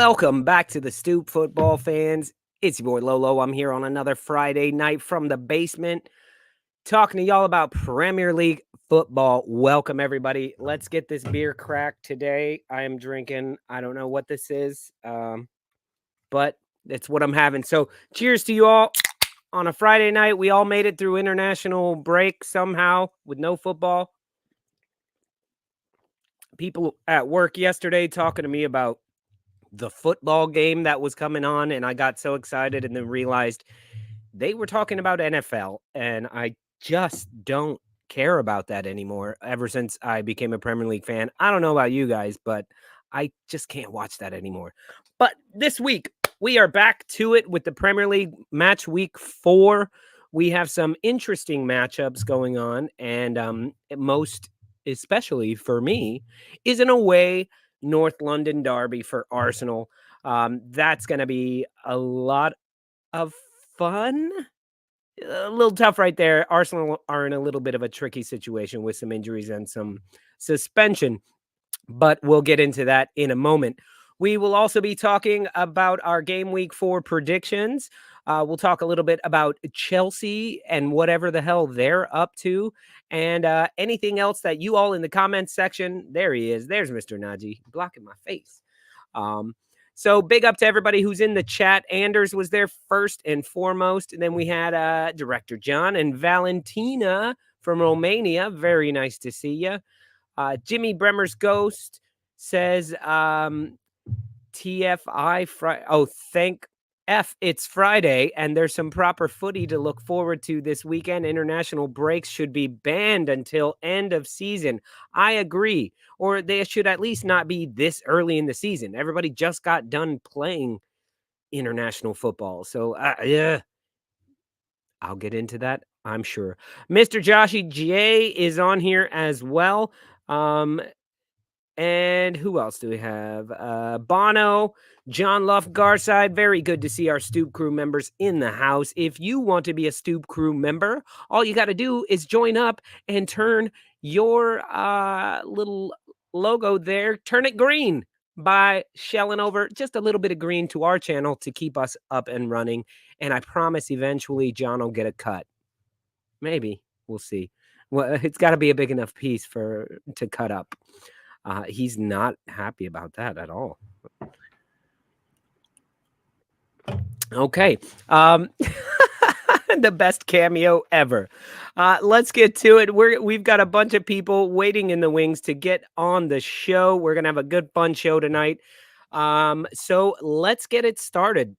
Welcome back to the Stoop, football fans. It's your boy Lolo. I'm here on another Friday night from the basement talking to y'all about Premier League football. Welcome, everybody. Let's get this beer cracked today. I am drinking, I don't know what this is, but it's what I'm having. So cheers to you all. On a Friday night, we all made it through international break somehow with no football. People at work yesterday talking to me about the football game that was coming on, and I got so excited and then realized they were talking about NFL, and I just don't care about that anymore ever since I became a Premier League fan. I don't know about you guys, but I just can't watch that anymore. But this week, we are back to it with the Premier League match week 4. We have some interesting matchups going on, and most especially for me is an away North London derby for Arsenal. That's going to be a lot of fun. A little tough right there. Arsenal are in a little bit of a tricky situation with some injuries and some suspension, but we'll get into that in a moment. We will also be talking about our game week 4 predictions. We'll talk a little bit about Chelsea and whatever the hell they're up to, and anything else that you all in the comments section. There he is. There's Mr. Najee blocking my face. So big up to everybody who's in the chat. Anders was there first and foremost. And then we had Director John and Valentina from Romania. Very nice to see you. Jimmy Bremer's Ghost says, TFI Friday. Oh, thank F, it's Friday, and there's some proper footy to look forward to this weekend. International breaks should be banned until end of season. I agree. Or they should at least not be this early in the season. Everybody just got done playing international football. So, yeah, I'll get into that, I'm sure. Mr. Joshy J is on here as well. And who else do we have? Bono, John Luff, Garside. Very good to see our Stoop crew members in the house. If you want to be a Stoop crew member, all you got to do is join up and turn your little logo there, turn it green by shelling over just a little bit of green to our channel to keep us up and running. And I promise eventually John will get a cut. Maybe. We'll see. Well, it's got to be a big enough piece to cut up. He's not happy about that at all. Okay. The best cameo ever. Let's get to it. We've got a bunch of people waiting in the wings to get on the show. We're going to have a good, fun show tonight. So let's get it started.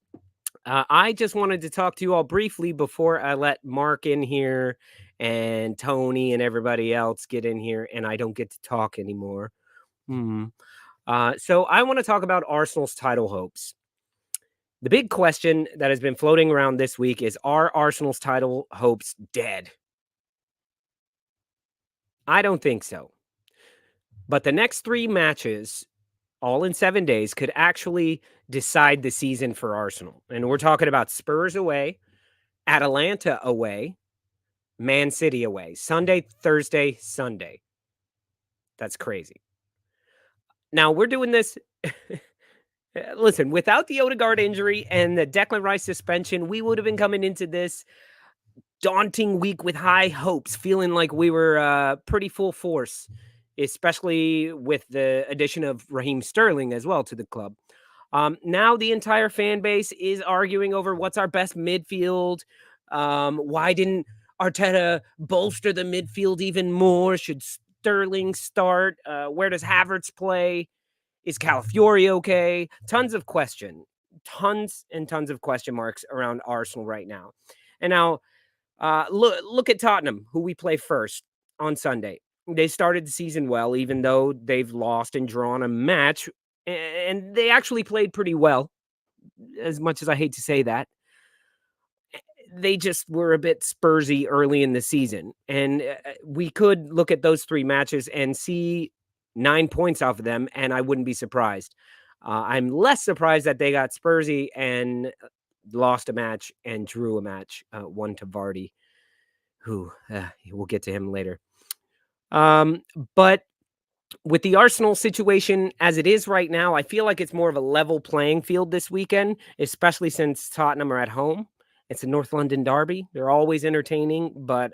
I just wanted to talk to you all briefly before I let Mark in here and Tony and everybody else get in here and I don't get to talk anymore. So I want to talk about Arsenal's title hopes. The big question that has been floating around this week is, are Arsenal's title hopes dead? I don't think so. But the next 3 matches, all in 7 days, could actually decide the season for Arsenal. And we're talking about Spurs away, Atalanta away, Man City away. Sunday, Thursday, Sunday. That's crazy. Now, we're doing this... Listen, without the Odegaard injury and the Declan Rice suspension, we would have been coming into this daunting week with high hopes, feeling like we were pretty full force, especially with the addition of Raheem Sterling as well to the club. Now the entire fan base is arguing over what's our best midfield. Why didn't Arteta bolster the midfield even more? Should Sterling start? Where does Havertz play? Is Calafiori okay? Tons and tons of question marks around Arsenal right now. And now, look at Tottenham, who we play first on Sunday. They started the season well, even though they've lost and drawn a match. And they actually played pretty well, as much as I hate to say that. They just were a bit Spursy early in the season. And we could look at those 3 matches and see 9 points off of them, and I wouldn't be surprised. I'm less surprised that they got Spursy and lost a match and drew a match, one to Vardy, who we'll get to him later. But With the Arsenal situation as it is right now, I feel like it's more of a level playing field this weekend, especially since Tottenham are at home. It's a North London derby. They're always entertaining, but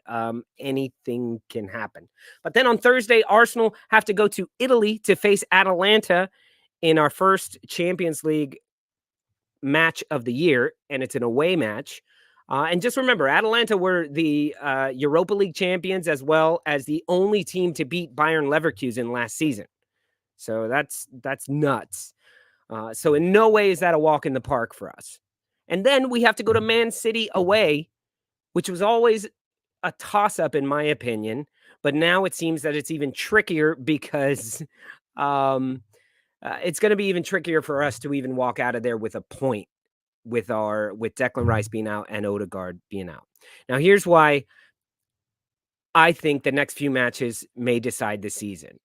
anything can happen. But then on Thursday, Arsenal have to go to Italy to face Atalanta in our first Champions League match of the year, and it's an away match. And just remember, Atalanta were the Europa League champions as well as the only team to beat Bayern Leverkusen last season. So that's nuts. So in no way is that a walk in the park for us. And then we have to go to Man City away, which was always a toss-up in my opinion. But now it seems that it's even trickier because it's going to be even trickier for us to even walk out of there with a point with Declan Rice being out and Odegaard being out. Now, here's why I think the next few matches may decide the season.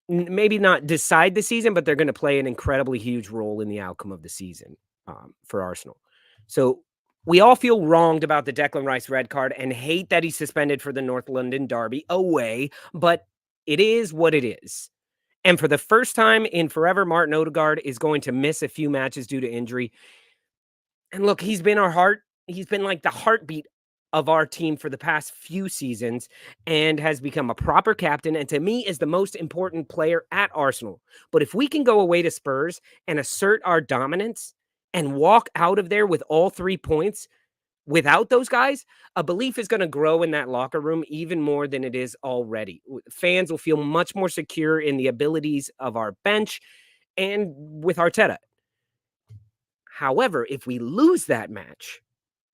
Maybe not decide the season, but they're going to play an incredibly huge role in the outcome of the season for Arsenal. So we all feel wronged about the Declan Rice red card and hate that he's suspended for the North London derby away, but it is what it is. And for the first time in forever, Martin Odegaard is going to miss a few matches due to injury. And look, he's been our heart. He's been like the heartbeat of our team for the past few seasons and has become a proper captain. And to me, is the most important player at Arsenal. But if we can go away to Spurs and assert our dominance and walk out of there with all 3 points without those guys, a belief is going to grow in that locker room even more than it is already. Fans will feel much more secure in the abilities of our bench and with Arteta. However, if we lose that match,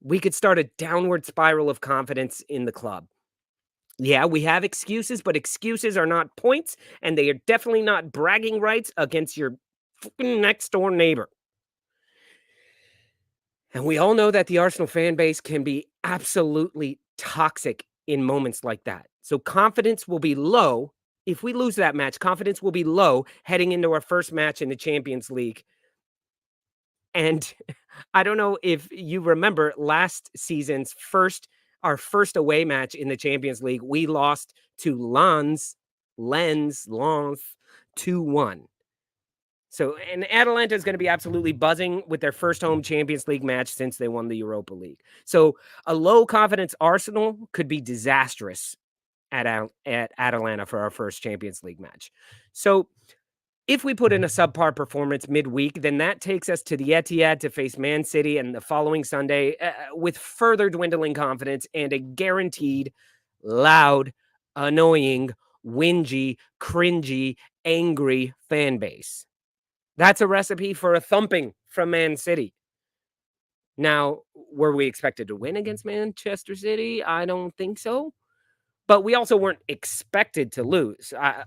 we could start a downward spiral of confidence in the club. Yeah, we have excuses, but excuses are not points, and they are definitely not bragging rights against your fucking next door neighbor. And we all know that the Arsenal fan base can be absolutely toxic in moments like that. So confidence will be low. If we lose that match, confidence will be low heading into our first match in the Champions League. And I don't know if you remember last season's our first away match in the Champions League, we lost to Lens 2-1. So, and Atalanta is going to be absolutely buzzing with their first home Champions League match since they won the Europa League. So, a low confidence Arsenal could be disastrous at Atalanta for our first Champions League match. So, if we put in a subpar performance midweek, then that takes us to the Etihad to face Man City and the following Sunday with further dwindling confidence and a guaranteed loud, annoying, whingy, cringy, angry fan base. That's a recipe for a thumping from Man City. Now, were we expected to win against Manchester City? I don't think so. But we also weren't expected to lose. I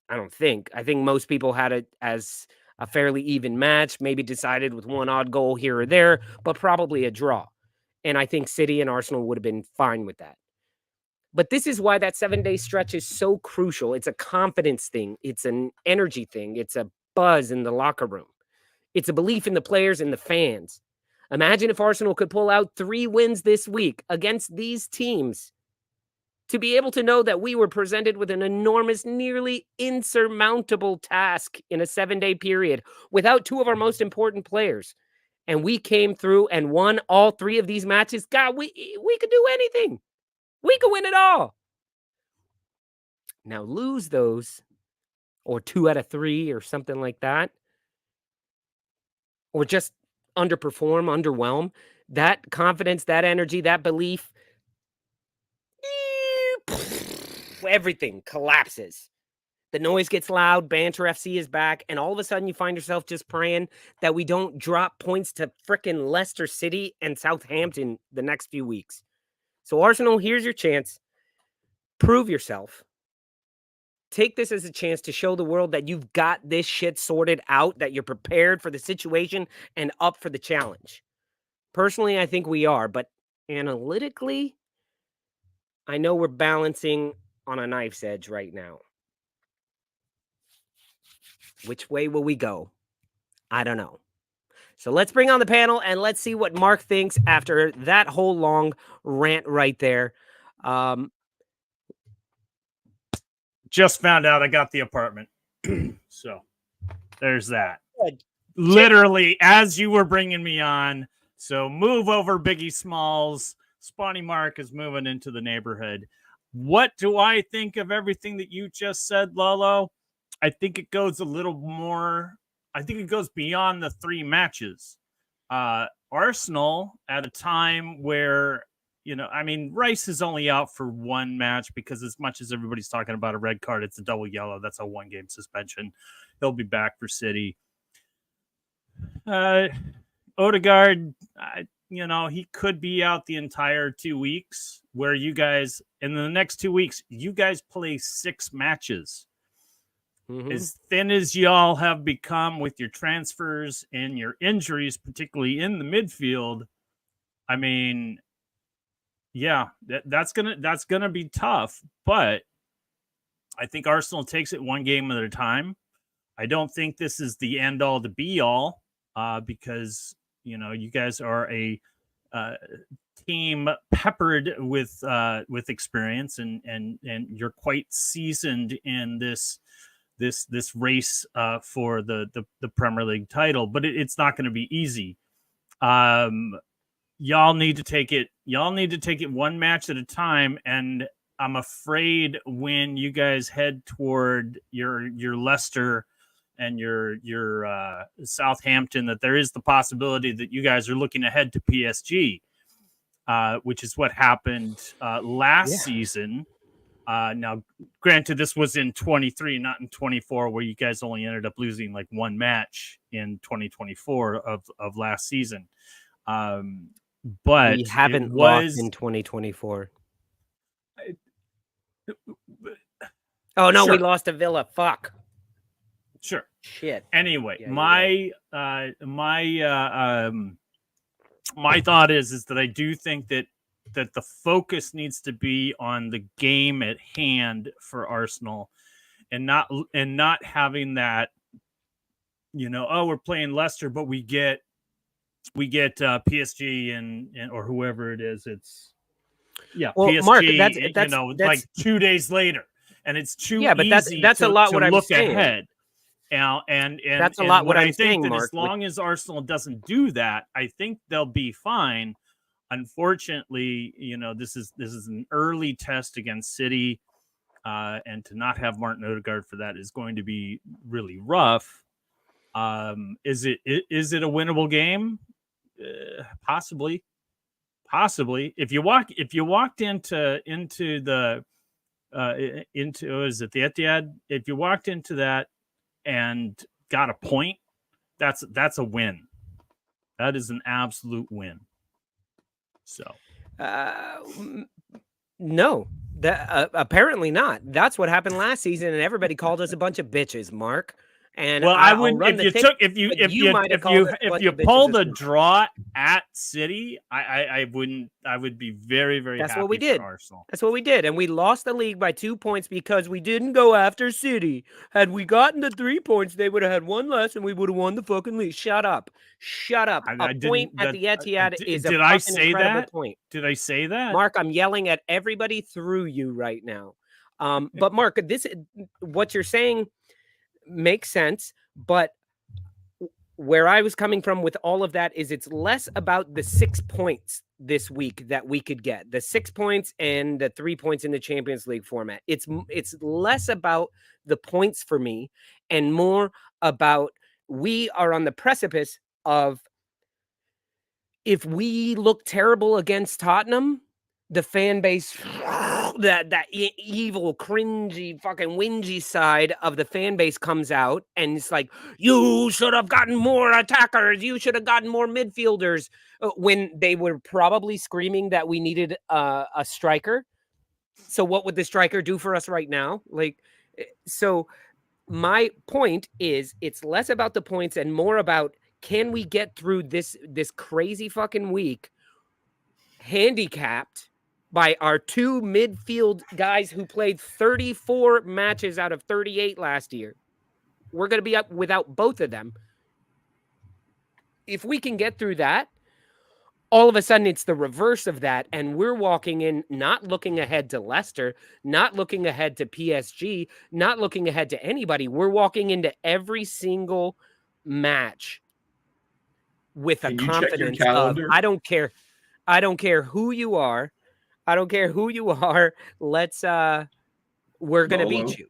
don't think. I think most people had it as a fairly even match, maybe decided with one odd goal here or there, but probably a draw. And I think City and Arsenal would have been fine with that. But this is why that 7-day stretch is so crucial. It's a confidence thing. It's an energy thing. It's a buzz in the locker room. It's a belief in the players and the fans. Imagine if Arsenal could pull out 3 wins this week against these teams. To be able to know that we were presented with an enormous, nearly insurmountable task in a 7-day period without 2 of our most important players. And we came through and won all 3 of these matches. God, we could do anything. We could win it all. Now lose those, or 2 out of 3 or something like that, or just underperform, underwhelm. That confidence, that energy, that belief, everything collapses. The noise gets loud, Banter FC is back, and all of a sudden you find yourself just praying that we don't drop points to frickin' Leicester City and Southampton the next few weeks. So Arsenal, here's your chance. Prove yourself. Take this as a chance to show the world that you've got this shit sorted out, that you're prepared for the situation and up for the challenge. Personally, I think we are, but analytically, I know we're balancing on a knife's edge right now. Which way will we go? I don't know. So let's bring on the panel and let's see what Mark thinks after that whole long rant right there. Just found out I got the apartment. So there's that. Good. Literally, as you were bringing me on. So move over, Biggie Smalls. Spawny Mark is moving into the neighborhood. What do I think of everything that you just said, Lolo? I think it goes a little more. I think it goes beyond the 3 matches. Arsenal at a time where, I mean, Rice is only out for 1 match because as much as everybody's talking about a red card, it's a double yellow. That's a 1-game suspension. He'll be back for City. Odegaard, he could be out the entire 2 weeks, where you guys, in the next 2 weeks, you guys play 6 matches. Mm-hmm. As thin as y'all have become with your transfers and your injuries, particularly in the midfield, I mean, yeah, that's gonna be tough. But I think Arsenal takes it 1 game at a time. I don't think this is the end all to be all, because you guys are a team peppered with experience, and you're quite seasoned in this race for the Premier League title. But it's not going to be easy. Y'all need to take it 1 match at a time, and I'm afraid when you guys head toward your Leicester and your Southampton, that there is the possibility that you guys are looking ahead to PSG, which is what happened last season. Now, granted, this was in 23, not in 24, where you guys only ended up losing like 1 match in 2024 of last season. But we haven't lost in 2024. Oh no, sure. We lost to Villa. Fuck. Sure. Shit. Anyway, my thought is that I do think that the focus needs to be on the game at hand for Arsenal, and not having that, we're playing Leicester, but we get PSG and or whoever it is. It's PSG. Mark, that's like 2 days later, and it's too but easy. That's to, a lot to what I'm look saying. Ahead. And that's a lot what I'm saying, Mark. As long as Arsenal doesn't do that, I think they'll be fine. Unfortunately, this is an early test against City, and to not have Martin Odegaard for that is going to be really rough. Is it a winnable game? Possibly. If you walked into the is it the Etihad? If you walked into that and got a point, that's a win. That is an absolute win. So, no, that apparently not. That's what happened last season, and everybody called us a bunch of bitches, Mark. And I wouldn't. If you pulled a draw at City, I wouldn't. I would be very, very. That's happy what we did. For Arsenal. That's what we did, and we lost the league by 2 points because we didn't go after City. Had we gotten the 3 points, they would have had 1 less, and we would have won the fucking league. Shut up. A point at the Etihad is a fucking incredible point. Did I say that, Mark? I'm yelling at everybody through you right now. But Mark, what you're saying makes sense, but where I was coming from with all of that is it's less about the 6 points this week that we could get, the 6 points and the 3 points in the Champions League format. It's less about the points for me and more about we are on the precipice of, if we look terrible against Tottenham, the fan base, that evil, cringy, fucking whingy side of the fan base comes out, and it's like, you should have gotten more attackers, you should have gotten more midfielders, when they were probably screaming that we needed a striker. So what would the striker do for us right now? So my point is, it's less about the points and more about, can we get through this crazy fucking week handicapped by our 2 midfield guys who played 34 matches out of 38 last year. We're going to be up without both of them. If we can get through that, All of a sudden, it's the reverse of that, and we're walking in not looking ahead to Leicester, not looking ahead to PSG, not looking ahead to anybody. We're walking into every single match with a Can you check your confidence of, calendar? I don't care who you are. I don't care who you are. Let's we're going to beat Lolo, you.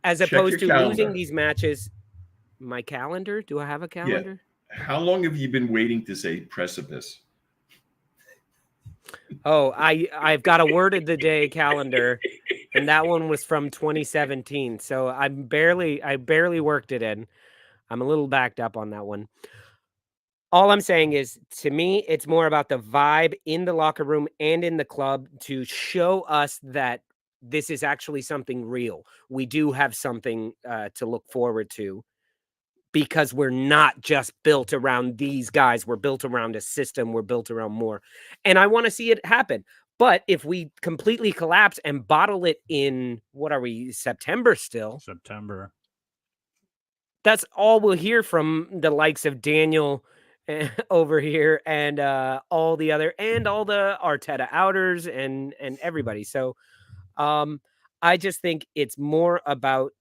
As check opposed your to losing calendar. these matches. My calendar? Do I have a Yeah. calendar? How long have you been waiting to say precipice? Oh, I've got a word of the day calendar, and that one was from 2017. So I barely worked it in. I'm a little backed up on that one. All I'm saying is, to me, it's more about the vibe in the locker room and in the club to show us that this is actually something real. We do have something to look forward to, because we're not just built around these guys. We're built around a system. We're built around more. And I want to see it happen. But if we completely collapse and bottle it in, what are we, September still? September. That's all we'll hear from the likes of Daniel over here, and all the Arteta outers and everybody. So I just think it's more about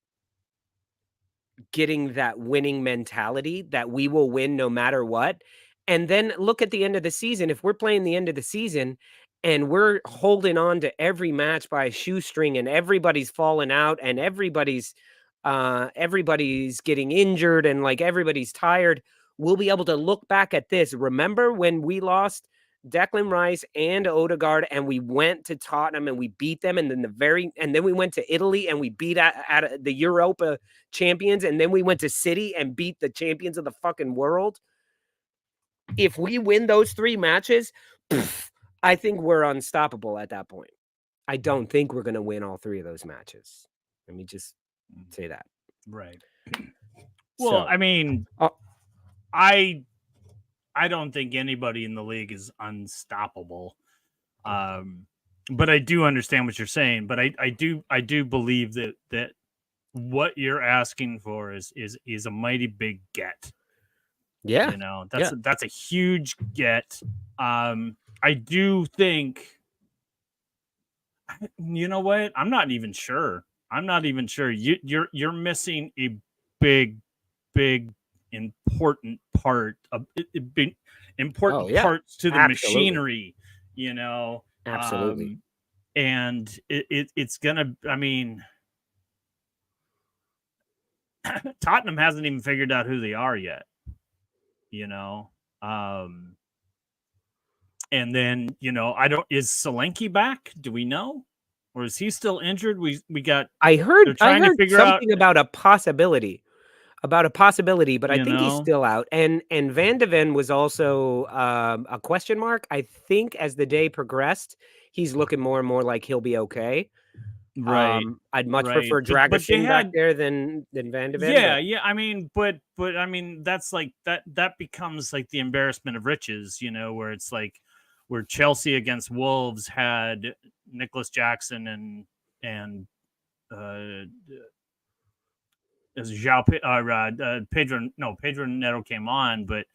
getting that winning mentality, that we will win no matter what. And then look at the end of the season. If we're playing the end of the season and we're holding on to every match by a shoestring, and everybody's falling out, and everybody's getting injured, and like everybody's tired, we'll be able to look back at this. Remember when we lost Declan Rice and Odegaard, and we went to Tottenham and we beat them, and then we went to Italy and we beat at the Europa champions, and then we went to City and beat the champions of the fucking world. If we win those 3 matches, I think we're unstoppable at that point. I don't think we're going to win all 3 of those matches. Let me just say that. Right. Well, So, I mean, I don't think anybody in the league is unstoppable. But I do understand what you're saying. But I do believe that what you're asking for is a mighty big get. yeah, You know, that's a huge get. I do think, you know what? I'm not even sure. You're missing a big important part of important parts to the absolutely. machinery, you know. Absolutely. And it's gonna, I mean, Tottenham hasn't even figured out who they are yet, you know. And then, you know, is Solanke back? Do we know? Or is he still injured? I heard out something about a possibility. But I think he's know? still out. And Van de Ven was also a question mark. I think as the day progressed, he's looking more and more like he'll be okay. Right. I'd much right. prefer But they Dragusin back had, there than Van de Ven. yeah. I mean, but I mean, that's like that becomes like the embarrassment of riches, you know, where it's like where Chelsea against Wolves had Nicholas Jackson and Pedro Neto came on, but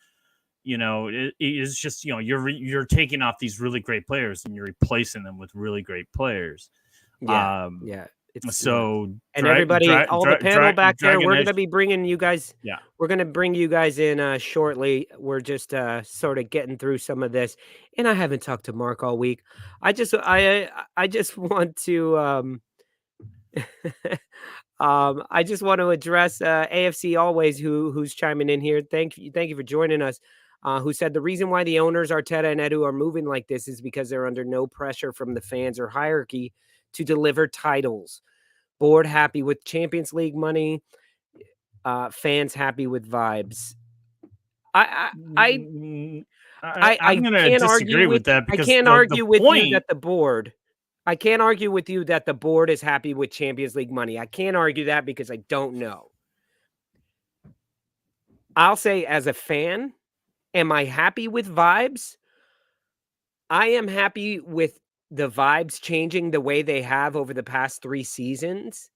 you know, it's just, you know, you're taking off these really great players and you're replacing them with really great players. Yeah. It's so and everybody, all the panel back there, we're going to be bringing you guys. Yeah, we're going to bring you guys in shortly. We're just sort of getting through some of this, and I haven't talked to Mark all week. I just want to I just want to address AFC Always, who's chiming in here. Thank you for joining us. Who said the reason why the owners Arteta and Edu are moving like this is because they're under no pressure from the fans or hierarchy to deliver titles. Board happy with Champions League money. Fans happy with vibes. I'm going to can't disagree with that I because can't argue with you that the board. I can't argue with you that the board is happy with Champions League money. I can't argue that because I don't know. I'll say as a fan, am I happy with vibes? I am happy with the vibes changing the way they have over the past 3 seasons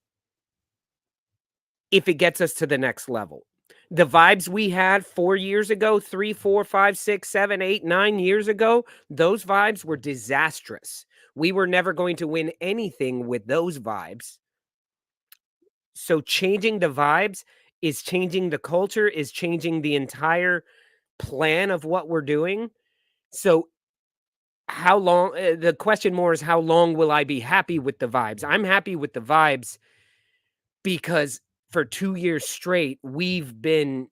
if it gets us to the next level. The vibes we had 4 years ago, 3, 4, 5, 6, 7, 8, 9 years ago, those vibes were disastrous. We were never going to win anything with those vibes. So changing the vibes is changing the culture, is changing the entire plan of what we're doing. So how long the question more is how long will I be happy with the vibes? I'm happy with the vibes because for 2 years straight, we've been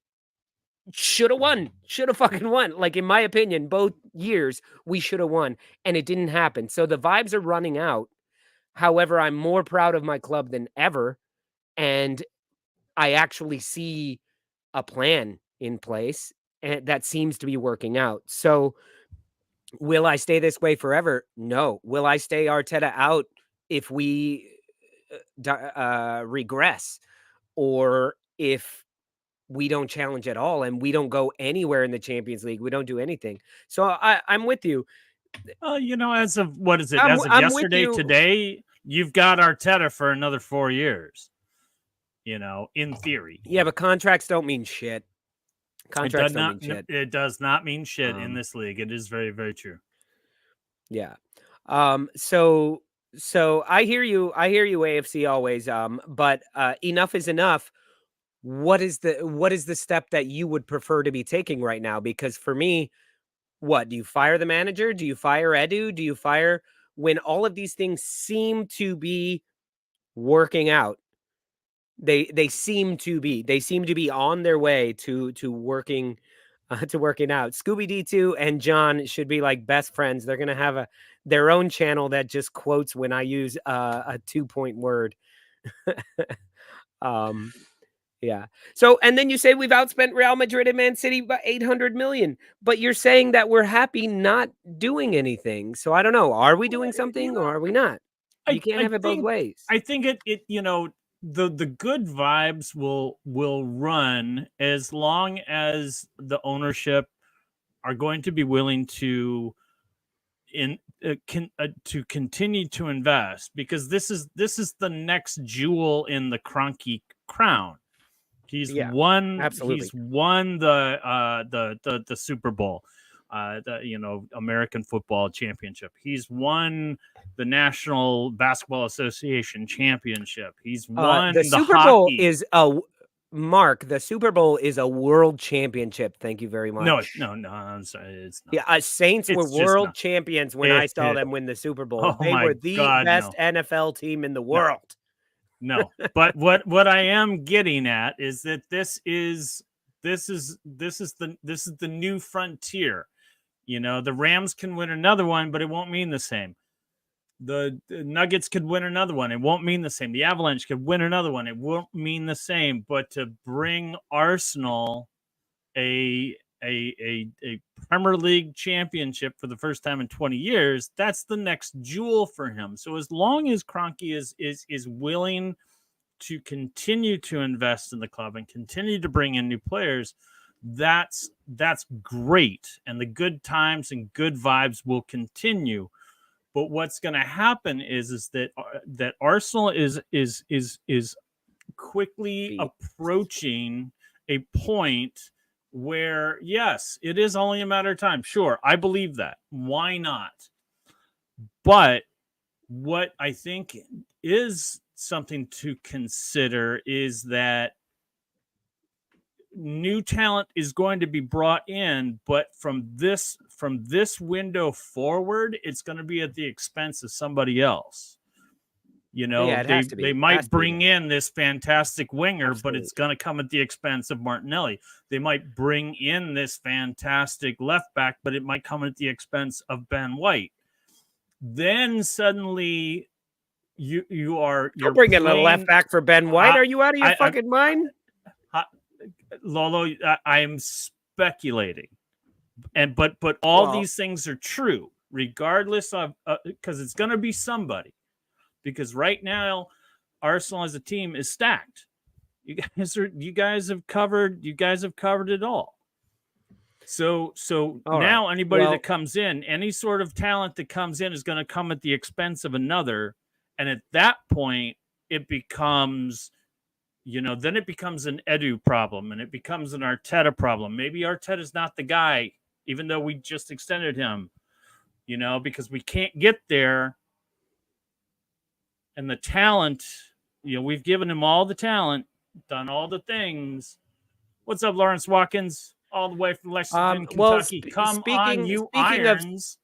shoulda won, shoulda fucking won. Like, in my opinion, both years we shoulda won, and it didn't happen. So the vibes are running out. However, I'm more proud of my club than ever, and I actually see a plan in place, and that seems to be working out. So will I stay this way forever? No. Will I stay Arteta out if we regress, or if we don't challenge at all and we don't go anywhere in the Champions League? We don't do anything. So I'm with you. As of what is it? I'm As of with yesterday, you. today, you've got Arteta for another 4 years. In theory. Yeah, but contracts don't mean shit. Contracts don't mean shit. It does not mean shit in this league. It is very, very true. Yeah. So I hear you, AFC always. But enough is enough. What is the step that you would prefer to be taking right now? Because for me, what do you fire the manager? Do you fire Edu? Do you fire when all of these things seem to be working out? They seem to be on their way to working to working out. Scooby D2 and John should be like best friends. They're gonna have their own channel that just quotes when I use a 2-point word. Yeah. So, and then you say we've outspent Real Madrid and Man City by 800 million, but you're saying that we're happy not doing anything. So I don't know. Are we doing something or are we not? You can't have it both ways. I think the good vibes will run as long as the ownership are going to be willing to continue to invest, because this is the next jewel in the Kroenke crown. He's won the Super Bowl, the American Football Championship. He's won the National Basketball Association Championship. He's won the Super Bowl is Mark. The Super Bowl is a world championship. Thank you very much. No. I'm sorry, it's not. Yeah, Saints were world champions when I saw them win the Super Bowl. They were the best NFL team in the world. No, but what I am getting at is that this is the new frontier. The Rams can win another one, but it won't mean the same. The Nuggets could win another one. It won't mean the same. The Avalanche could win another one. It won't mean the same. But to bring Arsenal a Premier League championship for the first time in 20 years, that's the next jewel for him. So as long as Kroenke is willing to continue to invest in the club and continue to bring in new players, that's great. And the good times and good vibes will continue. But what's going to happen is that Arsenal is quickly approaching a point where, yes, it is only a matter of time. Sure, I believe that. Why not? But what I think is something to consider is that new talent is going to be brought in, but from this window forward, it's going to be at the expense of somebody else. They might bring in this fantastic winger, but it's going to come at the expense of Martinelli. They might bring in this fantastic left back, but it might come at the expense of Ben White. Then suddenly you're bringing a left back for Ben White. Are you out of your fucking mind? Lolo, I'm speculating, but all these things are true, regardless of because it's going to be somebody. Because right now, Arsenal as a team is stacked. You guys have covered it all. So all now right. Anybody that comes in, any sort of talent that comes in is going to come at the expense of another, and at that point, it becomes then it becomes an Edu problem and it becomes an Arteta problem. Maybe Arteta's not the guy, even though we just extended him, because we can't get there. And the talent, we've given him all the talent, done all the things. What's up, Lawrence Watkins? All the way from Lexington, Kentucky. Come on, you Irons.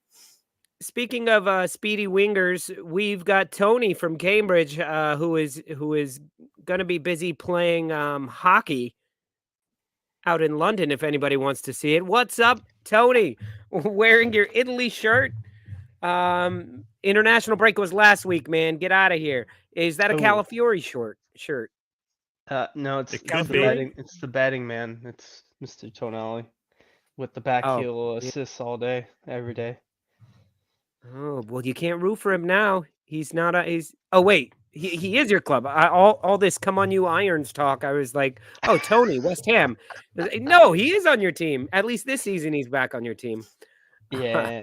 Speaking of speedy wingers, we've got Tony from Cambridge, who is going to be busy playing hockey out in London. If anybody wants to see it, what's up, Tony? Wearing your Italy shirt. International break was last week, man. Get out of here. Is that a Calafiori shirt? No, it's the batting man. It's Mr. Tonali with the back heel assists all day, every day. Oh, well, you can't root for him now. He's not oh wait, he is your club. All this come on you Irons talk. I was like, oh, Tony, West Ham. No, he is on your team. At least this season he's back on your team. Yeah.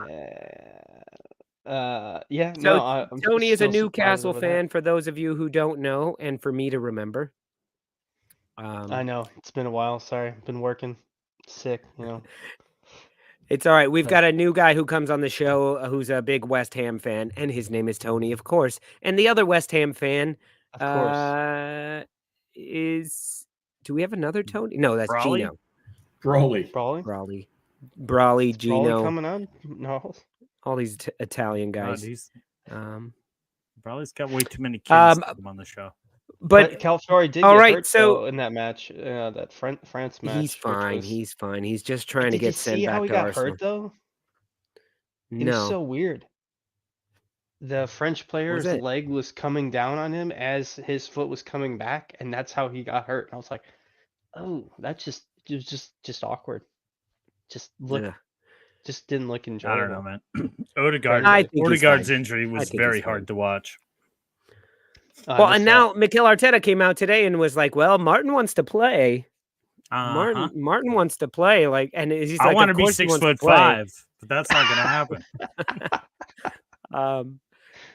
Yeah. So no, Tony is a Newcastle fan for those of you who don't know, and for me to remember. I know it's been a while. Sorry, been working, sick. It's all right. We've got a new guy who comes on the show who's a big West Ham fan, and his name is Tony, of course. And the other West Ham fan, of course, is. Do we have another Tony? No, that's Brawley? Gino. Brawley, Gino coming on. No, all these Italian guys. Brawley's got way too many kids on the show. But Calafiori did get hurt in that match, that France match. He's fine. He's fine. He's just trying to get sent back to Arsenal. Did you see how he got hurt, though? No. It was so weird. The French player's leg was coming down on him as his foot was coming back, and that's how he got hurt. And I was like, oh, that just awkward. Just didn't look enjoyable. I don't know, man. Odegaard's injury was very hard to watch. Well, and now Mikel Arteta came out today and was like, "Well, Martin wants to play. Martin wants to play. And he's like, I want to be 6'5", but that's not going to happen."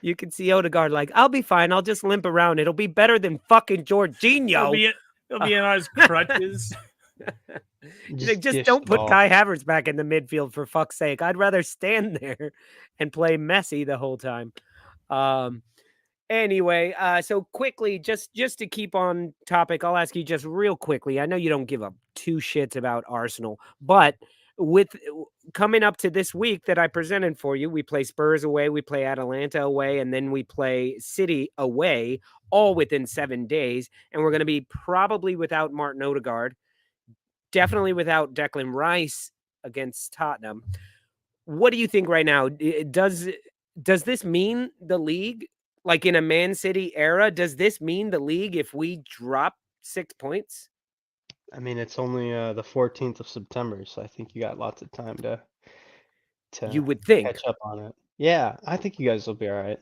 You can see Odegaard like, "I'll be fine. I'll just limp around. It'll be better than fucking Jorginho. He'll be in his crutches." just don't put Kai Havertz back in the midfield for fuck's sake. I'd rather stand there and play Messi the whole time. Anyway, so quickly, just to keep on topic, I'll ask you just real quickly. I know you don't give up two shits about Arsenal, but with coming up to this week that I presented for you, we play Spurs away, we play Atalanta away, and then we play City away, all within 7 days. And we're going to be probably without Martin Odegaard, definitely without Declan Rice against Tottenham. What do you think right now? Does this mean the league? Like in a Man City era, does this mean the league if we drop 6 points? I mean, it's only the 14th of September, so I think you got lots of time to you would think catch up on it. Yeah, I think you guys will be all right.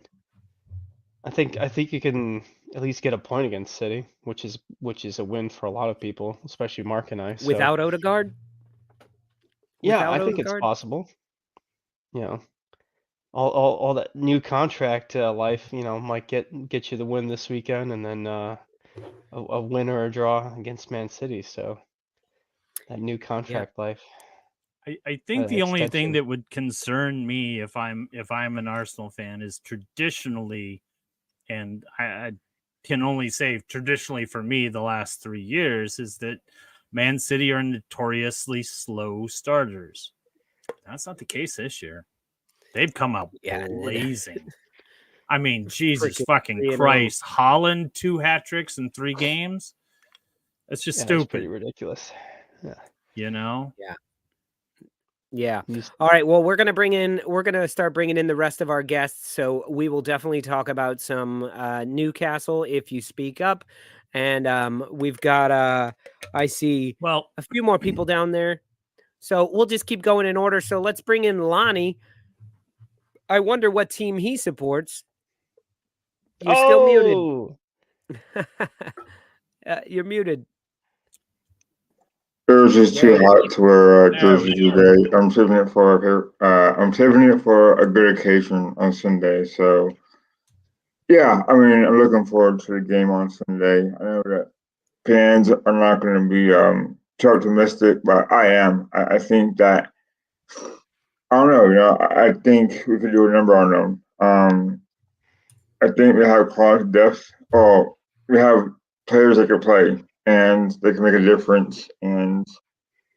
I think you can at least get a point against City, which is a win for a lot of people, especially Mark and I. So. Without Odegaard? Yeah, I think it's possible. All that new contract life, might get you the win this weekend, and then a win or a draw against Man City. So that new contract life. I think the only thing that would concern me if I'm an Arsenal fan is traditionally, and I can only say traditionally for me the last 3 years, is that Man City are notoriously slow starters. That's not the case this year. They've come out blazing. I mean, Jesus fucking Christ. Haaland, 2 hat tricks in 3 games. That's just stupid. That's pretty ridiculous. Yeah. Yeah. All right. Well, we're going to start bringing in the rest of our guests. So we will definitely talk about some Newcastle if you speak up. And we've got, I see a few more people down there. So we'll just keep going in order. So let's bring in Lonnie. I wonder what team he supports. You're still muted. You're muted. It was just too hot to wear jerseys today. I'm saving it for a good occasion on Sunday. So, yeah, I mean, I'm looking forward to the game on Sunday. I know that fans are not going to be too optimistic, but I am. I think that I don't know. I think we could do a number on them. I think we have quality depth. Oh, we have players that can play and they can make a difference and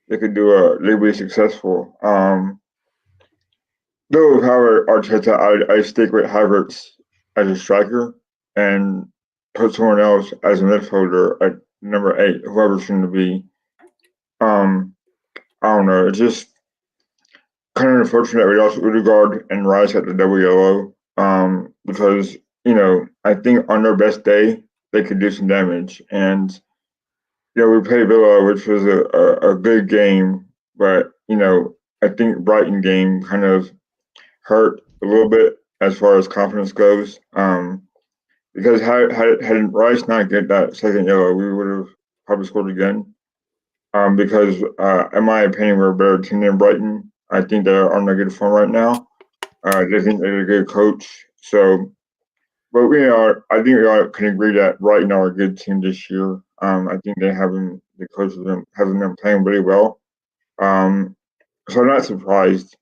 they could they could be successful. Though with Howard Arteta, I stick with Havertz as a striker and put someone else as a midfielder at number 8, whoever it's going to be. I don't know. It's just kind of unfortunate we lost Udegaard and Rice at the double yellow. Because I think on their best day they could do some damage. And we played Villa, which was a good game, but I think Brighton game kind of hurt a little bit as far as confidence goes. Because had Rice not get that second yellow, we would have probably scored again. Because in my opinion, we're a better team than Brighton. I think they're on a good form right now. They think they're a good coach. So, but I think we all can agree that Brighton are a good team this year. I think the coach of them having them playing really well. So I'm not surprised.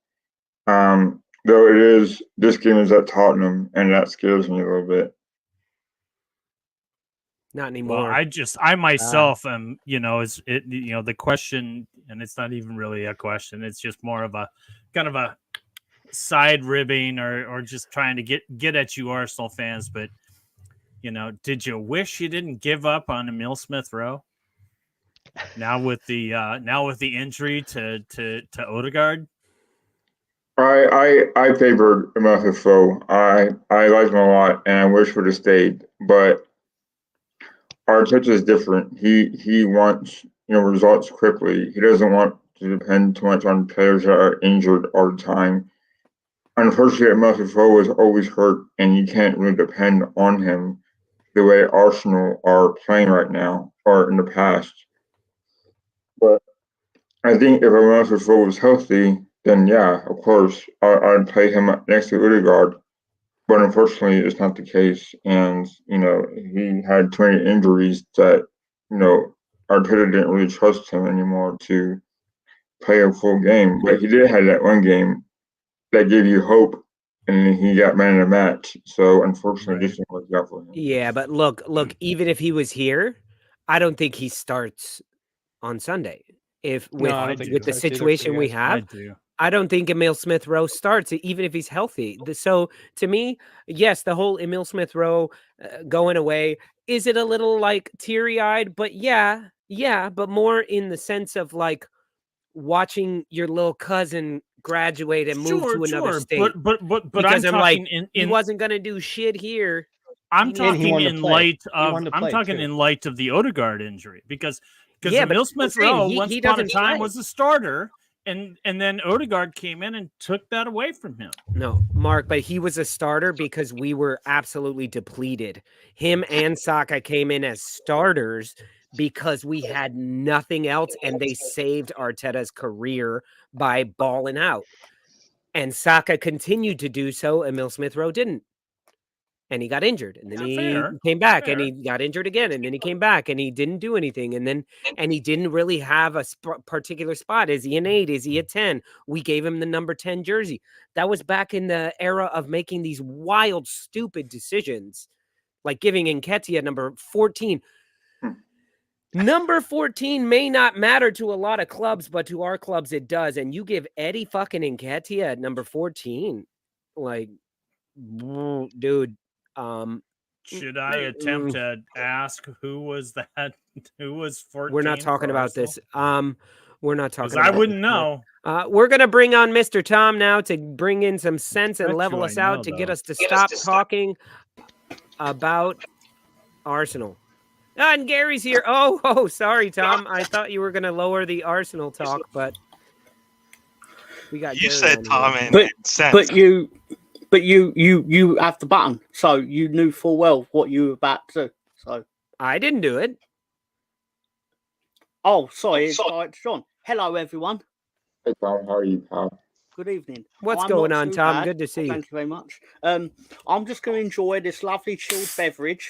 Though this game is at Tottenham, and that scares me a little bit. Not anymore. Well, I myself am, the question, and it's not even really a question. It's just more of a kind of a side ribbing or just trying to get at you Arsenal fans. But, did you wish you didn't give up on Emile Smith-Rowe? Now with the injury to Odegaard? I favored Emile Smith-Rowe. I like him a lot, and I wish would have stayed, but Arteta is different. He wants results quickly. He doesn't want to depend too much on players that are injured all the time. Unfortunately, Matthew was always hurt, and you can't really depend on him the way Arsenal are playing right now or in the past. But I think if Matthew was healthy, then yeah, of course, I'd play him next to Odegaard. But unfortunately, it's not the case. And, he had 20 injuries that, Arteta didn't really trust him anymore to play a full game. But he did have that one game that gave you hope, and he got man of the match. So, unfortunately, this didn't work out for him. Yeah, but look, even if he was here, I don't think he starts on Sunday. With the situation we have, I don't think Emile Smith-Rowe starts, even if he's healthy. So, to me, yes, the whole Emile Smith-Rowe going away, is it a little, teary-eyed? But yeah, but more in the sense of, watching your little cousin graduate and move to another state. But because I'm talking he wasn't going to do shit here. I'm talking in light of the Odegaard injury because Emile Smith-Rowe once upon a time was a starter. And then Odegaard came in and took that away from him. No, Mark, but he was a starter because we were absolutely depleted. Him and Saka came in as starters because we had nothing else, and they saved Arteta's career by balling out. And Saka continued to do so, Emile Smith-Rowe didn't. And he got injured, and then he came back, and he got injured again, and then he came back, and he didn't do anything, and he didn't really have a particular spot. Is he an 8? Is he a 10? We gave him the number 10 jersey. That was back in the era of making these wild, stupid decisions, like giving Nketiah number 14. Number 14 may not matter to a lot of clubs, but to our clubs it does. And you give Eddie fucking Nketiah at number 14, dude. Should I attempt to ask who was that? Who was 14? We're not talking about this. We're not talking. I wouldn't know. We're gonna bring on Mr. Tom now to bring in some sense and level us out to get us to stop talking about Arsenal. And Gary's here. Oh, sorry, Tom. I thought you were gonna lower the Arsenal talk, but we got. You said Tom and sense. But you have the button, so you knew full well what you were about to do. So I didn't do it. Oh, sorry, it's John. Hello, everyone. Hey, Tom, how are you, pal? Good evening. What's going on, Tom? Bad. Good to see you. Thank you very much. I'm just going to enjoy this lovely chilled beverage.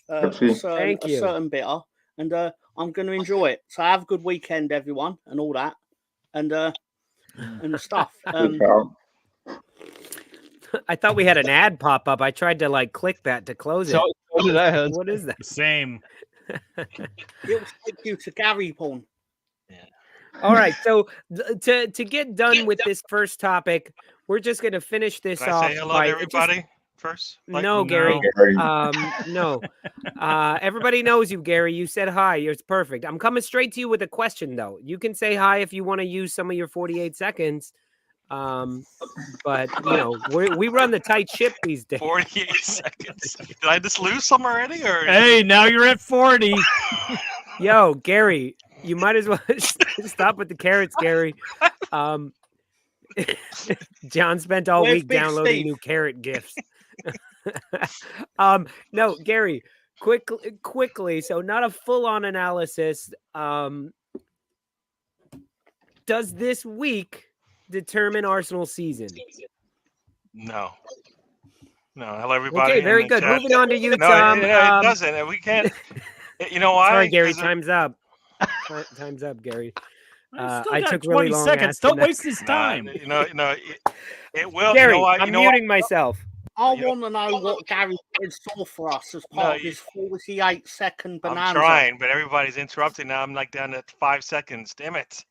Thank you. A certain bitter. and I'm going to enjoy it. So have a good weekend, everyone, and all that, and stuff. I thought we had an ad pop up. I tried to like click that to close it. So did I. What is that? Same. It will take you to Gary Porn. All right, so to get done with this first topic, we're just going to finish this Can I off say hello by to everybody first? no, Gary. No. Everybody knows you, Gary. You said hi. It's perfect. I'm coming straight to you with a question, though. You can say hi if you want to use some of your 48 seconds. But you know, we run the tight ship these days. 48 seconds. Did I just lose some already? Or Hey, now you're at 40. Yo, Gary, you might as well stop with the carrots, Gary. John spent all week downloading new carrot gifs. No, Gary, quickly. So not a full-on analysis. Does this week determine Arsenal's season? No. Hello, everybody. Okay, very good. Chat. Moving on to you, No, Tom. it doesn't. We can't. You know why? Sorry, Gary. Time's up. Time's up, Gary. I took really 20 long. seconds. Don't waste his time. It will. Gary, you know what? I'm muting myself. I want to know what Gary did saw for us as part of his 48-second bonanza. I'm trying, but everybody's interrupting now. I'm like down to 5 seconds. Damn it.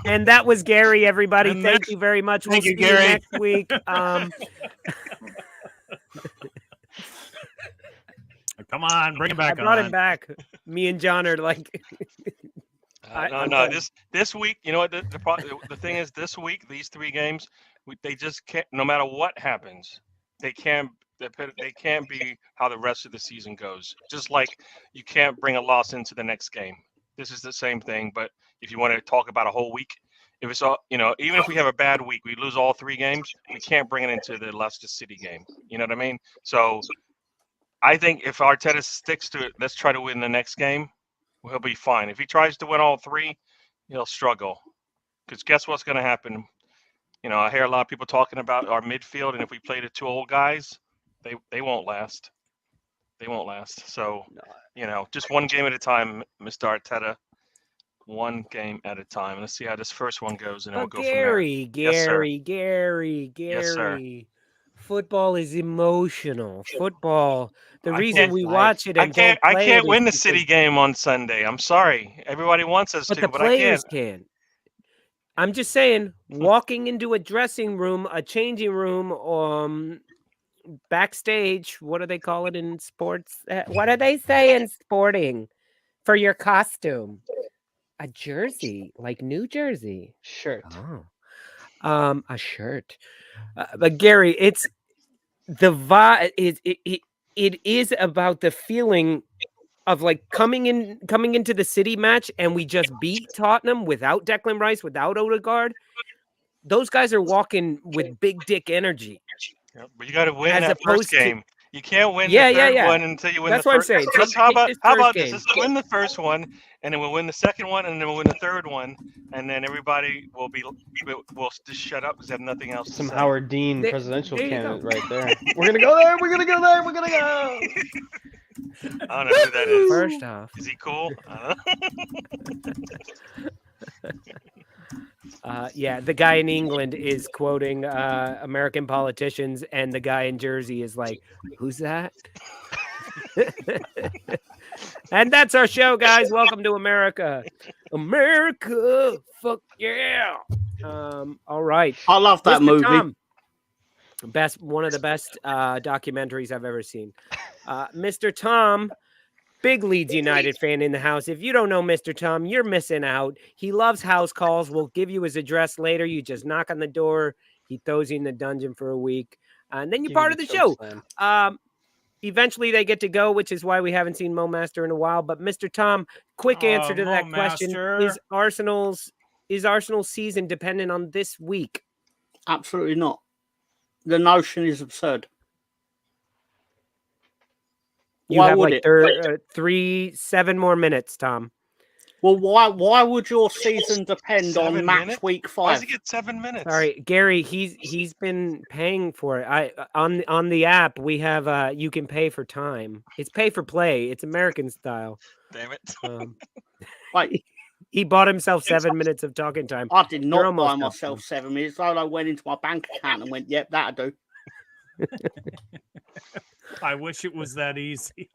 And that was Gary, everybody. Thank you very much. Thank We'll you, see Gary. next week. Come on, bring him back. I brought him back. Me and John are like. No. This week, you know what? The thing is, this week, these 3 games, they just can't. No matter what happens, they can't be how the rest of the season goes. Just like you can't bring a loss into the next game. This is the same thing. But if you want to talk about a whole week, if it's all, even if we have a bad week, we lose all 3 games, we can't bring it into the Leicester City game. You know what I mean? So I think if Arteta sticks to it, let's try to win the next game. He'll be fine. If he tries to win all 3, he'll struggle. Because guess what's going to happen? I hear a lot of people talking about our midfield, and if we play the 2 old guys, they won't last. They won't last. So, just one game at a time, Mr. Arteta. One game at a time. Let's see how this first one goes, and then we'll go from there. Gary. Yes, sir. Football is emotional. Football. The reason we watch it and I can't win the City game on Sunday. I'm sorry. Everybody wants us but to, the but I players can't. can. I'm just saying, walking into a dressing room, a changing room, backstage. What do they call it in sports? What do they say in sporting for your costume? A jersey, like New Jersey shirt. Oh, a shirt. But Gary, it's the vibe. It is about the feeling of like coming into the City match, and we just beat Tottenham without Declan Rice, without Odegaard. Those guys are walking with big dick energy. Yeah, but you got to win that first game. You can't win the third one until you win That's the what first. I'm saying. How about this? Let's win the first one, and then we'll win the second one, and then we'll win the third one, and then everybody will just shut up because they have nothing else to say. Howard Dean presidential candidate right there. We're gonna go there. We're gonna go there. We're gonna go. I don't know who that is. First off, is he cool? Yeah, the guy in England is quoting American politicians, and the guy in Jersey is like, "Who's that?" And that's our show, guys. Welcome to America. America, fuck yeah! All right. I love that movie. Tom, one of the best documentaries I've ever seen. Mr. Tom. Big Leeds United fan in the house. If you don't know Mr. Tom, you're missing out. He loves house calls. We'll give you his address later. You just knock on the door. He throws you in the dungeon for a week. And then you're part of the show. Eventually they get to go, which is why we haven't seen Mo Master in a while. But Mr. Tom, quick answer to that question. Is Arsenal's season dependent on this week? Absolutely not. The notion is absurd. You have like 7 more minutes, Tom. Well, why would your season depend on 7 match minutes? week Why does 5? he get 7 minutes? Sorry, Gary. He's been paying for it. On the app we have you can pay for time. It's pay for play. It's American style. Damn it. Wait, He bought himself 7 minutes of talking time. I did You're not almost buy up, myself Tom. 7 minutes. I went into my bank account and went, "Yep, that'll do." I wish it was that easy.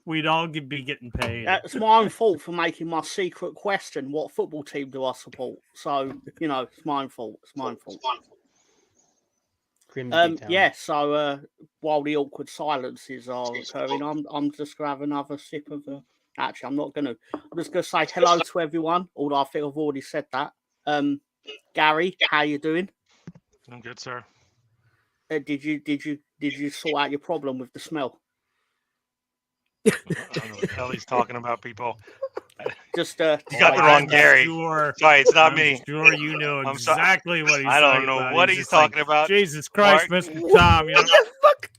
We'd all be getting paid. It's my own fault for making my secret question: what football team do I support? So it's my own fault. It's my own fault. Yeah. So while the awkward silences are occurring, I'm just gonna have another sip of the. Actually, I'm not gonna. I'm just gonna say hello to everyone. Although I think I've already said that. Gary, how you doing? I'm good, sir. Did you sort out your problem with the smell? I don't know what the hell he's talking about, people. Just you got the wrong Gary. Sure, sorry, it's not I'm me. Sure, you know I'm exactly what he's. I don't talking know about. what he's talking about. Jesus Christ, Mark. Mr. Tom. What the fuck?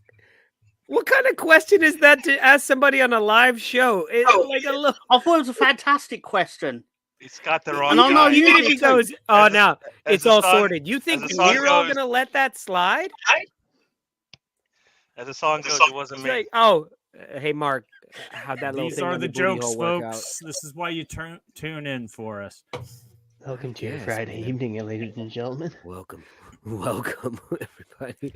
What kind of question is that to ask somebody on a live show? Like a little... I thought it was a fantastic question. He's got the wrong. And I know guy. you He goes, "Oh, now it's all song, sorted." You think we're all gonna let that slide? As the song goes, it wasn't me. Like, oh, hey, Mark, how'd that little These thing are on the the booty jokes, hole work out? folks. This is why you tune in for us. Welcome to your Friday evening, ladies and gentlemen. Welcome, everybody.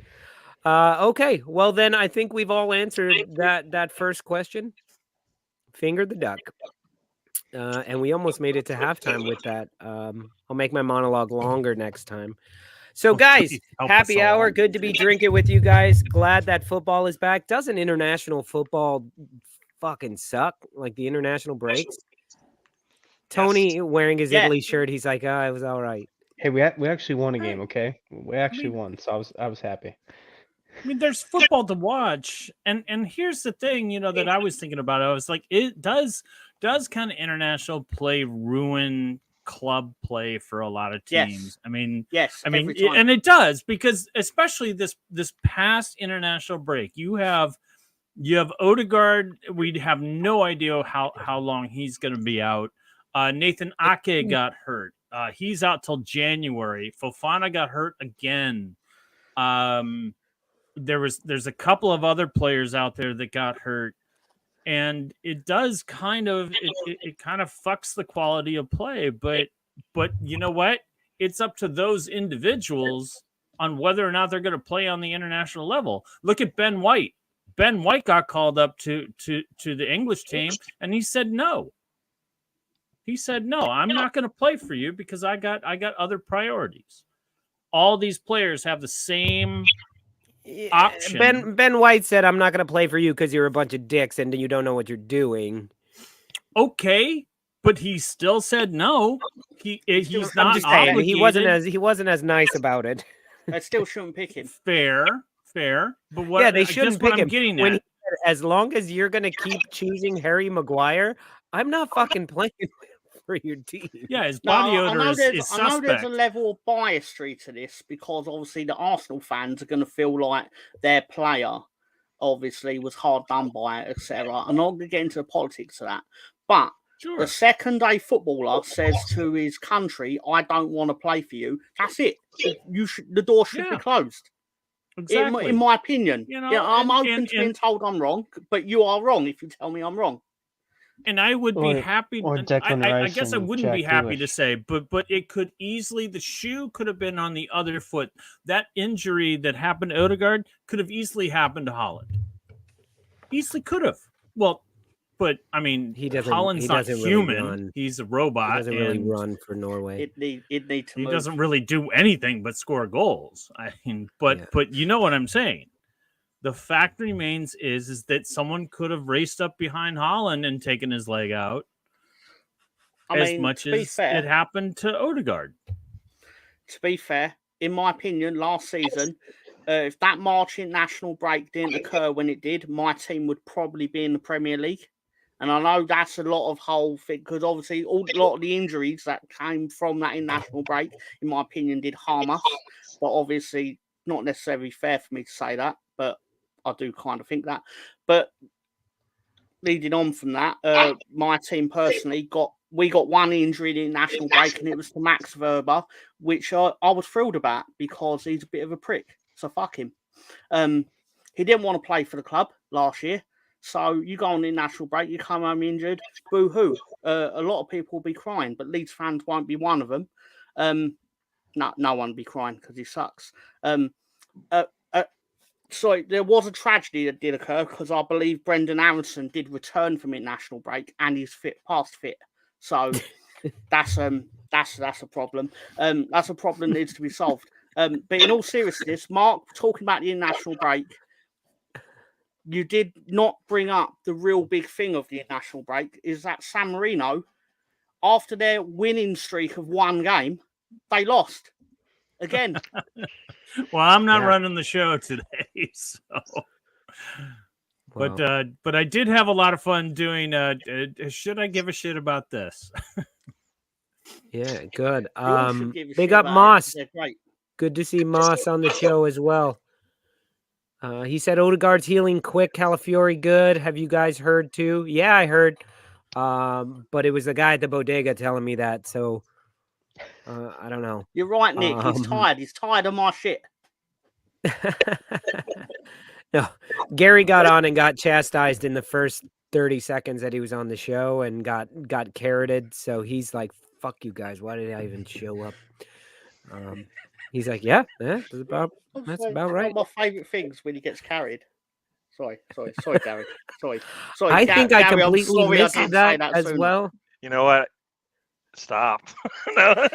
Okay, well then I think we've all answered that first question. Finger the duck. And we almost made it to halftime with that. I'll make my monologue longer next time. So, guys, happy hour. Good to be drinking with you guys. Glad that football is back. Doesn't international football fucking suck? Like the international breaks? Tony wearing his Italy shirt. He's like, it was all right. Hey, we actually won a game, okay? We actually won, so I was happy. I mean, there's football to watch, and here's the thing, that I was thinking about. I was like, it does kind of international play ruin club play for a lot of teams. Yes. I mean, and it does, because especially this past international break, you have Odegaard. We have no idea how long he's going to be out. Nathan Ake got hurt. He's out till January. Fofana got hurt again. There's a couple of other players out there that got hurt, and it does kind of it kind of fucks the quality of play. But you know what? It's up to those individuals on whether or not they're going to play on the international level. Look at Ben White. Ben White got called up to the English team, and he said no. He said no. I'm not going to play for you because I got other priorities. All these players have the same option. Ben White said, "I'm not going to play for you because you're a bunch of dicks and you don't know what you're doing." Okay, but he still said no. He's not. I'm just saying, he wasn't as nice about it. I still shouldn't pick him. Fair. But what? Yeah, they shouldn't pick him. Getting when he said, as long as you're going to keep choosing Harry Maguire, I'm not fucking playing for your team. Yeah, his body odor is suspect. I know there's a level of biasry to this, because obviously the Arsenal fans are going to feel like their player obviously was hard done by it, etc. I'm not going to get into the politics of that. But the second a footballer says to his country, "I don't want to play for you," that's it. The door should be closed. Exactly. In my opinion. I'm open to being told I'm wrong, but you are wrong if you tell me I'm wrong. And I would be happy. I guess I wouldn't be happy Grealish. to say, but it could easily, the shoe could have been on the other foot. That injury that happened to Odegaard could have easily happened to Holland. Easily could have. Well, but I mean, Holland's not human. Really he's a robot. He doesn't really run for Norway. He doesn't really do anything but score goals. I mean, but you know what I'm saying. The fact remains is that someone could have raced up behind Holland and taken his leg out, much as it happened to Odegaard. To be fair, in my opinion, last season, if that March international break didn't occur when it did, my team would probably be in the Premier League. And I know that's a lot of whole thing, because obviously a lot of the injuries that came from that international break, in my opinion, did harm us. But obviously, not necessarily fair for me to say that, but I do kind of think that. But leading on from that, my team personally got one injury in the national break, and it was to Max Verber, which I was thrilled about because he's a bit of a prick. So fuck him. He didn't want to play for the club last year. So you go on the national break, you come home injured, boo-hoo. A lot of people will be crying, but Leeds fans won't be one of them. No one will be crying because he sucks. Sorry, there was a tragedy that did occur because I believe Brendan Aronson did return from international break and he's past fit. So that's a problem. That's a problem that needs to be solved. But in all seriousness, Mark, talking about the international break, you did not bring up the real big thing of the international break is that San Marino, after their winning streak of one game, they lost again. Well, I'm not running the show today, so. Wow. But I did have a lot of fun doing. Should I give a shit about this? Yeah, good. Big Big up Moss. They're great. Good to see Moss on the show as well. He said Odegaard's healing quick. Calafiori good. Have you guys heard too? Yeah, I heard. But it was the guy at the bodega telling me that. So I don't know. You're right, Nick. He's tired. He's tired of my shit. No, Gary got on and got chastised in the first 30 seconds that he was on the show and got carroted. So he's like, "Fuck you guys! Why did I even show up?" He's like, "Yeah, that's about right." One of my favourite things when he gets carried. Sorry, Gary. Sorry. I think I Gary, completely missed that as sooner. well. You know what? Stop. No.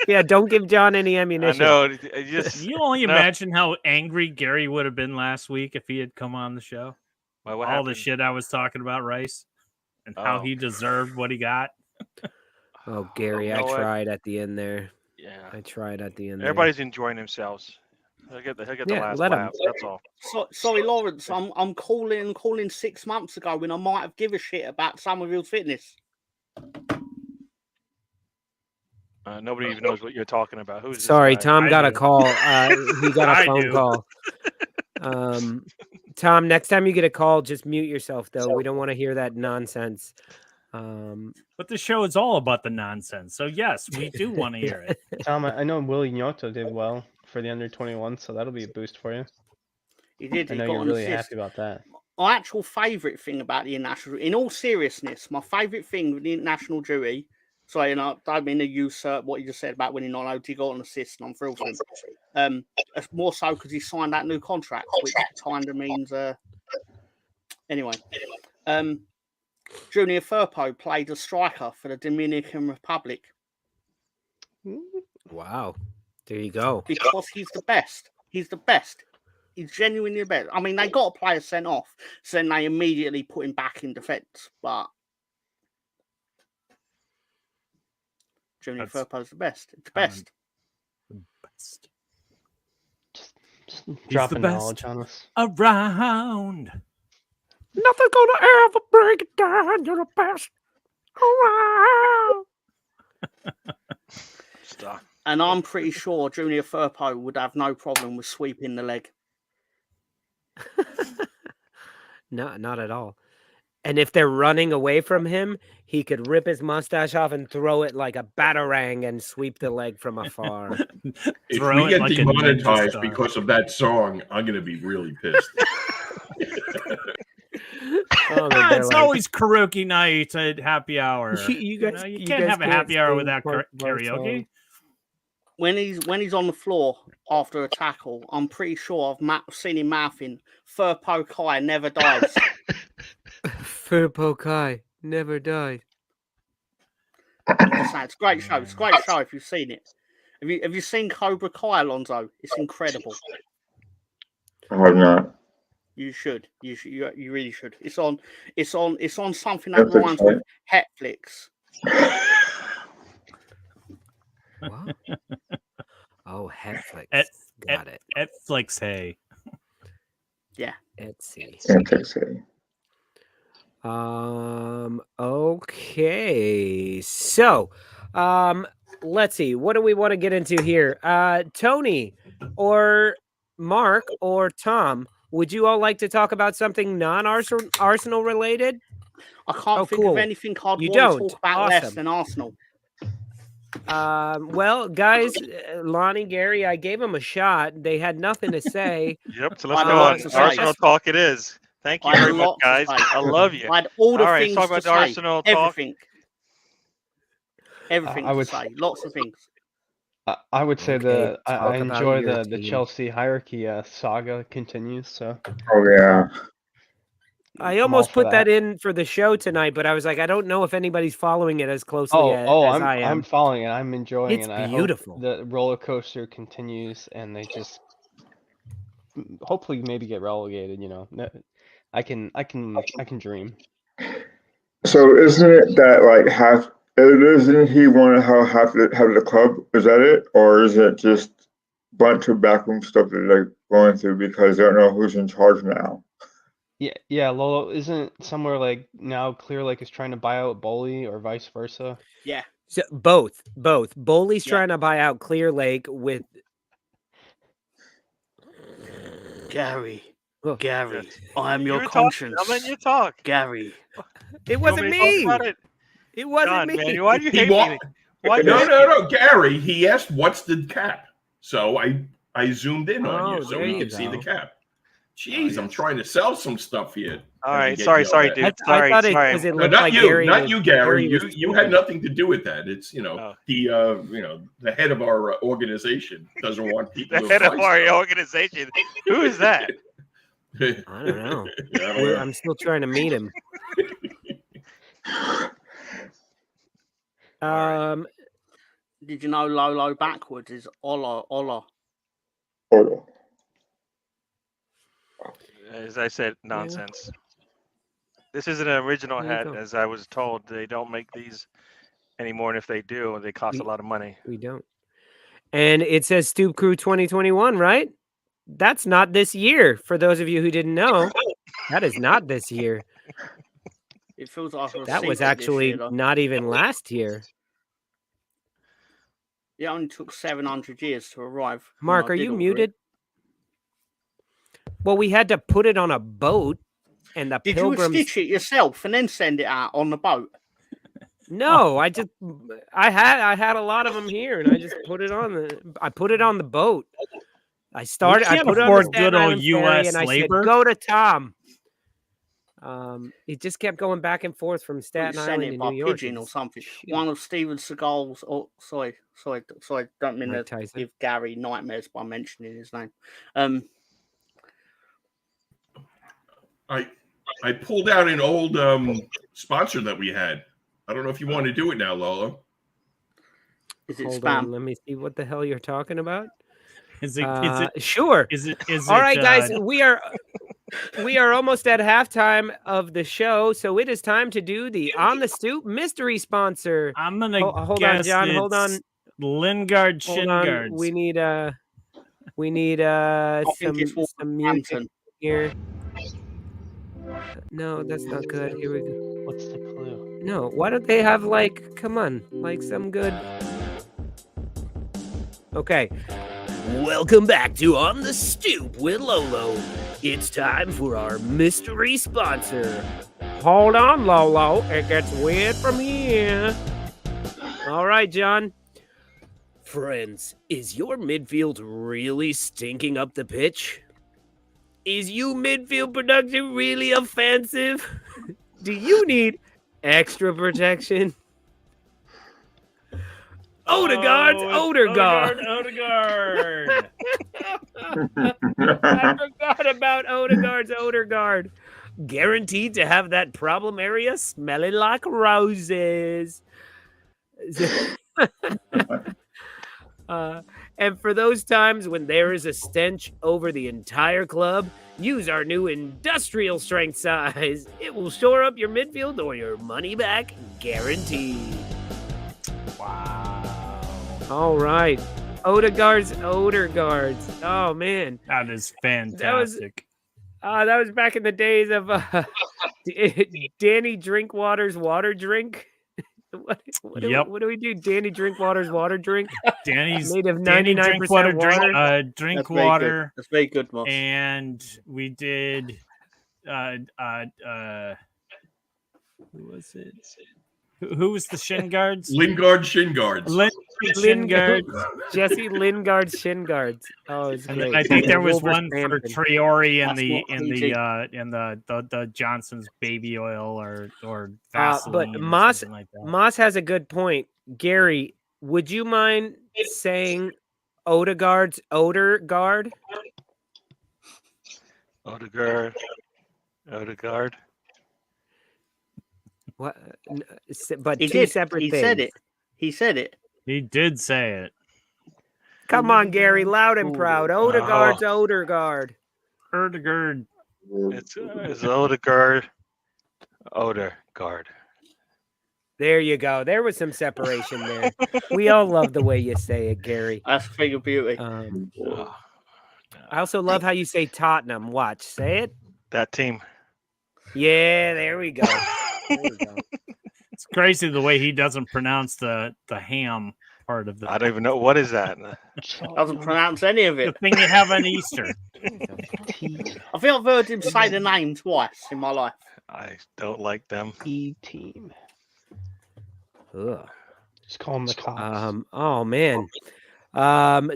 Yeah, don't give John any ammunition. I know. You only imagine how angry Gary would have been last week if he had come on the show. Well, all the shit I was talking about Rice and how he deserved what he got. Oh, Gary, I tried at the end there. Yeah, I tried at the end. Everybody's enjoying themselves. He'll get the last laugh. That's all. Sorry, Lawrence. I'm calling 6 months ago when I might have given a shit about Somerville's fitness. Nobody even knows what you're talking about. Who's Sorry, this guy? Tom got a call. He got a phone call. Tom, next time you get a call, just mute yourself, though. We don't want to hear that nonsense. But the show is all about the nonsense. So, yes, we do want to hear it. Tom, I know Willie Gnotto did well for the under-21, so that'll be a boost for you. He did. I know you're really happy about that. My actual favourite thing about the international, in all seriousness, my favourite thing with the international duty, sorry, and I don't mean to usurp what you just said about winning on OT, got an assist, and I'm thrilled for him. It's more so because he signed that new contract, which kind of means, anyway. Junior Firpo played a striker for the Dominican Republic. Wow. There you go. Because he's the best. He's the best. He's genuinely the best. I mean, they got a player sent off, so then they immediately put him back in defence. But Junior Firpo's the best. It's the best. Just dropping knowledge on us. Around. Nothing's gonna ever break it down. You're the best. Stop. And I'm pretty sure Junior Firpo would have no problem with sweeping the leg. No, not at all. And if they're running away from him, he could rip his mustache off and throw it like a batarang and sweep the leg from afar. If we get demonetized because of that song, I'm going to be really pissed. It's always karaoke night at happy hour. You guys, you can't have a happy hour without karaoke. When he's on the floor after a tackle, I'm pretty sure I've seen him mouthing, Firpo Kai never dies. Firpo Kai never died. It's a great show. It's a great show if you've seen it. Have you seen Cobra Kai, Alonso? It's incredible. I have not. You should. You really should. It's on something that reminds me of Netflix. What? Oh, Netflix. Got it. Netflix, hey. Yeah. Etsy. Etsy. Okay. So, let's see. What do we want to get into here? Tony or Mark or Tom, Would you all like to talk about something non-Arsenal related? I can't think of anything I'd want to talk about less than Arsenal. Well, guys, Lonnie, Gary, I gave them a shot. They had nothing to say. Yep. So let's go on. Arsenal talk it is. Thank you very much, guys. I love you. I had all the right, things talk about to the say. Arsenal talk. Everything to say. Lots of things. I would say I enjoy the Chelsea hierarchy saga continues. So. Oh yeah. I almost put that in for the show tonight, but I was like, I don't know if anybody's following it as closely as I am. I'm following it. I'm enjoying it. It's beautiful. I hope the roller coaster continues, and they just hopefully maybe get relegated. You know, I can dream. So isn't it that like isn't he want to have the club? Is that it, or is it just a bunch of backroom stuff that they're going through because they don't know who's in charge now? Yeah, Lolo, isn't somewhere like now Clear Lake is trying to buy out Bowley or vice versa? Yeah. So both. Bowley's trying to buy out Clear Lake with Gary, I am your conscience. I'm letting you talk. Gary. It wasn't me. It wasn't me. Man, why do you hate me? No, Gary. He asked, "What's the cap?" So I zoomed in on you so we could see the cap. Jeez, I'm trying to sell some stuff here. All right, sorry, dude. I thought it looked like Gary. Not you, Gary. You had nothing to do with that. It's the head of our organization doesn't want people. The head of our organization. Who is that? I don't know. I'm still trying to meet him. Did you know Lolo backwards is Ola? As I said, nonsense. This isn't an original hat, as I was told. They don't make these anymore, and if they do, they cost a lot of money. We don't. And it says Stoop Crew 2021, right? That's not this year. For those of you who didn't know, that is not this year. It feels like that was actually not even last year. It only took 700 years to arrive. Mark, are you muted? Well, we had to put it on a boat, and the pilgrims... Did you stitch it yourself and then send it out on the boat? No, I had a lot of them here, and I just put it on the boat. I put it on the good old U.S. labor. Said, go to Tom. It just kept going back and forth from Staten Island to New York. Pigeon or something. One of Steven Seagal's. Oh, sorry. Don't mean to give Gary nightmares by mentioning his name. I pulled out an old sponsor that we had. I don't know if you want to do it now, Lolo. Is it Hold spam? On, let me see what the hell you're talking about. Is it sure? Is it all right, guys? We are almost at halftime of the show, so it is time to do the On the Stoop mystery sponsor. I'm gonna hold on, John. Hold on. Lingard Shingards. We need some music here. No, that's not good. Here we go. What's the clue? No, why don't they have come on, some good. Okay. Welcome back to On the Stoop with Lolo. It's time for our mystery sponsor. Hold on, Lolo. It gets weird from here. All right, John. Friends, is your midfield really stinking up the pitch? Is you midfield production really offensive? Do you need extra protection? Odegaard. I forgot about Odegaard. Guaranteed to have that problem area smelling like roses. And for those times when there is a stench over the entire club, use our new industrial strength size. It will shore up your midfield or your money back guaranteed. Wow. All right. Odegaard's. Oh, man. That is fantastic. That was back in the days of Danny Drinkwater's water drink. What do we do? Danny Drinkwater's water drink. Danny's made of 99% Drinkwater. water. Drink water. That's very good, Moss. And we did. Who was it? Who was the shin guards? Lingard shin guards. Shin guards. Jesse Lingard's shin guards. Oh, it's And great. then I think there was one Wolverhampton. for Triori That's in the Johnson's baby oil or Vaseline. But or Moss something like that. Moss has a good point. Gary, would you mind saying Odegaard's odor guard? Odegaard. What? But He two did. separate He things. said it. He said it. He did say it. Come on, Gary, loud and proud. Odegaard's odor guard. Odegaard. It's Odegaard. Odegaard. There you go. There was some separation there. We all love the way you say it, Gary. That's a thing of beauty. I also love how you say Tottenham. Watch. Say it. That team. Yeah, there we go. There we go. It's crazy the way he doesn't pronounce the ham part of the. I don't even know what is that. Doesn't pronounce any of The it. thing you have on Easter. I think I've heard him say the name twice in my life. I don't like them. E-team. Ugh. Just call him the cops. Oh man.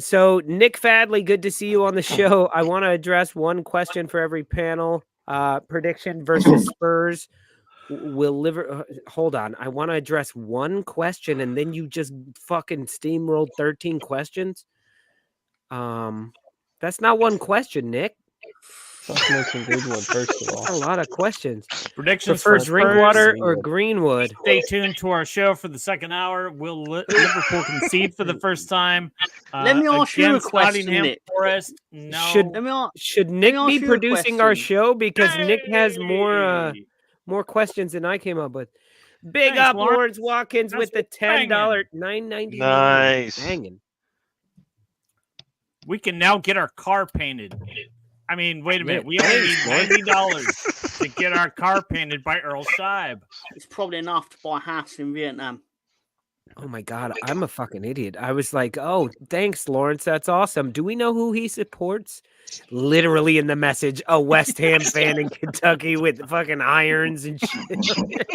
So Nick Fadley, good to see you on the show. I want to address one question for every panel. Prediction versus Spurs. Will Liverpool hold on? I want to address one question, and then you just fucking steamrolled 13 questions. That's not one question, Nick. Let's make some Greenwood first of all. That's a lot of questions. Predictions Prefer for Drinkwater Spurs. or Greenwood? Stay tuned to our show for the second hour. Will Liverpool concede for the first time? Let me ask you a against question, Nottingham Nick. Forest? No. Should Nick ask be you a producing our question. show because Nick has more Hey! questions than I came up with. Big Thanks, up, Lawrence. Lawrence Watkins That's with the $10 $9.99. Nice. Hanging. We can now get our car painted. I mean, wait a minute. We only need thanks, $90 to get our car painted by Earl Scheib. It's probably enough to buy a house in Vietnam. Oh my god, I'm a fucking idiot. I was like, "Oh, thanks, Lawrence. That's awesome." Do we know who he supports? Literally in the message, a West Ham fan in Kentucky with fucking irons and shit.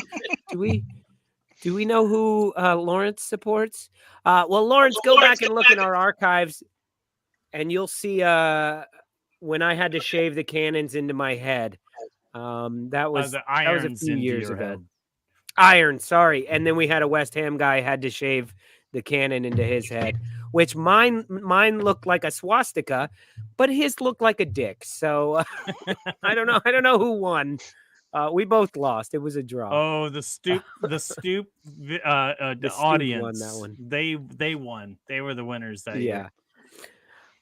Do we know who Lawrence supports? Well, Lawrence, go back and look in our archives, and you'll see when I had to shave the cannons into my head. That was The a irons few into years your ago. head. Iron, sorry. And then we had a West Ham guy had to shave the cannon into his head, which mine looked like a swastika, but his looked like a dick. So I don't know who won. We both lost. It was a draw. Oh, the Stoop Stoop audience won that one. They won. They were the winners that Yeah.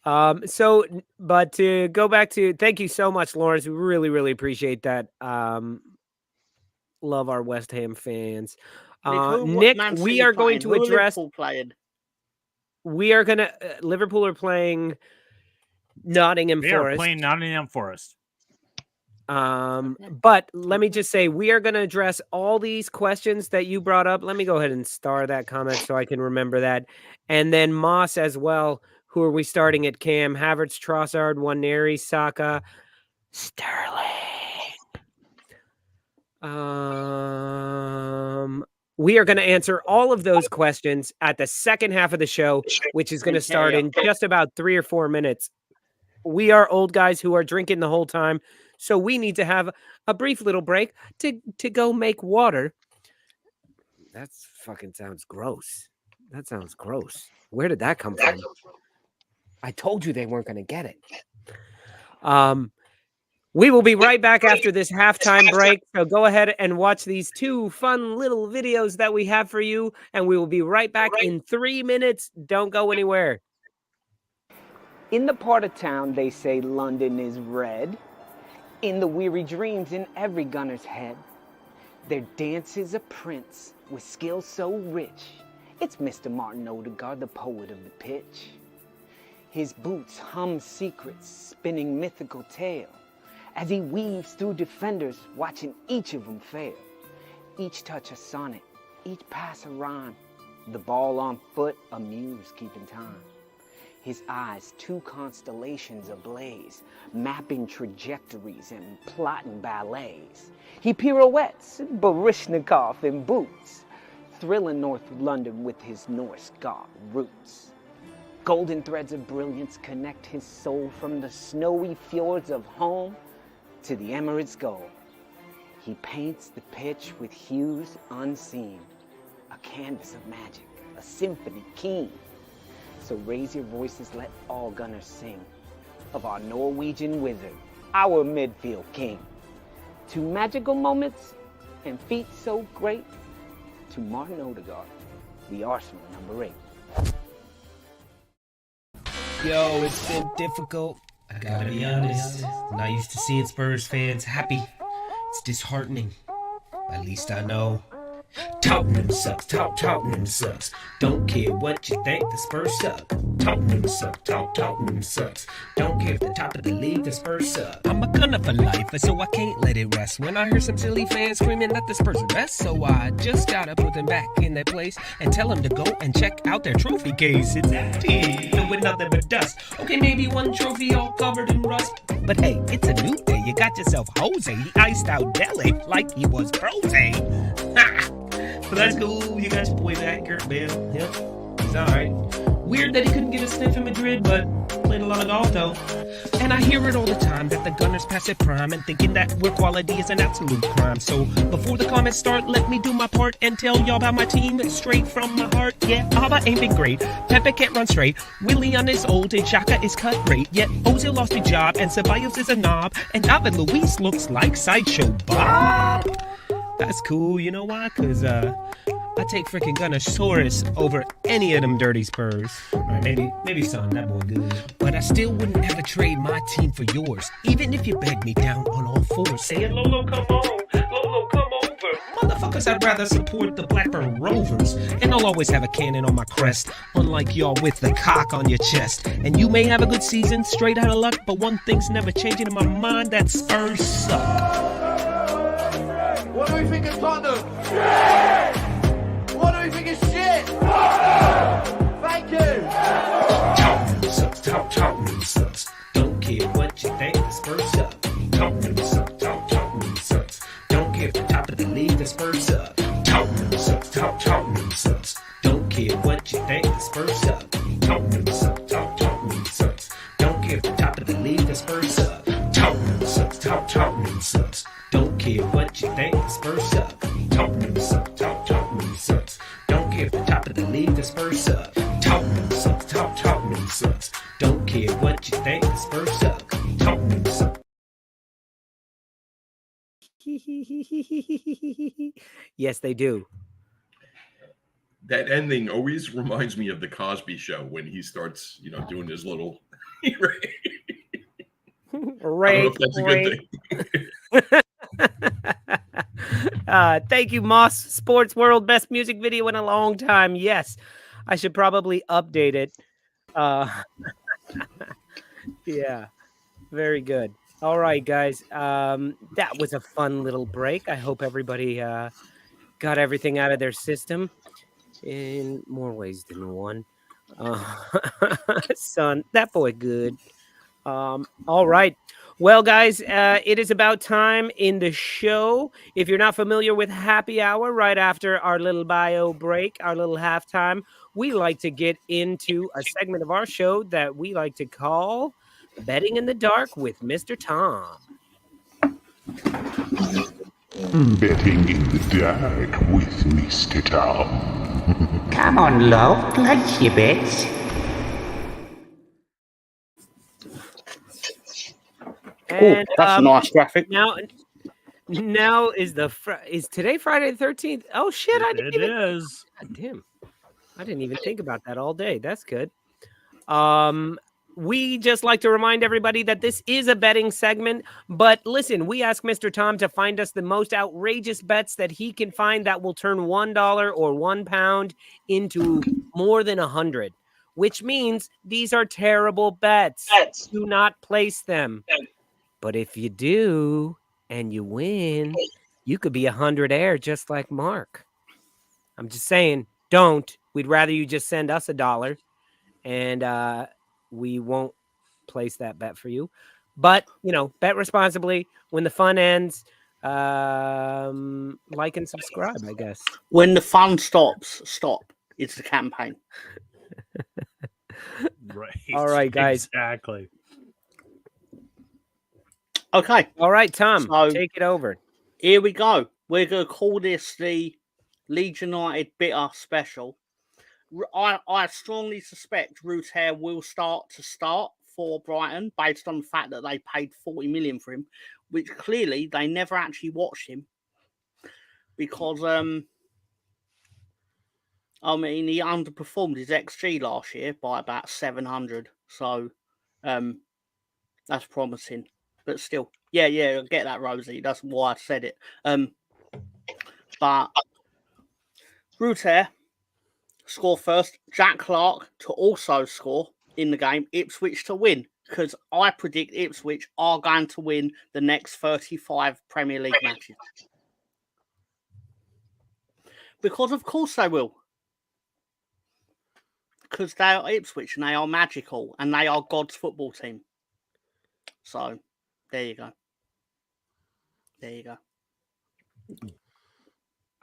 year. So, but to go back to, thank you so much, Lawrence. We really, really appreciate that. Love our West Ham fans. Nick, we are going to address. We are going to. Liverpool are playing Nottingham They are Forest. playing Nottingham Forest. But let me just say, we are going to address all these questions that you brought up. Let me go ahead and star that comment so I can remember that. And then Moss as well. Who are we starting at Cam? Havertz, Trossard, Waneri, Saka, Sterling. We are going to answer all of those questions at the second half of the show, which is going to start in just about 3 or 4 minutes. We are old guys who are drinking the whole time, so we need to have a brief little break to go make water. That fucking sounds gross. That sounds gross. Where did that come from? I told you they weren't going to get it. We will be right back after this halftime break. So go ahead and watch these 2 fun little videos that we have for you. And we will be right back in 3 minutes. Don't go anywhere. In the part of town, they say London is red. In the weary dreams in every gunner's head. Their dance is a prince with skill so rich. It's Mr. Martin Odegaard, the poet of the pitch. His boots hum secrets, spinning mythical tale. As he weaves through defenders, watching each of them fail. Each touch a sonnet, each pass a rhyme. The ball on foot, a muse keeping time. His eyes, two constellations ablaze, mapping trajectories and plotting ballets. He pirouettes, Baryshnikov in boots, thrilling North London with his Norse god roots. Golden threads of brilliance connect his soul from the snowy fjords of home to the Emirates gold. He paints the pitch with hues unseen, a canvas of magic, a symphony keen. So raise your voices, let all gunners sing of our Norwegian wizard, our midfield king. Two magical moments and feats so great to Martin Odegaard, the Arsenal number 8. Yo, it's been difficult. I gotta be honest. Not used to seeing Spurs fans happy. It's disheartening. At least I know. Tottenham sucks, Tottenham sucks. Don't care what you think, the Spurs suck. Tottenham sucks, Tottenham sucks. Don't care if the top of the league, the Spurs suck. I'm a gunner for life, so I can't let it rest. When I hear some silly fans screaming that the Spurs are best, so I just gotta put them back in their place and tell them to go and check out their trophy case. It's empty, filled with nothing but dust. Okay, maybe one trophy all covered in rust. But hey, it's a new day. You got yourself Jose. He iced out Dele like he was Prose. Ha! But that's cool. You got your boy back, Kurt Bale. Yep, he's alright. Weird that he couldn't get a sniff in Madrid, but played a lot of golf though. And I hear it all the time that the Gunners pass their prime and thinking that we're quality is an absolute crime. So before the comments start, let me do my part and tell y'all about my team straight from my heart. Yeah, Alba ain't been great. Pepe can't run straight. Willian is old and Xhaka is cut rate. Yet Ozil lost his job and Ceballos is a knob. And David Luiz looks like Sideshow Bob. That's cool, you know why? Cause I take freaking Gunnersaurus over any of them dirty Spurs. Or maybe Son, that boy good. But I still wouldn't ever trade my team for yours, even if you begged me down on all fours, saying Lolo come on, Lolo come over. Motherfuckers, I'd rather support the Blackburn Rovers, and I'll always have a cannon on my crest, unlike y'all with the cock on your chest. And you may have a good season, straight out of luck, but one thing's never changing in my mind: that Spurs suck. What do we think of Tottenham? Shit! What do we think of shit? Thank you! Tottenham sucks, Tottenham sucks. Don't care what you think, the Spurs suck. Tottenham sucks, Tottenham sucks. Don't care if the top of the league, the Spurs suck. Tottenham sucks, Tottenham sucks. Don't care what you think, the Spurs suck. Tottenham sucks, Tottenham sucks. Don't care if the top of the league, the Spurs suck. Tottenham sucks, Tottenham sucks. Don't care what you think, the Spurs suck. Tottenham sucks, Tottenham sucks. Don't care if the top of the league, the Spurs suck. Tottenham sucks, Tottenham sucks. Don't care what you think, the Spurs suck. Tottenham sucks. Yes, they do. That ending always reminds me of the Cosby Show when he starts, doing his little. Right. I don't know if that's a good thing. Thank you, Moss. Sports World, best music video in a long time. Yes, I should probably update it. Yeah, very good. All right, guys. That was a fun little break. I hope everybody got everything out of their system in more ways than one. Son, that boy good. All right. Well, guys, it is about time in the show. If you're not familiar with Happy Hour, right after our little bio break, our little halftime, we like to get into a segment of our show that we like to call Betting in the Dark with Mr. Tom. Betting in the Dark with Mr. Tom. Come on, love, place your bets. And, that's a nice graphic. Now is is today Friday the 13th? Oh shit! It is. God damn! I didn't even think about that all day. That's good. We just like to remind everybody that this is a betting segment. But listen, we ask Mr. Tom to find us the most outrageous bets that he can find that will turn $1 or £1 into more than 100. Which means these are terrible bets. Do not place them. But if you do and you win, you could be 100 air just like Mark. I'm just saying, don't. We'd rather you just send us $1, and we won't place that bet for you. But, bet responsibly. When the fun ends, like and subscribe, I guess. When the fun stops, stop. It's the campaign. Right. All right, guys. Exactly. Okay. All right, Tom, So, take it over. Here we go. We're going to call this the Leeds United Bitter Special. I strongly suspect Ruter will start for Brighton based on the fact that they paid 40 million for him, which clearly they never actually watched him because he underperformed his XG last year by about 700. So that's promising, but still, yeah, I get that, Rosie. That's why I said it. But Ruter score first, Jack Clark to also score in the game, Ipswich to win, because I predict Ipswich are going to win the next 35 Premier League matches. Because of course they will. Because they are Ipswich and they are magical and they are God's football team. So, there you go. There you go.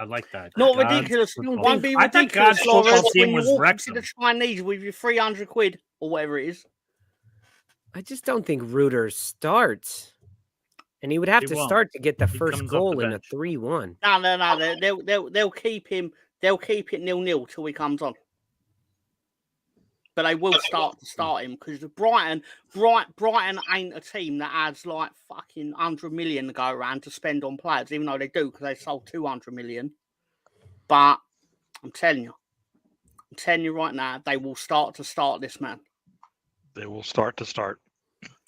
I like that. Not God's ridiculous. football. Won't be I thought ridiculous, God's football Lawrence, team when was you walk Wrexham. into the Chinese with your 300 quid or whatever it is. I just don't think Ruter starts. And he would have He to won't. start to get the He first comes off goal the in a bench. 3-1. No. They'll keep him. They'll keep it 0-0 till he comes on. But they will start him because Brighton ain't a team that has like fucking 100 million to go around to spend on players, even though they do because they sold 200 million. But I'm telling you right now, they will start this man. They will start.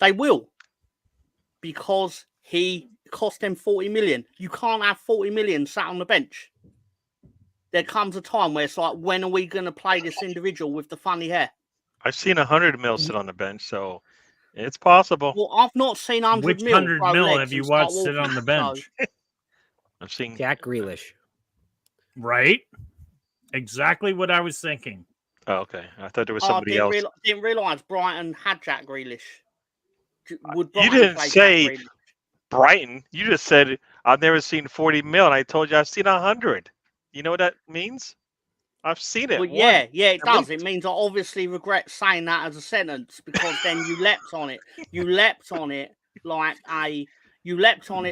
They will, because he cost them 40 million. You can't have 40 million sat on the bench. There comes a time where it's like, when are we going to play this individual with the funny hair? I've seen 100 mil sit on the bench, so it's possible. Well, I've not seen 100 Which mil. 100 throw mil legs have you and start watched sit walking, on the bench? I've seen Jack Grealish. Right? Exactly what I was thinking. Oh, okay. I thought there was somebody else. Didn't realise Brighton had Jack Grealish. Would You Brighton didn't play say Jack Grealish? Brighton. You just said I've never seen 40 mil, and I told you I've seen 100. You know what that means? I've seen it. Well, yeah, it does. least. It means I obviously regret saying that as a sentence because then you leapt on it. You leapt on it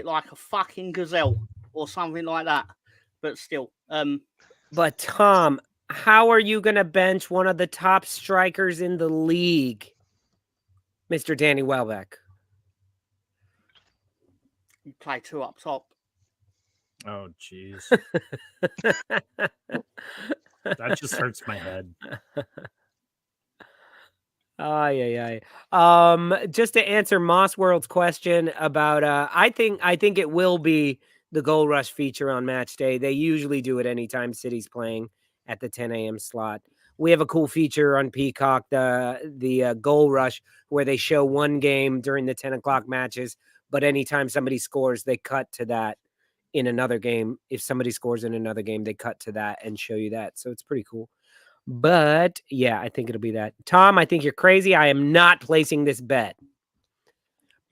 like a fucking gazelle or something like that. But still, But Tom, how are you going to bench one of the top strikers in the league, Mr. Danny Welbeck? You play two up top. Oh, jeez. That just hurts my head. Just to answer Moss World's question about, I think it will be the goal rush feature on match day. They usually do it anytime City's playing at the 10 a.m. slot. We have a cool feature on Peacock, the goal rush, where they show one game during the 10 o'clock matches, but anytime somebody scores, they cut to that in another game. If somebody scores in another game, they cut to that and show you that. So it's pretty cool. But yeah, I think it'll be that. Tom, I think you're crazy. I am not placing this bet.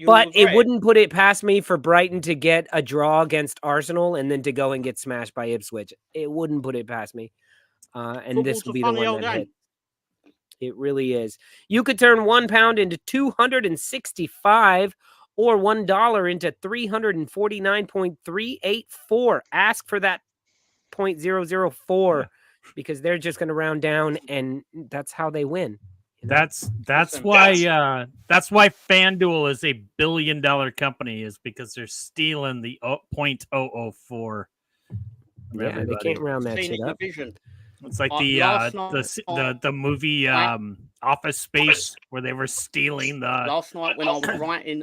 But it wouldn't put it past me for Brighton to get a draw against Arsenal and then to go and get smashed by Ipswich. It wouldn't put it past me. And this will be the one that hit. It really is. You could turn £1 into 265 or $1 into 349.384. Ask for that 0.004 because they're just going to round down, and that's how they win. You know? That's why FanDuel is a $1 billion company, is because they're stealing the 0.004. Yeah, they can't round that shit up. It's like the movie Office Space, where they were stealing the last night when I was writing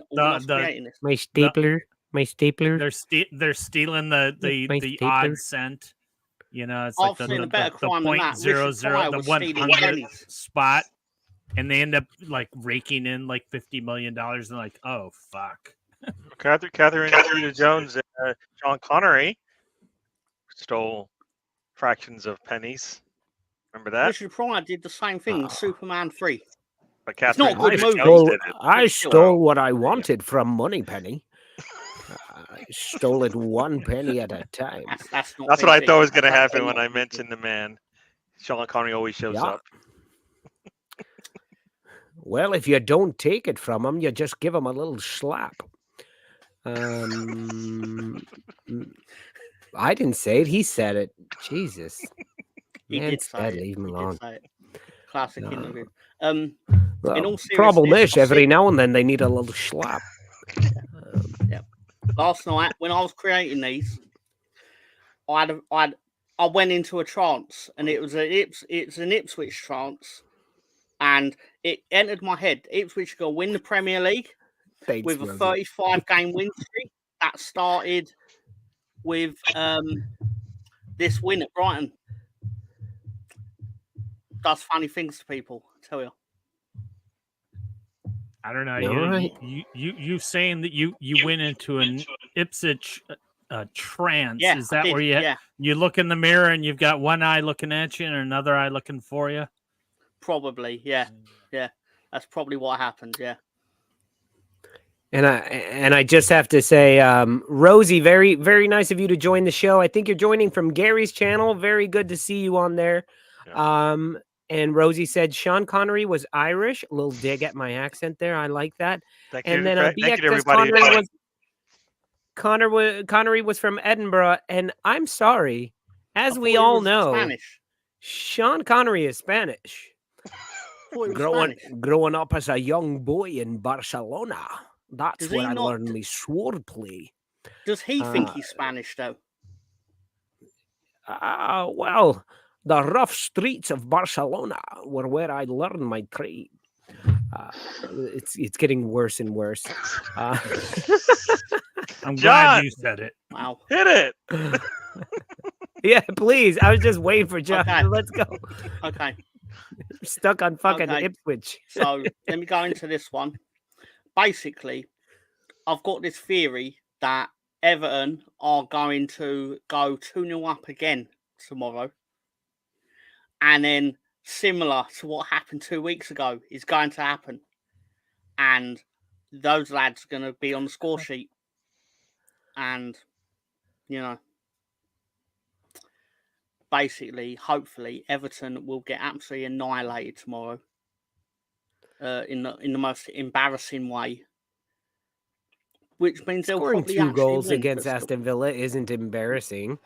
my stapler. They're stealing the odd cent. You know, it's like the 0.00, the 100 spot, and they end up like raking in like $50 million, and like, oh fuck. Catherine Zeta-Jones and Sean Connery stole fractions of pennies. Remember that? Richard Pryor did the same thing in Superman 3. But It's not a good movie. I stole what I wanted from Moneypenny. I stole it 1 penny at a time. That's what I thought was going to happen when I mentioned the man. Sean Connery always shows up. Well, if you don't take it from him, you just give him a little slap. I didn't say it. He said it. Jesus. He Man did say said, it. Leave him He alone. did say it. Classic interview. Well, in all problem seriousness, is, every now and then they need a little slap. Yeah. Last night, when I was creating these, I went into a trance, and it's an Ipswich trance, and it entered my head. Ipswich are going to win the Premier League with a 35-game win streak that started with this win at Brighton. Does funny things to people, I tell you. I don't know. Right. You saying that you went into an Ipswich trance? Yeah, is that where you look in the mirror and you've got one eye looking at you and another eye looking for you? Probably, yeah. That's probably what happened. Yeah. And I just have to say, Rosie, very, very nice of you to join the show. I think you're joining from Gary's channel. Very good to see you on there. Yeah. And Rosie said Sean Connery was Irish. A little dig at my accent there. I like that. Thank and you, then thank you BX to everybody. Connery was from Edinburgh. And I'm sorry, as we all know, Spanish. Sean Connery is Spanish. Growing up as a young boy in Barcelona. That's where I learned my swordplay. Does he think he's Spanish, though? Well, the rough streets of Barcelona were where I learned my trade. It's getting worse and worse. I'm glad you said it. Wow. Hit it. Yeah, please. I was just waiting for John. Okay. Let's go. Okay. Stuck on fucking Ipswich. So let me go into this one. Basically, I've got this theory that Everton are going to go 2-0 up again tomorrow. And then, similar to what happened 2 weeks ago, is going to happen. And those lads are going to be on the score sheet. And, basically, hopefully, Everton will get absolutely annihilated tomorrow. In the most embarrassing way. Which means they'll Scoring probably 2 goals win, against Crystal. Aston Villa isn't embarrassing.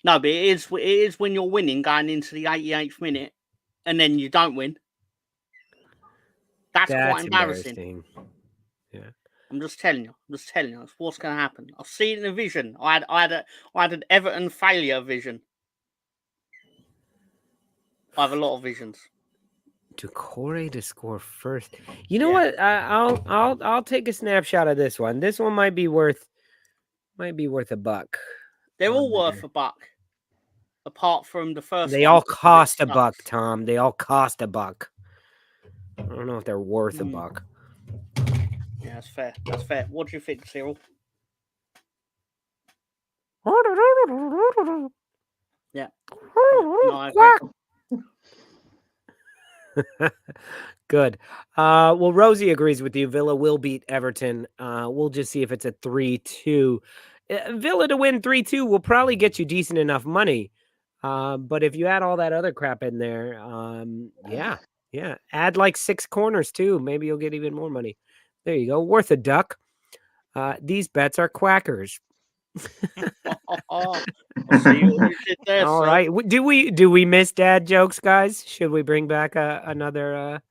No, but it is when you're winning going into the 88th minute and then you don't win. That's quite embarrassing. Yeah. I'm just telling you. That's what's going to happen. I'll see it in a vision. I had an Everton failure vision. I have a lot of visions. Decore to score first. You know what? I'll take a snapshot of this one. This one might be worth a buck. They're all worth a buck. Apart from the first They all cost a buck, Tom. They all cost a buck. I don't know if they're worth a buck. Yeah, that's fair. That's fair. What do you think, Cyril? Yeah. No, I agree. Good. Well, Rosie agrees with you. Villa will beat Everton. We'll just see if it's a 3-2. Villa to win 3-2 will probably get you decent enough money. But if you add all that other crap in there, yeah. Add like 6 corners too. Maybe you'll get even more money. There you go. Worth a duck. These bets are quackers. I'll see what you did there. All right. Do we miss dad jokes, guys? Should we bring back another?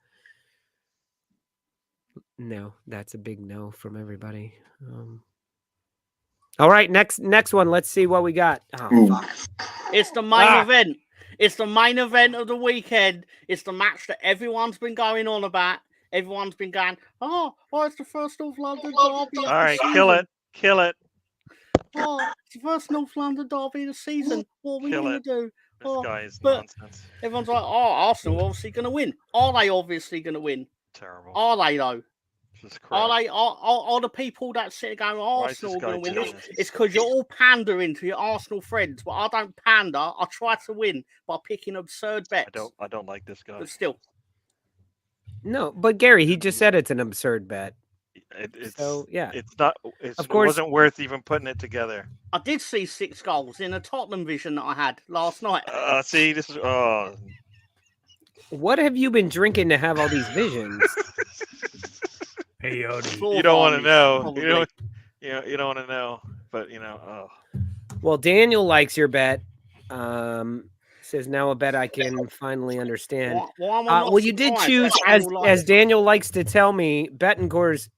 No, that's a big no from everybody. All right, next one. Let's see what we got. Oh, fuck. It's the main event. It's the main event of the weekend. It's the match that everyone's been going on about. Everyone's been going, it's the first North London derby. All right, kill it. Oh, it's the first North London derby of the season. What are we going to do? This guy is but nonsense. Everyone's like, Arsenal are obviously going to win. Are they obviously going to win? Terrible. Are they, though? Are the people that sit going Arsenal going to win this? It's because you're all pandering to your Arsenal friends, but I don't pander. I try to win by picking absurd bets. I don't like this guy. But still. No, but Gary, he just said it's an absurd bet. So yeah, it's not. Of course, it wasn't worth even putting it together. I did see 6 goals in a Tottenham vision that I had last night. See, this is. What have you been drinking to have all these visions? Peyote. You don't want to know. You don't want to know. But Well, Daniel likes your bet. Says now a bet I can finally understand. Well, you did choose, as Daniel likes to tell me, Bettencourt's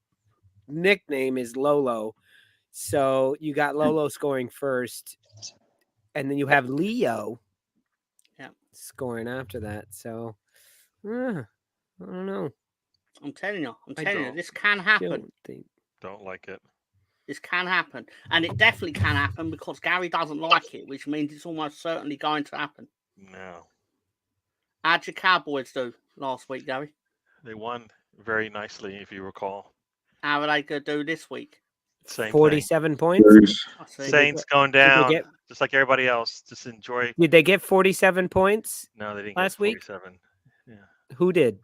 nickname is Lolo. So you got Lolo scoring first, and then you have Leo scoring after that. So I don't know. I'm telling you, this can happen. Don't like it. This can happen. And it definitely can happen because Gary doesn't like it, which means it's almost certainly going to happen. No. How'd your Cowboys do last week, Gary? They won very nicely, if you recall. How are they going to do this week? Same 47 thing. points. Saints going down, just like everybody else. Just enjoy. Did they get 47 points? No, they didn't last get 47. week. Yeah. Who did?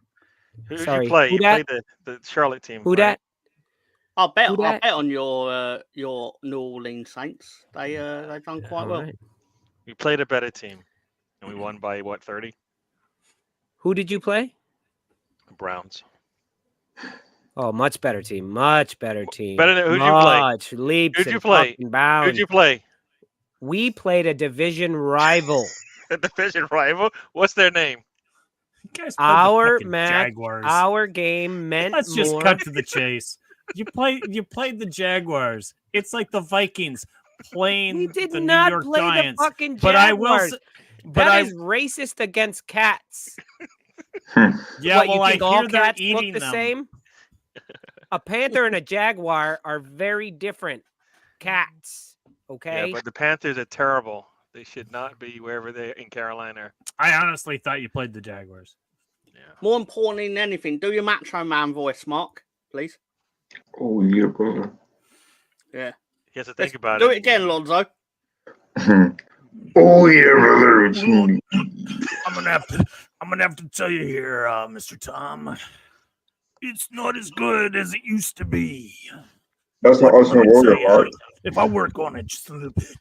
Who Sorry. did you play? Who You played the Charlotte team. Who that? I'll bet on your New Orleans Saints. They done quite well. Right. We played a better team, and we won by what, 30? Who did you play? The Browns. Oh, much better team. Much better team. Better than who'd you play? Leaps Who'd you and play? fucking bounds. Who'd you play? We played a division rival. A division rival? What's their name? Our match, Jaguars. our game meant Let's just more. cut to the chase. You played the Jaguars. It's like the Vikings playing the not New York play Giants. the fucking Jaguars. But I will. That is racist against cats. Yeah, what, well, you think I all hear they're cats eating look the them. same? A panther and a jaguar are very different cats. Okay. Yeah, but the Panthers are terrible. They should not be wherever they're in Carolina. I honestly thought you played the Jaguars. Yeah. More importantly than anything, do your Macho Man voice, Mark, please. Oh, yeah, brother. Yeah. He has to think about do it. it again, Lonzo. Oh, yeah, brother. It's me. I'm gonna have to tell you here, Mr. Tom. It's not as good as it used to be. That's not Ultimate Warrior, Mark. If I work on it just a little bit,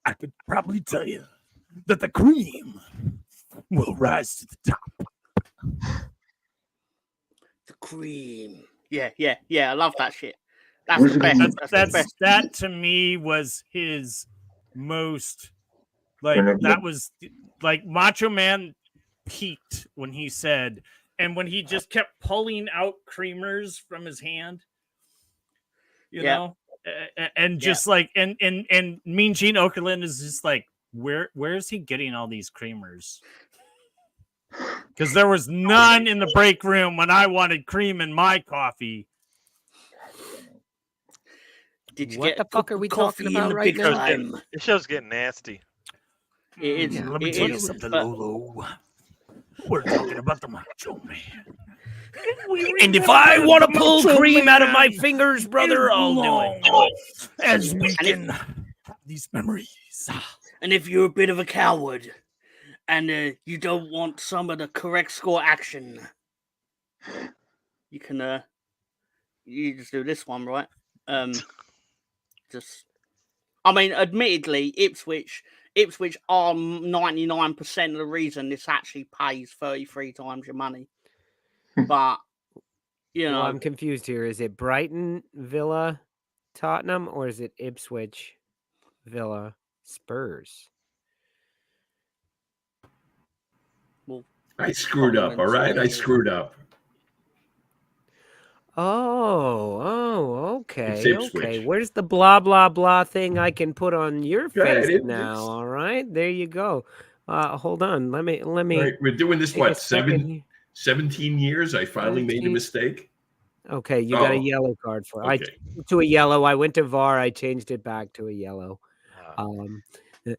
I could probably tell you that the cream will rise to the top. The cream. Yeah. I love that shit. That's the best. That's the best. That to me was his most that was like Macho Man peaked when he said, and when he just kept pulling out creamers from his hand, you know, and just like and Mean Gene Okerlund is just like, where is he getting all these creamers? Because there was none in the break room when I wanted cream in my coffee. Did you what get the fuck are we talking about right now? This show's getting nasty. It is. Yeah, let me tell you something, Lolo. We're talking about the Macho Man. And if I want to pull cream out of my fingers, brother, I'll do it. As we can have these memories. And if you're a bit of a coward and you don't want some of the correct score action, you can you just do this one, right? Admittedly, Ipswich are 99% of the reason this actually pays 33 times your money. But you know, well, I'm confused here. Is it Brighton, Villa, Tottenham, or is it Ipswich, Villa, Spurs? Well, I screwed up. All right, I screwed up. Oh, okay. Where's the blah blah blah thing I can put on your face now? All right, there you go. Hold on, let me. Right, we're doing this what 17 years. I finally made a mistake. Okay, you got a yellow card for it. Okay. I to a yellow. I went to VAR. I changed it back to a yellow. There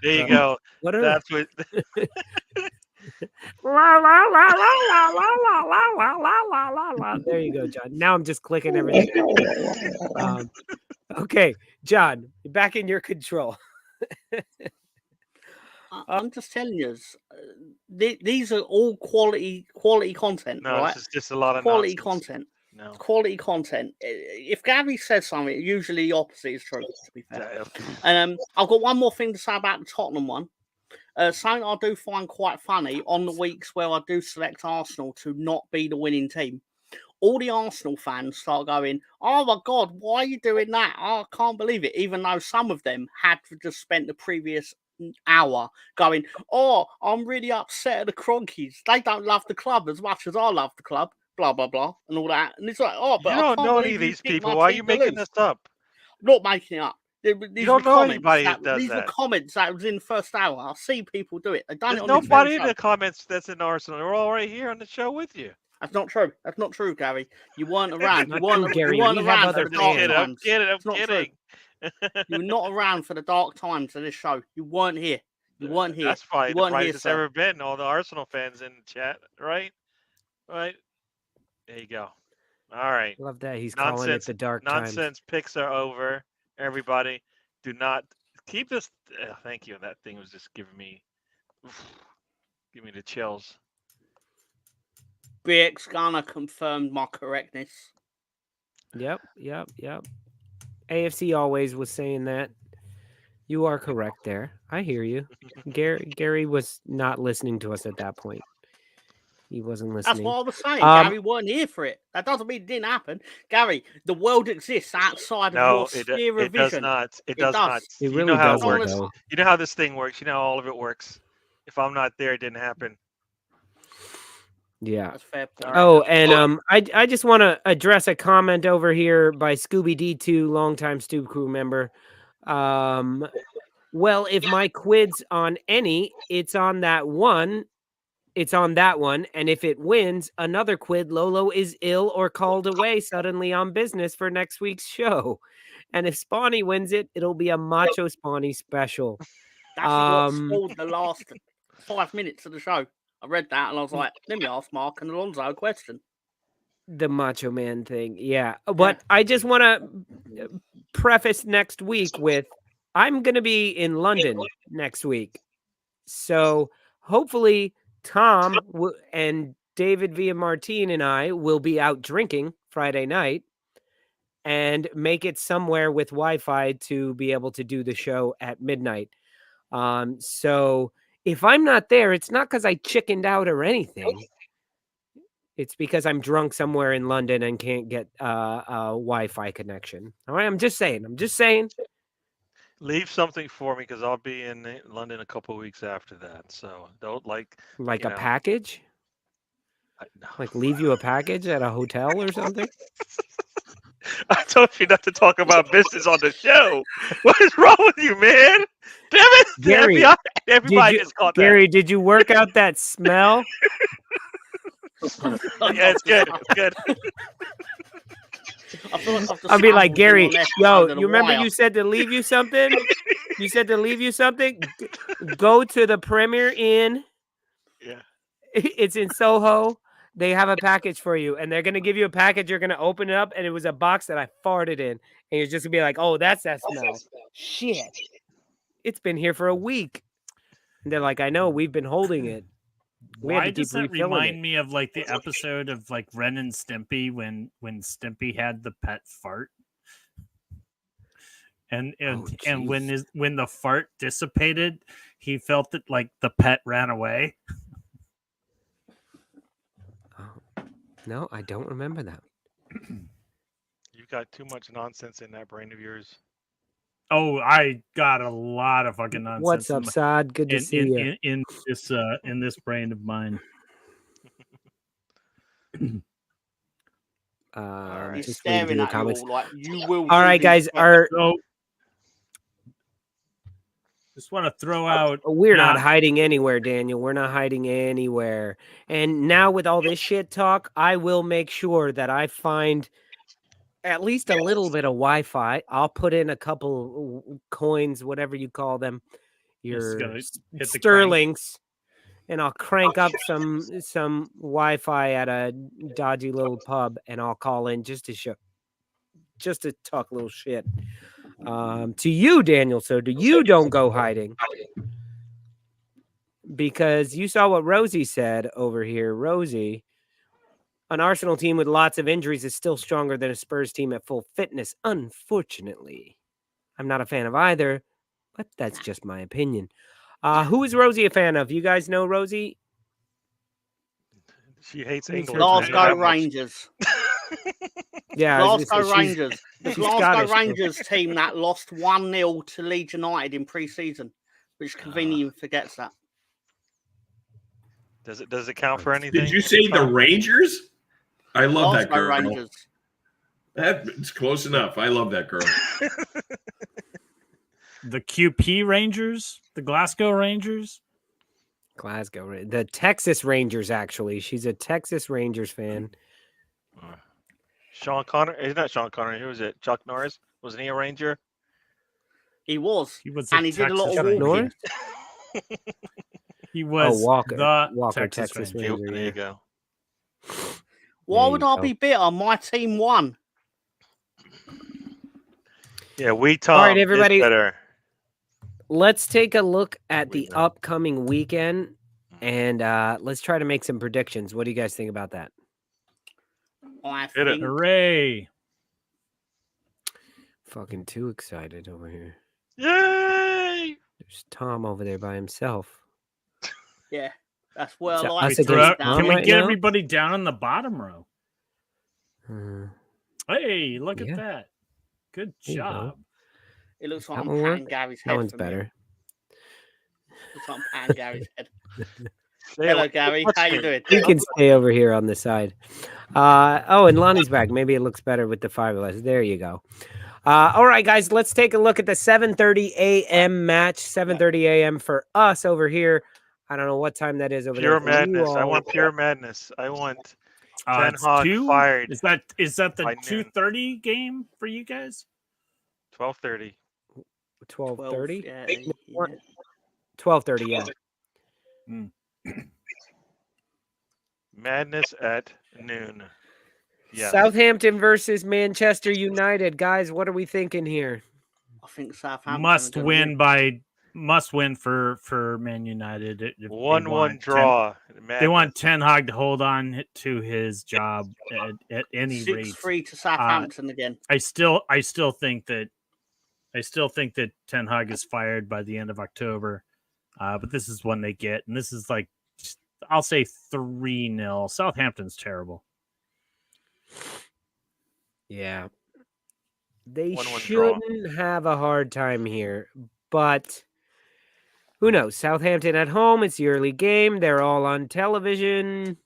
you go. What are, That's what. La, la, la, la, la, la, la, la, la, la, la, la. There you go, John. Now I'm just clicking everything. Okay, John, back in your control. I'm just telling you, these are all quality content, No, right? this is just a lot of quality nonsense. content. No. Quality content. If Gary says something, usually the opposite is true, to be fair. And I've got one more thing to say about the Tottenham one. Something I do find quite funny on the weeks where I do select Arsenal to not be the winning team. All the Arsenal fans start going, "Oh my God, why are you doing that? Oh, I can't believe it." Even though some of them had just spent the previous hour going, "Oh, I'm really upset at the Cronkies. They don't love the club as much as I love the club." Blah blah blah and all that. And it's like, "Oh, but You I don't can't know believe any of you these picked people. my Why are team you to making lose." this up? Not making it up. These You don't were know comments anybody that does these were that. comments that was in the first hour. I've seen people do it. They've done There's it on this nobody very in show. the comments that's in Arsenal. We're all right here on the show with you. That's not true. That's not true, Gary. You weren't around. Not true, Gary. You weren't We have around other for the dark fans. times. I'm It's not kidding. true. You were not around for the dark times of this show. You weren't here. You weren't here. That's probably You the weren't here, brightest sir. ever been. All the Arsenal fans in the chat, right? Right. There you go. All right. Love that he's calling it the dark times. Nonsense picks are over. Everybody, do not keep this. Thank you. That thing was just giving me the chills. BX Gunner confirmed my correctness. Yep. AFC always was saying that. You are correct there. I hear you. Gary was not listening to us at that point. He wasn't listening. That's what I was saying. Gary weren't here for it. That doesn't mean it didn't happen. Gary, the world exists outside of your sphere of vision. Does not. It does not. It really does, though. You know how this thing works. You know how all of it works. If I'm not there, it didn't happen. Yeah. That's fair point. Oh, and I just want to address a comment over here by Scooby D2, longtime Stoop crew member. Well, if my quid's on any, it's on that one. It's on that one. And if it wins, another quid, Lolo is ill or called away suddenly on business for next week's show. And if Spawny wins it, it'll be a Macho Spawny special. That's what spoiled the last 5 minutes of the show. I read that and I was like, let me ask Mark and Alonso a question. The Macho Man thing. Yeah. But I just want to preface next week with, I'm going to be in London next week. So hopefully Tom and David Villamartin and I will be out drinking Friday night and make it somewhere with Wi-Fi to be able to do the show at midnight. So if I'm not there, it's not because I chickened out or anything. It's because I'm drunk somewhere in London and can't get a Wi-Fi connection. All right, I'm just saying. Leave something for me because I'll be in London a couple of weeks after that. So don't like a package. No. Like leave you a package at a hotel or something. I told you not to talk about business on the show. What is wrong with you, man? Damn it, Gary! Everybody just caught that. Gary, did you work out that smell? Yeah, it's good. It's good. I'll be like, Gary, yo, you remember you said to leave you something? You said to leave you something? Go to the Premier Inn. Yeah. It's in Soho. They have a package for you, and they're going to give you a package. You're going to open it up, and it was a box that I farted in. And you're just going to be like, oh, that's that smell. Shit. It's been here for a week. And they're like, I know, we've been holding it. Why does that remind me of like the episode of like Ren and Stimpy when Stimpy had the pet fart? And when the fart dissipated, he felt that like the pet ran away. No, I don't remember that. You've got too much nonsense in that brain of yours. Oh, I got a lot of fucking nonsense. What's up, Saad? Good to see you. In this brain of mine. He's staring at you all like you will. All right, guys. Just want to throw out. We're not hiding anywhere, Daniel. We're not hiding anywhere. And now with all this shit talk, I will make sure that I find at least a little bit of Wi-Fi. I'll put in a couple coins, whatever you call them, your sterlings, and I'll crank up some Wi-Fi at a dodgy little pub, and I'll call in just to talk a little shit to you, Daniel. So you don't go hiding, because you saw what Rosie said over here. Rosie, an Arsenal team with lots of injuries is still stronger than a Spurs team at full fitness. Unfortunately, I'm not a fan of either, but that's just my opinion. Who is Rosie a fan of? You guys know Rosie? She hates England. Glasgow Rangers. Yeah, Glasgow Rangers. The Glasgow Rangers team that lost 1-0 to Leeds United in pre-season, which conveniently forgets that. Does it count for anything? Did you say the Rangers? I love that Glasgow girl. Rangers. It's close enough. I love that girl. The QP Rangers, the Glasgow Rangers. The Texas Rangers, actually. She's a Texas Rangers fan. Sean Connery? It's not Sean Connery. Who was it? Chuck Norris? Wasn't he a Ranger? He was. And he did a lot of walking. He was Walker. the Walker, Texas Ranger. Ranger. There you go. Why would I be bitter? My team won. Yeah, Tom. All right, everybody. Is better. Let's take a look at the upcoming weekend, and let's try to make some predictions. What do you guys think about that? Hooray! Fucking too excited over here. Yay! There's Tom over there by himself. Yeah, that's well. So I us like against it. Can Tom we right get now? everybody down in the bottom row? Hey, look at that. Good There you go. job. It looks like That I'm one patting work? Gary's head. That one's from here. better. Looks like I'm patting Gary's head. Hello, Gary. How you doing? You can stay over here on the side. Oh, and Lonnie's back. Maybe it looks better with the fiberglass. There you go. All right, guys, let's take a look at the 7:30 a.m. match. 7:30 a.m. for us over here. I don't know what time that is over Pure there. for you madness. I all. want pure madness. I want Ten It's Hag 2? fired. Is that the by noon. 2:30 game for you guys? 12:30. 12:30. Yeah, 12:30. Yeah. Madness at noon. Yes. Southampton versus Manchester United, guys. What are we thinking here? I think Southampton Must win for Man United. If they 1-1 want draw. They want Ten Hag to hold on to his job at any rate. 6-3 to Southampton again. I still think that Ten Hag is fired by the end of October. But this is when they get, and this is like, I'll say 3-0. Southampton's terrible. Yeah. They 1-1 draw. shouldn't have a hard time here, but who knows? Southampton at home. It's the early game. They're all on television.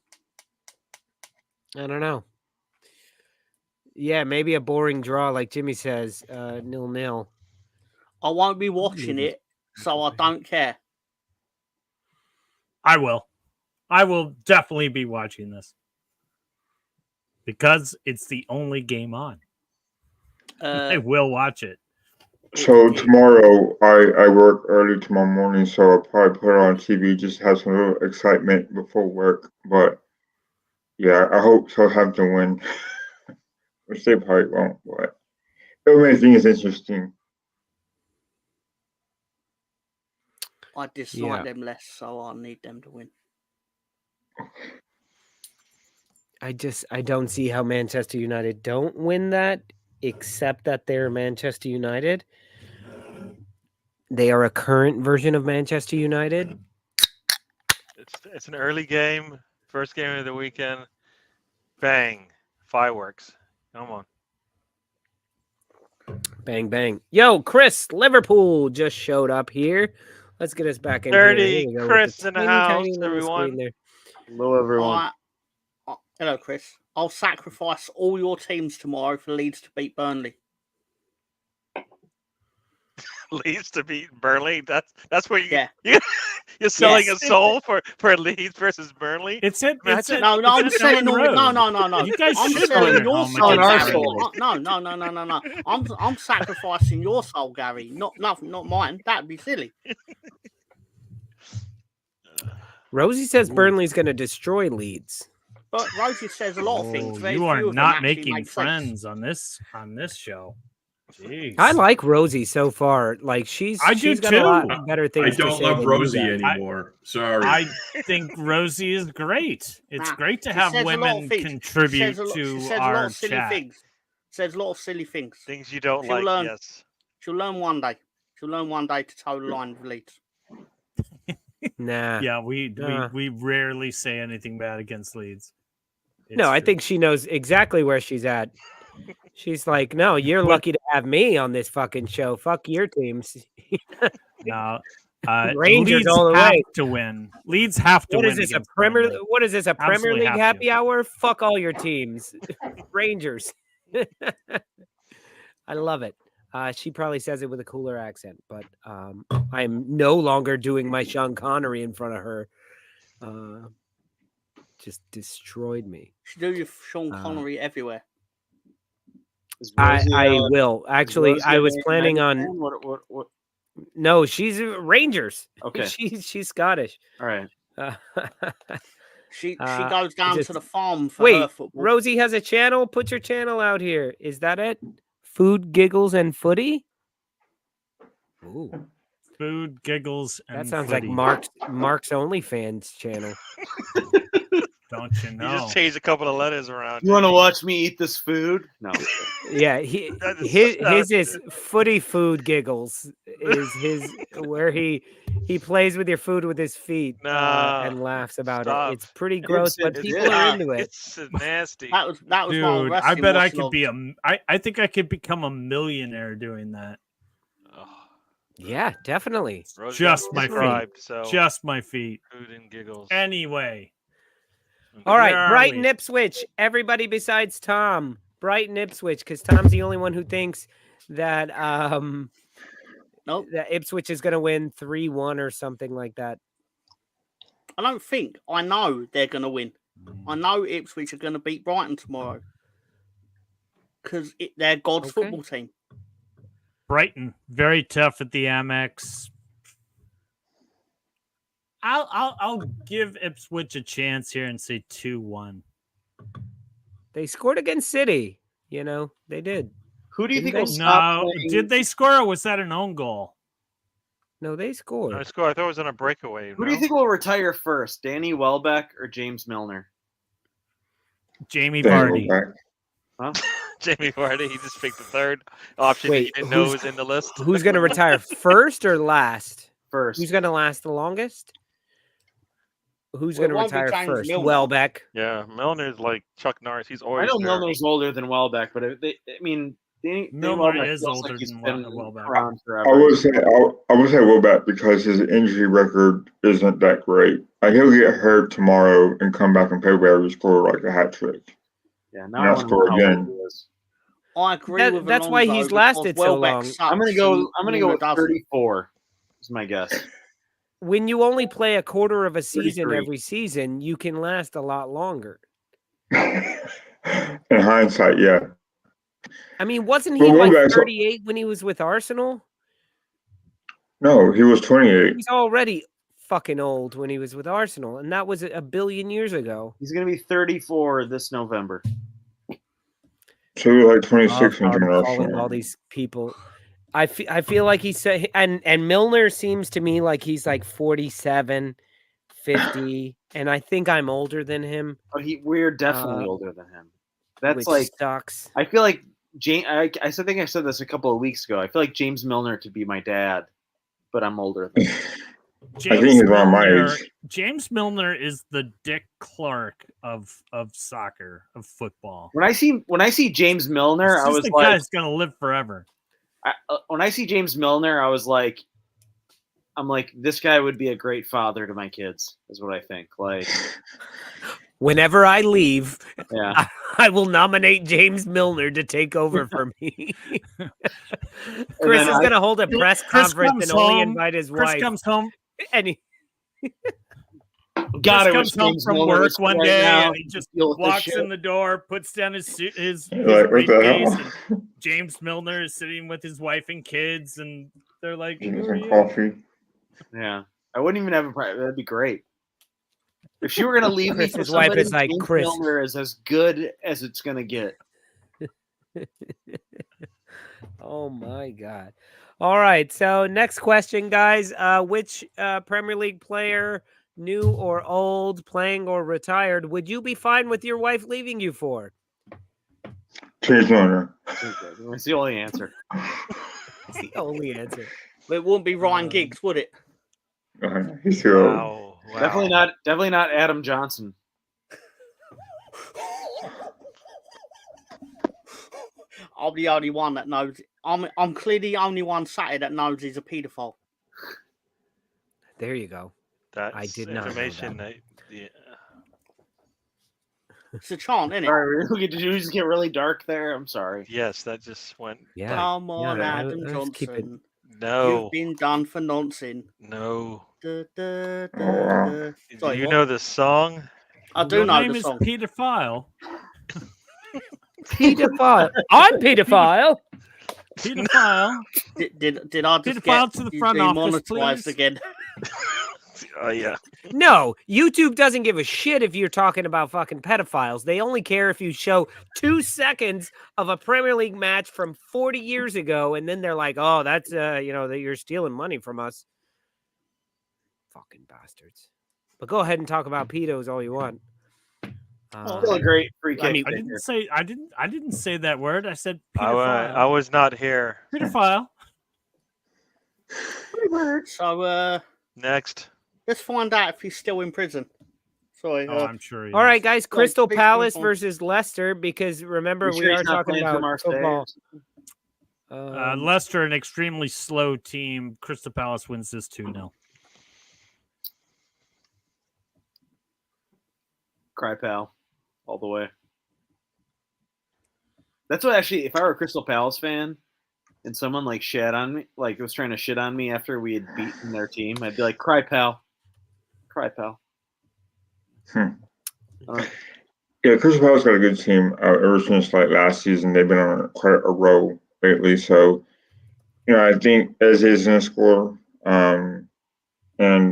I don't know. Yeah, maybe a boring draw, like Jimmy says, 0-0. I won't be watching it, so I don't care. I will definitely be watching this because it's the only game on. I will watch it. So tomorrow, I work early tomorrow morning, so I'll probably put it on TV just to have some little excitement before work. But yeah, I hope Southampton win, which they probably won't. But it'll make things interesting. I dislike them less, so I need them to win. I don't see how Manchester United don't win that, except that they're Manchester United. They are a current version of Manchester United. It's an early game. First game of the weekend. Bang. Fireworks. Come on. Bang, bang. Yo, Chris, Liverpool just showed up here. Let's get us back in 30 here. Here we go, Chris with the in the tiny, house, tiny little everyone. screen there. Hello, everyone. Hello, Chris. I'll sacrifice all your teams tomorrow for Leeds to beat Burnley. Leeds to beat Burnley. That's where Yeah. You're selling a soul for Leeds versus Burnley. I'm selling You guys I'm selling your soul, Gary. No. I'm sacrificing your soul, Gary. Not mine. That'd be silly. Rosie says Burnley's going to destroy Leeds. But Rosie says a lot of things. Very You are few of them not actually making make friends sense. on this show. Jeez. I like Rosie so far. Like she's got a lot better things to say. I don't love than Rosie you guys. anymore. Sorry. I think Rosie is great. It's great to have women contribute to our chat. Says a lot of silly things. Things you don't She'll like. learn, Yes. She'll learn one day. She'll learn one day to toe the line with Leeds. Nah. Yeah, we rarely say anything bad against Leeds. No, I think she knows exactly where she's at. She's like, no, you're lucky to have me on this fucking show. Fuck your teams. No, Rangers Leeds all the have way. to win. Leeds have to What win. is this, a against Premier? Burnley. What is this, a Premier Absolutely League have happy to. hour? Fuck all your teams. Rangers. I love it. She probably says it with a cooler accent, but I'm no longer doing my Sean Connery in front of her. Just destroyed me. She do your Sean Connery everywhere. I will. Actually, I was planning on. What? No, she's Rangers. Okay. She's Scottish. All right. She goes down to the farm for wait, her football. Rosie has a channel. Put your channel out here. Is that it? Food, giggles, and footy. Ooh. Food, giggles, and that sounds footy. like Mark's OnlyFans channel. Don't you know? You just changed a couple of letters around. You want to watch me eat this food? No. Yeah, his is footy food giggles. Is his where he plays with your food with his feet and laughs about it. It's pretty gross, but people are into it. It's nasty. That was Dude, I bet I could be I think I could become a millionaire doing that. Yeah, definitely. Rosie Just my subscribed, feet. so Just my feet. Food and giggles. Anyway. All right, Where are Brighton we? Ipswich. Everybody besides Tom. Brighton Ipswich, because Tom's the only one who thinks that that Ipswich is going to win 3-1 or something like that. I don't think. I know they're going to win. I know Ipswich are going to beat Brighton tomorrow because they're God's football team. Brighton, very tough at the Amex. I'll give Ipswich a chance here and say 2-1. They scored against City. You know, they did. Who do you think Didn't will they? stop No, playing? did they score or was that an own goal? No, they scored. I scored. I thought it was on a breakaway. Who do you think will retire first, Danny Welbeck or James Milner? Jamie Vardy. Huh? Jamie Vardy. He just picked the third option. Wait, He didn't know was in the list. Who's going to retire first or last? First. Who's going to last the longest? Who's Well, going to it won't be retire James first? Milner. Welbeck. Yeah, Milner's like Chuck Norris. He's always. I know there. Milner's older than Welbeck, but Danny Milner Welbeck is feels older like he's than been Welbeck. around forever. I would say Welbeck because his injury record isn't that great. He'll get hurt tomorrow and come back and play where he score like a hat trick. Yeah, And now I not want to score know how again. old he is. I agree with That's why Alonso he's because lasted so Welbeck long. sucks I'm gonna and go Milner with doesn't. 34. Is my guess. When you only play a quarter of a season 33. every season, you can last a lot longer. In hindsight, yeah. I mean, wasn't he Well, like Welbeck's- 38 when he was with Arsenal? No, he was 28. He's already fucking old when he was with Arsenal, and that was a billion years ago. He's gonna be 34 this November. So he was like 26 when I'm he calling Arsenal. all these people. I feel like he's and Milner seems to me like he's like 47, 50, and I think I'm older than him. But we're definitely older than him. That's which like sucks. I feel like I think I said this a couple of weeks ago. I feel like James Milner could be my dad, but I'm older than him. I think he's around my age. James Milner is the Dick Clark of soccer, of football. When I see James Milner, It's I just was the like, guy's gonna live forever. when I see James Milner, I was like, I'm like, this guy would be a great father to my kids. Is what I think. Like, Whenever I leave, yeah, I will nominate James Milner to take over for me. Chris is going to hold a press Chris conference comes and only home- invite his Chris wife. comes home. And he, God, Chris I wish comes home James from Milner work was one right day now and he just to deal with this walks shit. in the door, puts down his his Like, what the briefcase, hell? and James Milner is sitting with his wife and kids, and they're like, Give me "Who are some you?" coffee. Yeah, I wouldn't even have a. That'd be great. If you were gonna leave me for Chris's wife somebody, is like, James Chris. Milner is as good as it's gonna get. Oh my God. All right. So next question, guys. Which Premier League player, new or old, playing or retired, would you be fine with your wife leaving you for? James Milner. That's the only answer. It's the only answer. It wouldn't be Ryan Giggs, would it? He's too old. Wow. Definitely not Adam Johnson. I'm the only one that knows. I'm clearly the only one Saturday that knows he's a paedophile. There you go. That's I did not know information that. yeah. It's a chant, isn't it? Sorry, did you just get really dark there? I'm sorry. Yes, that just went. Yeah. Come on, Yeah, Adam let's keep it- Johnson. No. You've been done for nonsense. No. Da, da, da, wow. da. Do Sorry, you what? know the song? I do Your know name the is song. Pedophile. Pedophile. I'm pedophile. Pedophile. Did I just Pedophile get to the front office, demonetized please. again? Oh yeah. No, YouTube doesn't give a shit if you're talking about fucking pedophiles. They only care if you show 2 seconds of a Premier League match from 40 years ago, and then they're like, "Oh, that's that you're stealing money from us." Fucking bastards. But go ahead and talk about pedos all you want. Still a great free kick. I mean, I didn't say that word. I said I pedophile. was not here. Pedophile. So Next. let's find out if he's still in prison. Sorry. Oh, I'm sure. All right, guys. Crystal big Palace people. versus Leicester, because remember, You we sure are he's not talking playing for about Marseille? football. Leicester, an extremely slow team. Crystal Palace wins this 2-0. Cry pal, all the way. That's what actually, if I were a Crystal Palace fan and someone like shat on me, like was trying to shit on me after we had beaten their team, I'd be like, cry pal. Cry pal. Yeah, Crystal Palace got a good team ever since like last season. They've been on quite a row lately. So, I think as is going to score. And they're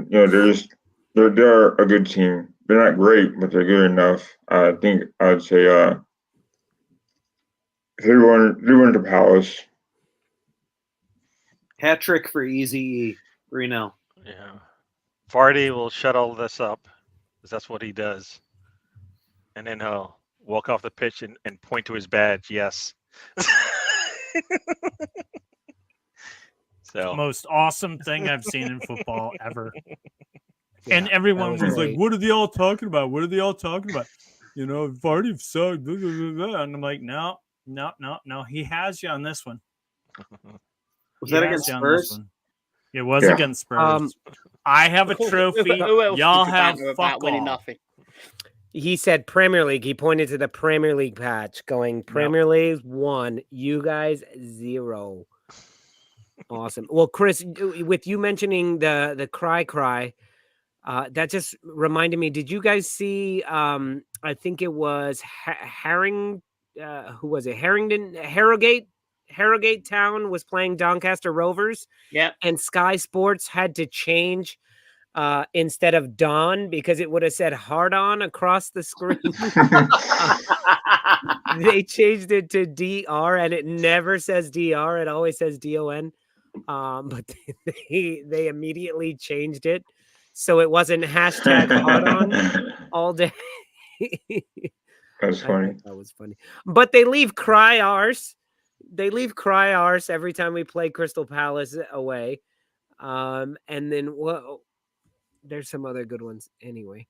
a good team. They're not great, but they're good enough. I think I'd say 3-1 to Palace. Hat trick for Easy 3-0. Yeah. Vardy will shut all this up because that's what he does. And then he'll walk off the pitch and point to his badge. Yes. So Most awesome thing I've seen in football ever. Yeah, and everyone was was great. like, what are they all talking about? What are they all talking about? Vardy sucked. Blah, blah, blah, blah. And I'm like, no. He has you on this one. Was that against Spurs? It was against Spurs. I have a trophy. Y'all have fuck all. Nothing. He said Premier League. He pointed to the Premier League patch, going Premier League 1, you guys 0. Awesome. Well, Chris, with you mentioning the cry, that just reminded me. Did you guys see? I think it was Who was it? Harrogate Town was playing Doncaster Rovers. Yeah. And Sky Sports had to change instead of Don because it would have said hard on across the screen. They changed it to DR and it never says DR. It always says DON. But they immediately changed it. So it wasn't hashtag hard on all day. That's funny. That was funny. But they leave cry arse. They leave cry arse every time we play Crystal Palace away. And then there's some other good ones anyway.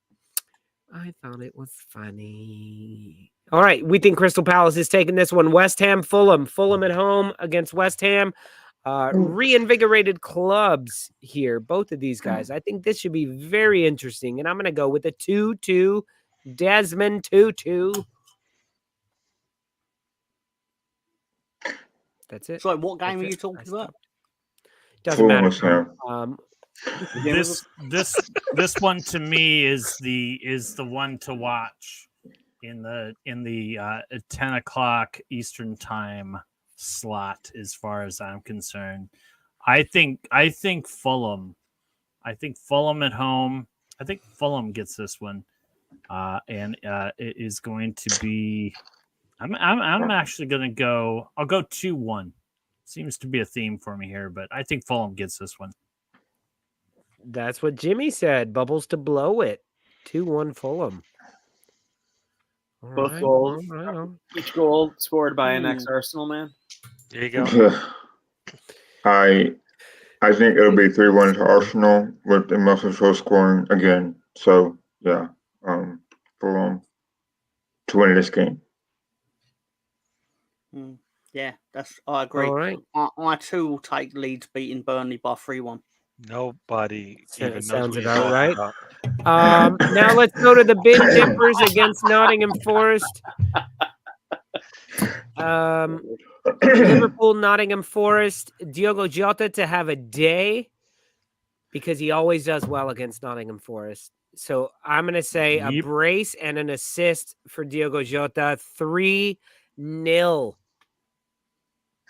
I thought it was funny. All right, we think Crystal Palace is taking this one. West Ham, Fulham at home against West Ham. Reinvigorated clubs here, both of these guys. I think this should be very interesting, and I'm going to go with the 2-2, Desmond 2-2. That's it. So, what game are you talking about? Doesn't matter. This one to me is the one to watch in the 10 o'clock Eastern time slot as far as I'm concerned. I think Fulham at home. I think Fulham gets this one, and it is going to be. I'm actually going to go. I'll go 2-1. Seems to be a theme for me here, but I think Fulham gets this one. That's what Jimmy said. Bubbles to blow it. 2-1 Fulham. Both goals. Each goal scored by an ex-Arsenal man. There you go. I think it'll be 3-1 to Arsenal with the Muscle scoring again. So yeah, Fulham to win this game. Yeah, I agree. All right. I too will take Leeds beating Burnley by 3-1. Nobody even sounds knows what about you're right. about. Now let's go to the Bin Dippers against Nottingham Forest. Liverpool, Nottingham Forest. Diogo Jota to have a day because he always does well against Nottingham Forest. So I'm going to say a brace and an assist for Diogo Jota. 3-0.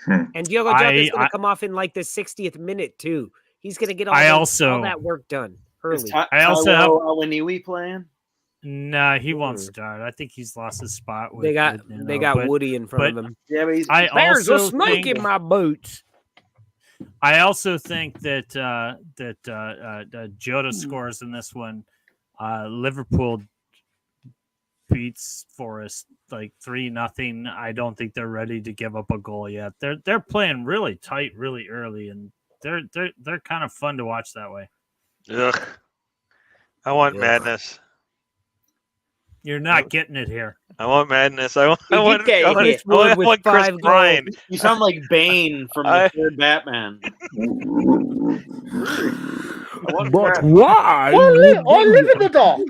And Diogo Jota is going to come off in like the 60th minute too. He's going to get all that work done early. I also have Awoniyi playing. Nah, he won't start. I think he's lost his spot. They got Woody in front of him. Yeah, but there's a snake in my boots. I also think that Jota scores in this one. Liverpool beats Forest like 3-0. I don't think they're ready to give up a goal yet. They're playing really tight, really early, and they're kind of fun to watch that way. Ugh. I want madness. You're not getting it here. I want madness. I want Chris Bryan. You sound like Bane from the third Batman. But why? I live in the dark.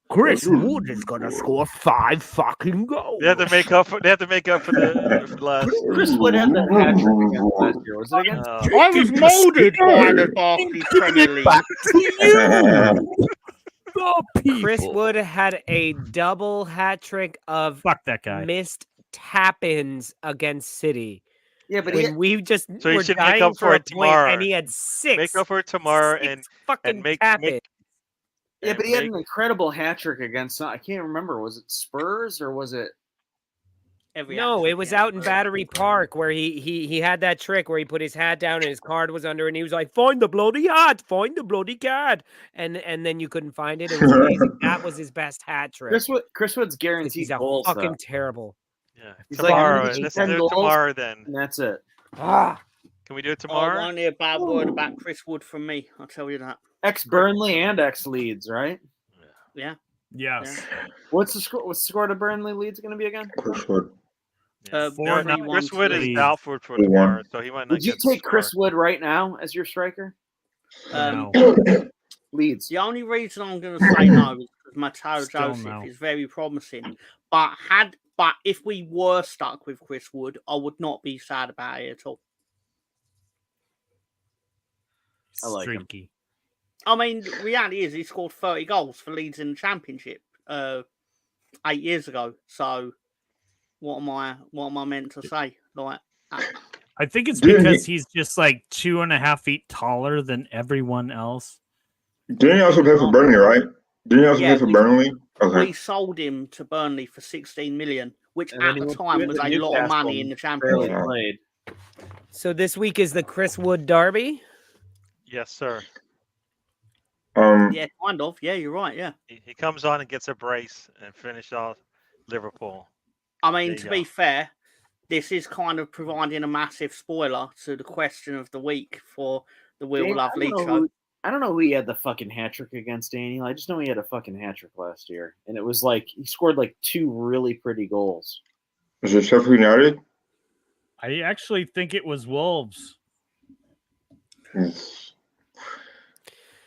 Chris Wood is gonna score 5 fucking goals. They have to make up for the last. Chris Wood had that hat trick against last year. Was it against? I was molded by the Barclays Premier League. Back to you. Chris Wood had a double hat trick of that guy. Missed tap-ins against City. Yeah, but we just so you were should make dying up for it a point, tomorrow. and he had 6. Make up for it tomorrow and make tap-ins. Yeah, but he had an incredible hat trick against. I can't remember. Was it Spurs or was it? No, it was out in Battery Park where he had that trick where he put his hat down and his card was under, and he was like, "Find the bloody hat, find the bloody card," and then you couldn't find it. It was amazing. That was his best hat trick. Chris Wood's guaranteed He's a goals. fucking though. terrible. Yeah, He's tomorrow. Like, Let's do it tomorrow then. And that's it. Ah. Can we do it tomorrow? I won't hear a bad word about Chris Wood from me. I'll tell you that. Ex-Burnley and ex-Leeds, right? Yeah. Yes. Yeah. What's the score to Burnley Leeds going to be again? Chris Wood. Chris Wood is out for tomorrow, so he might not. Would you take Chris Wood right now as your striker? Leeds. The only reason I'm going to say no is because Matteo Joseph is very promising. But if we were stuck with Chris Wood, I would not be sad about it at all. I like him. I mean, the reality is he scored 30 goals for Leeds in the Championship 8 years ago. So, what am I meant to say? Like, I think it's because he's just like 2.5 feet taller than everyone else. Didn't he also play for Burnley, right? Didn't he also play for Burnley? Okay. We sold him to Burnley for 16 million, which at the time was a lot of money in the Championship. So this week is the Chris Wood derby? Yes, sir. Yeah, kind of. Yeah, you're right. Yeah. He comes on and gets a brace and finish off Liverpool. I mean, to be fair, this is kind of providing a massive spoiler to the question of the week for the Will Love League show. I don't know who he had the fucking hat trick against, Daniel. I just know he had a fucking hat trick last year. And it was like, he scored like 2 really pretty goals. Is it Sheffield United? I actually think it was Wolves.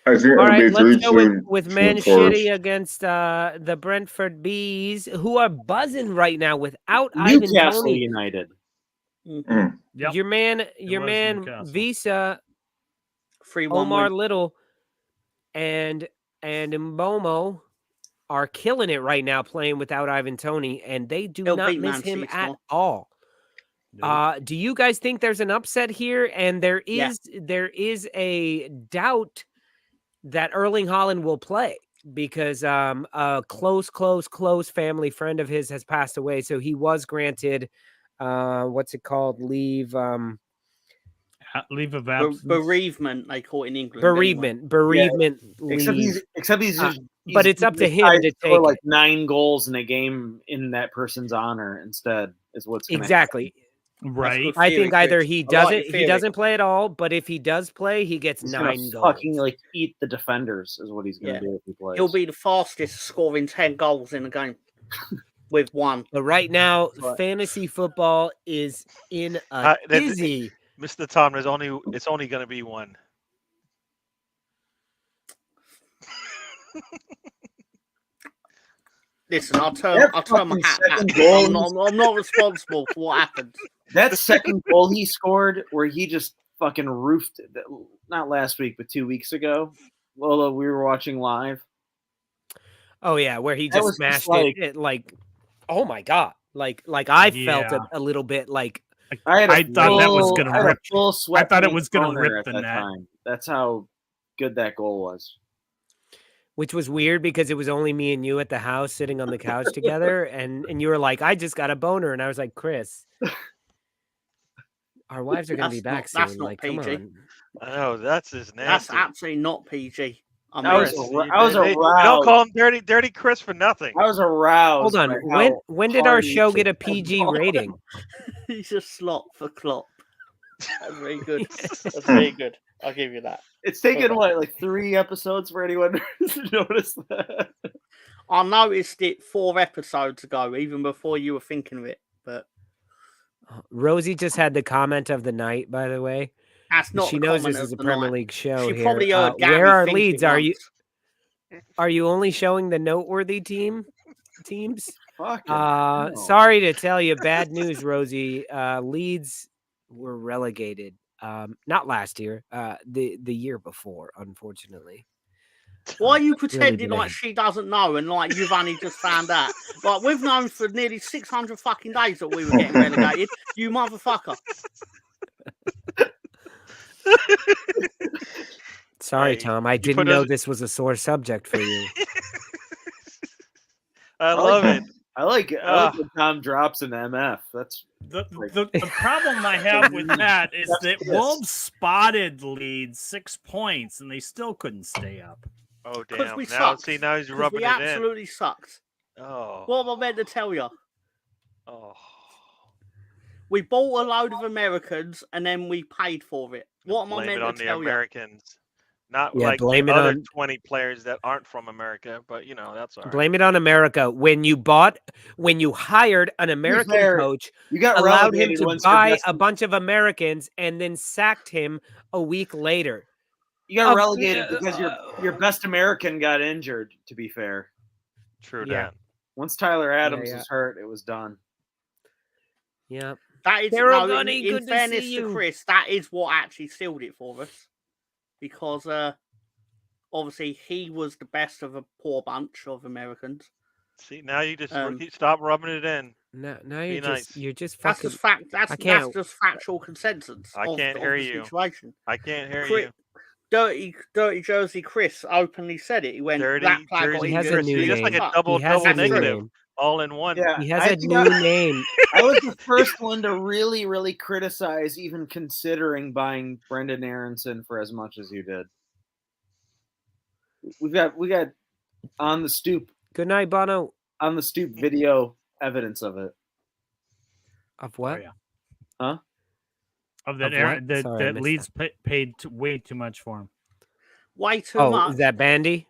I think all right, let's go with Manchester against the Brentford Bees, who are buzzing right now without Ivan Toney. United. Yep. Your man Visa, Omar Little, and Mbomo are killing it right now playing without Ivan Toney, and they do not miss him at all. Do you guys think there's an upset here? And there is a doubt that Erling Haaland will play because a close family friend of his has passed away. So he was granted, what's it called? Leave of absence. Bereavement, they call it in England. Bereavement leave. Except he's but it's up to him to take like 9 goals in a game in that person's honor instead is what's going to exactly happen. Right. I think either he doesn't play at all, but if he does play, he gets he's 9 goals. Fucking like eat the defenders is what he's going to do if he plays. He'll be the fastest scoring 10 goals in a game with 1. But right now, fantasy football is in a dizzy. Mr. Tom, it's only going to be 1. Listen, I'll turn my hat back. I'm not responsible for what happened. That second goal he scored where he just fucking roofed it, not last week, but 2 weeks ago. Lolo, we were watching live. Oh, yeah, where he just smashed it. Like, oh, my God. Like I felt it a little bit like. I thought that was going to rip. I thought it was going to rip the net. That's how good that goal was. Which was weird because it was only me and you at the house sitting on the couch together. And you were like, I just got a boner. And I was like, Chris, our wives are going to be back soon. That's not like, PG. come on. I know, that's just nasty. That's absolutely not PG. I was aroused. Don't call him dirty Chris for nothing. I was aroused. Hold on. When did our show get a PG rating? He's a slot for Klopp. That's very good. That's very good. I'll give you that. It's taken like 3 episodes for anyone to notice that. I noticed it 4 episodes ago, even before you were thinking of it. But Rosie just had the comment of the night, by the way. That's not. She knows this is a Premier League show. She here. Probably heard where are Gary leads? Are you only showing the noteworthy teams? Sorry to tell you, bad news, Rosie. Leeds were relegated. Not last year. The year before, unfortunately. Why are you pretending like she doesn't know and like you've only just found out? Like we've known for nearly 600 fucking days that we were getting relegated. You motherfucker. Sorry, Tom. I didn't know this was a sore subject for you. I love it. I like when Tom drops an MF. That's the problem I have with that is that Wolves spotted Leeds 6 points and they still couldn't stay up. Oh damn! We now sucked. now he's rubbing we it in. absolutely sucked. Oh. What am I meant to tell you? Oh. We bought a load of Americans and then we paid for it. What am I meant to tell you? Blame it on the Americans. Not Yeah, like blame the it other on- 20 players that aren't from America, but that's all right. Blame it on America. When you hired an American coach, you got allowed him relegated to once your buy best- a bunch of Americans and then sacked him a week later. You got relegated because your best American got injured, to be fair. True Yeah. that. Once Tyler Adams Yeah. was hurt, it was done. Yeah. That is Carol no, Gunny, in good to fairness see to you. Chris, that is what actually sealed it for us. Because obviously he was the best of a poor bunch of Americans. See, now you just stop rubbing it in. Now Be you're nice. you're just That's fucking. just fact. That's just factual consensus. I can't hear the you. Situation. I can't hear Chris, you. Dirty Jersey Chris openly said it. He went, Dirty Black Flag got Jersey has a injured. new Chris. Just like name. a double He has a new negative, name. all in one. Yeah, He has I a think new name. I was the first one to really, really criticize even considering buying Brendan Aronson for as much as you did. We got on the Stoop. Good night, Bono. On the Stoop video evidence of it. Of what? Oh, yeah. Huh? Of that, Of what? that, Sorry, I that missed Leeds paid way too much for him. Way too Oh, much. is that Bandy?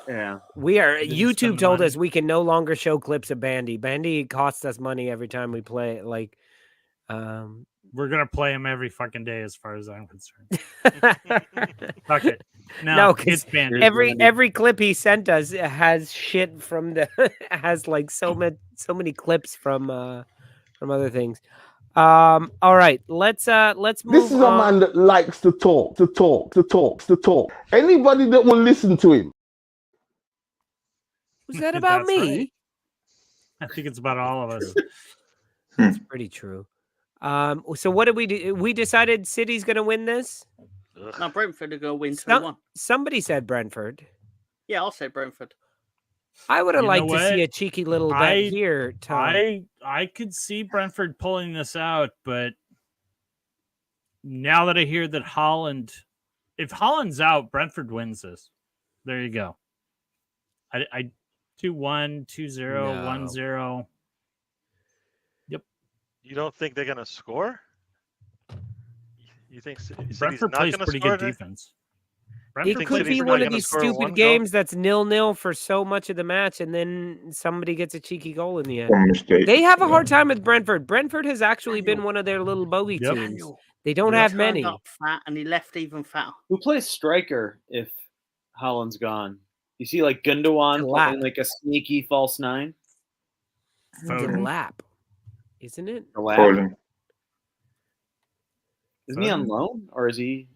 Yeah. We are. Didn't YouTube spend told money. us we can no longer show clips of Bandy. Bandy costs us money every time we play it. Like, We're gonna play him every fucking day, as far as I'm concerned. Fuck it. No, it's because banned. every clip he sent us has shit from the has like so many clips from other things. All right, let's move This is a man that likes to talk. Anybody that will listen to him. Was that about That's me? right. I think it's about all of us. That's pretty true. So what did we do? We decided City's going to win this. No, Brentford are going to win 2-1. Somebody said Brentford. Yeah, I said Brentford. I would have You know liked to see what? a cheeky little bet here, Tom. I could see Brentford pulling this out, but now that I hear that if Holland's out, Brentford wins this. There you go. I 2-1, 2-0, 1-0. Yep. You don't think they're gonna score? You think Brentford plays pretty good defense? It could be one of these stupid games that's 0-0 for so much of the match, and then somebody gets a cheeky goal in the end. They have a hard time with Brentford. Brentford has actually been one of their little bogey teams. They don't have many. Up fat and he left even fatter. Who plays striker if Holland's gone? You see, like Gundogan playing like a sneaky false 9. Lap, isn't it? Isn't he on loan or is he?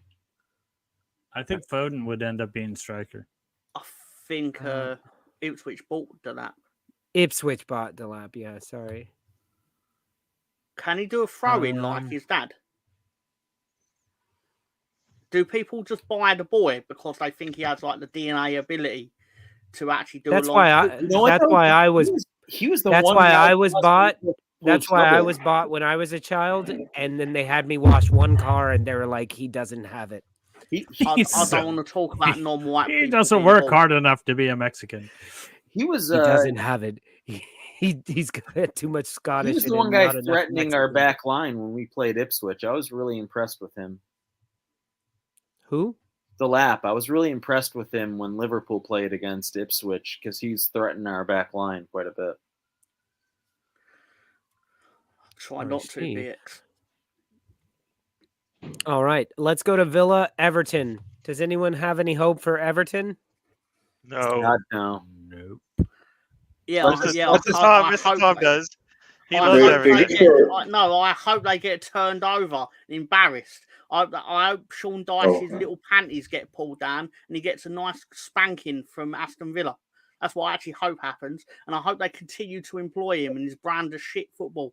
I think Foden would end up being striker. I think Ipswich bought Delap. Ipswich bought Delap. Yeah, sorry. Can he do a throw-in like his dad? Do people just buy the boy because they think he has like the DNA ability to actually do? That's why I was. He was the that's one. Why I was bought. That's why I was bought when I was a child, and then they had me wash one car, and they were like, "He doesn't have it." I don't want to talk about non-white. He doesn't work hard enough to be a Mexican. He was. He doesn't have it. He's got too much Scottish. He was the one guy threatening our back line when we played Ipswich. I was really impressed with him. Who? Delap. I was really impressed with him when Liverpool played against Ipswich because he's threatening our back line quite a bit. Try not to be it. All right, let's go to Villa Everton. Does anyone have any hope for Everton? No. God, no. Nope. Yeah, Mr. Tom does. He loves everything. I hope they get turned over and embarrassed. I hope Sean Dyche's little panties get pulled down and he gets a nice spanking from Aston Villa. That's what I actually hope happens. And I hope they continue to employ him in his brand of shit football.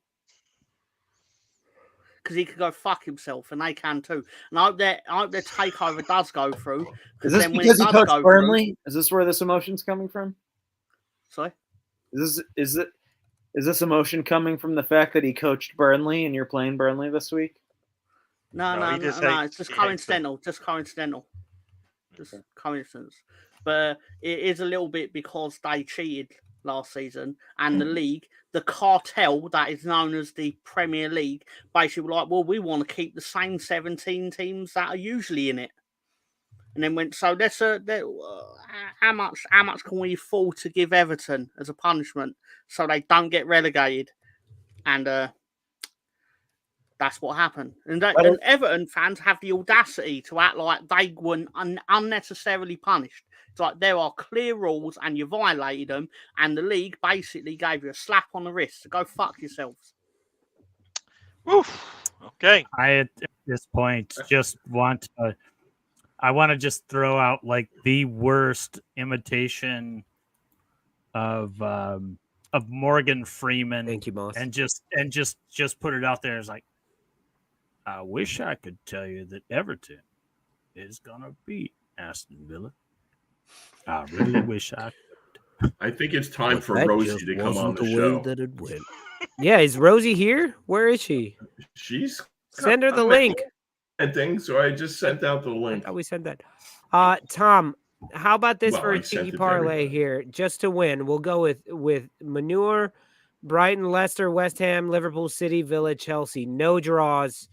Because he could go fuck himself, and they can too. And I hope their takeover does go through. Is this because he coached Burnley? Is this where this emotion's coming from? Sorry? Is this emotion coming from the fact that he coached Burnley and you're playing Burnley this week? No. It's just coincidental. Just coincidental. Just coincidence. But it is a little bit because they cheated last season, and the league, the cartel that is known as the Premier League, basically were like, well, we want to keep the same 17 teams that are usually in it. And then went, so how much can we afford to give Everton as a punishment so they don't get relegated? And that's what happened. And Everton fans have the audacity to act like they weren't unnecessarily punished. It's like there are clear rules and you violated them, and the league basically gave you a slap on the wrist to go fuck yourselves. Oof. Okay. I at this point just want to. I want to just throw out like the worst imitation of Morgan Freeman. Thank you, boss. And just put it out there as like, I wish I could tell you that Everton is gonna beat Aston Villa. I really wish I could. I think it's time for Rosie to come on the show. That it went. Yeah, is Rosie here? Where is she? She's send her the link. Thing, so I just sent out the link. I thought we sent that. Tom, how about this for a cheeky parlay here? Just to win, we'll go with Manure, Brighton, Leicester, West Ham, Liverpool, City, Villa, Chelsea. No draws.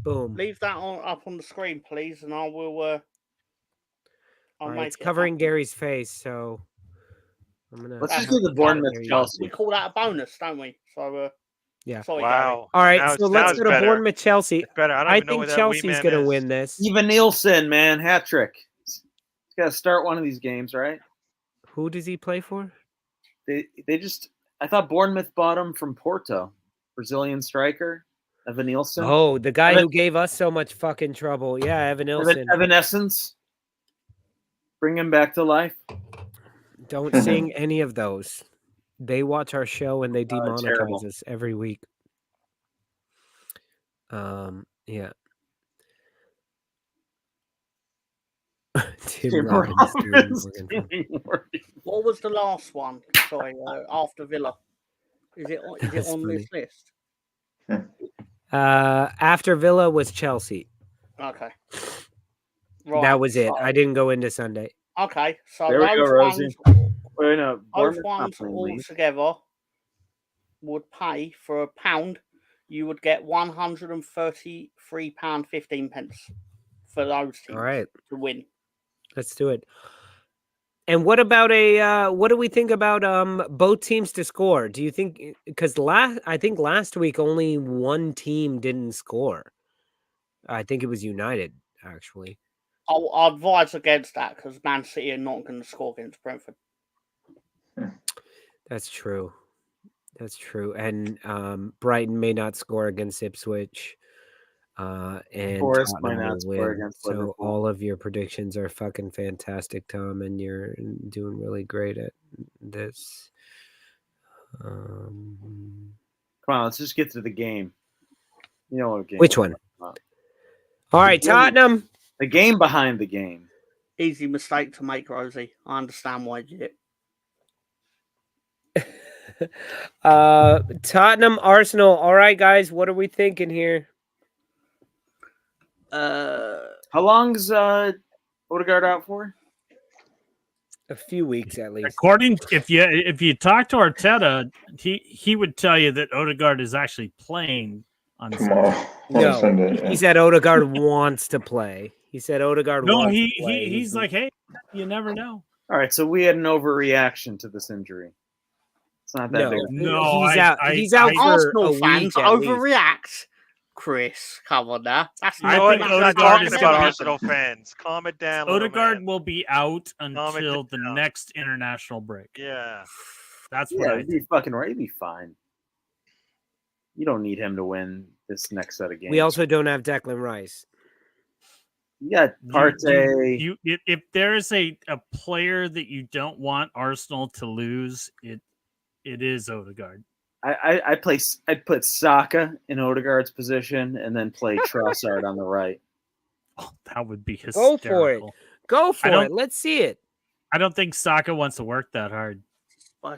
Boom. Leave that up on the screen, please, and I will. All right, it's covering Gary's face, so I'm gonna. Let's just do the Bournemouth Chelsea. We call that a bonus, don't we? So. Yeah. Sorry, wow. All right, so let's go to Bournemouth Chelsea. I think Chelsea's going to win this. Even Nielsen, man, hat trick. He's got to start one of these games, right? Who does he play for? They just. I thought Bournemouth bought him from Porto, Brazilian striker, Evan Nielsen. Oh, the guy who gave us so much fucking trouble. Yeah, Evan Nielsen. Evanescence. Bring him back to life. Don't sing any of those. They watch our show and they demonetize us every week. Yeah. Tim Robbins doing Morgan. What was the last one? Sorry, after Villa. Is it That's on funny. this list? After Villa was Chelsea. Okay. Right. That was it. So, I didn't go into Sunday. okay, so There we go, those Rosie. ones, Wait, no, those Bournemouth's not ones playing all league. together would pay for £1. You would get £133.15 for those teams All right. to win. Let's do it. And what about what do we think about both teams to score? Do you think, because I think last week only one team didn't score. I think it was United, actually. I'll advise against that because Man City are not going to score against Brentford. That's true. That's true. And Brighton may not score against Ipswich. And Forest Tottenham might not will score win. against So Liverpool. all of your predictions are fucking fantastic, Tom, and you're doing really great at this. Come on, let's just get to the game. You know what game? Which one? All right, Tottenham. The game behind the game. Easy mistake to make, Rosie. I understand why you did it. Tottenham, Arsenal. All right, guys, what are we thinking here? How long's Odegaard out for? A few weeks at least. According, if you talk to Arteta, he would tell you that Odegaard is actually playing on Sunday. No, he said Odegaard wants to play. He said Odegaard No, wants to play. he's like, hey, you never know. All right, so we had an overreaction to this injury. It's not that big. No, he's out for Arsenal a fans week at least. overreact. Chris, come on now. That's You know what? He's not talking about Arsenal fans. Calm it down. Odegaard will be out until the next international break. Yeah, that's what I he'd be fucking right. He'd be fine. You don't need him to win this next set of games. We also don't have Declan Rice. Yeah, Partey. If there is a player that you don't want Arsenal to lose, it is Odegaard. I'd put Saka in Odegaard's position and then play Trossard on the right. Oh, that would be hysterical. Go for it. Go for it. Let's see it. I don't think Saka wants to work that hard. All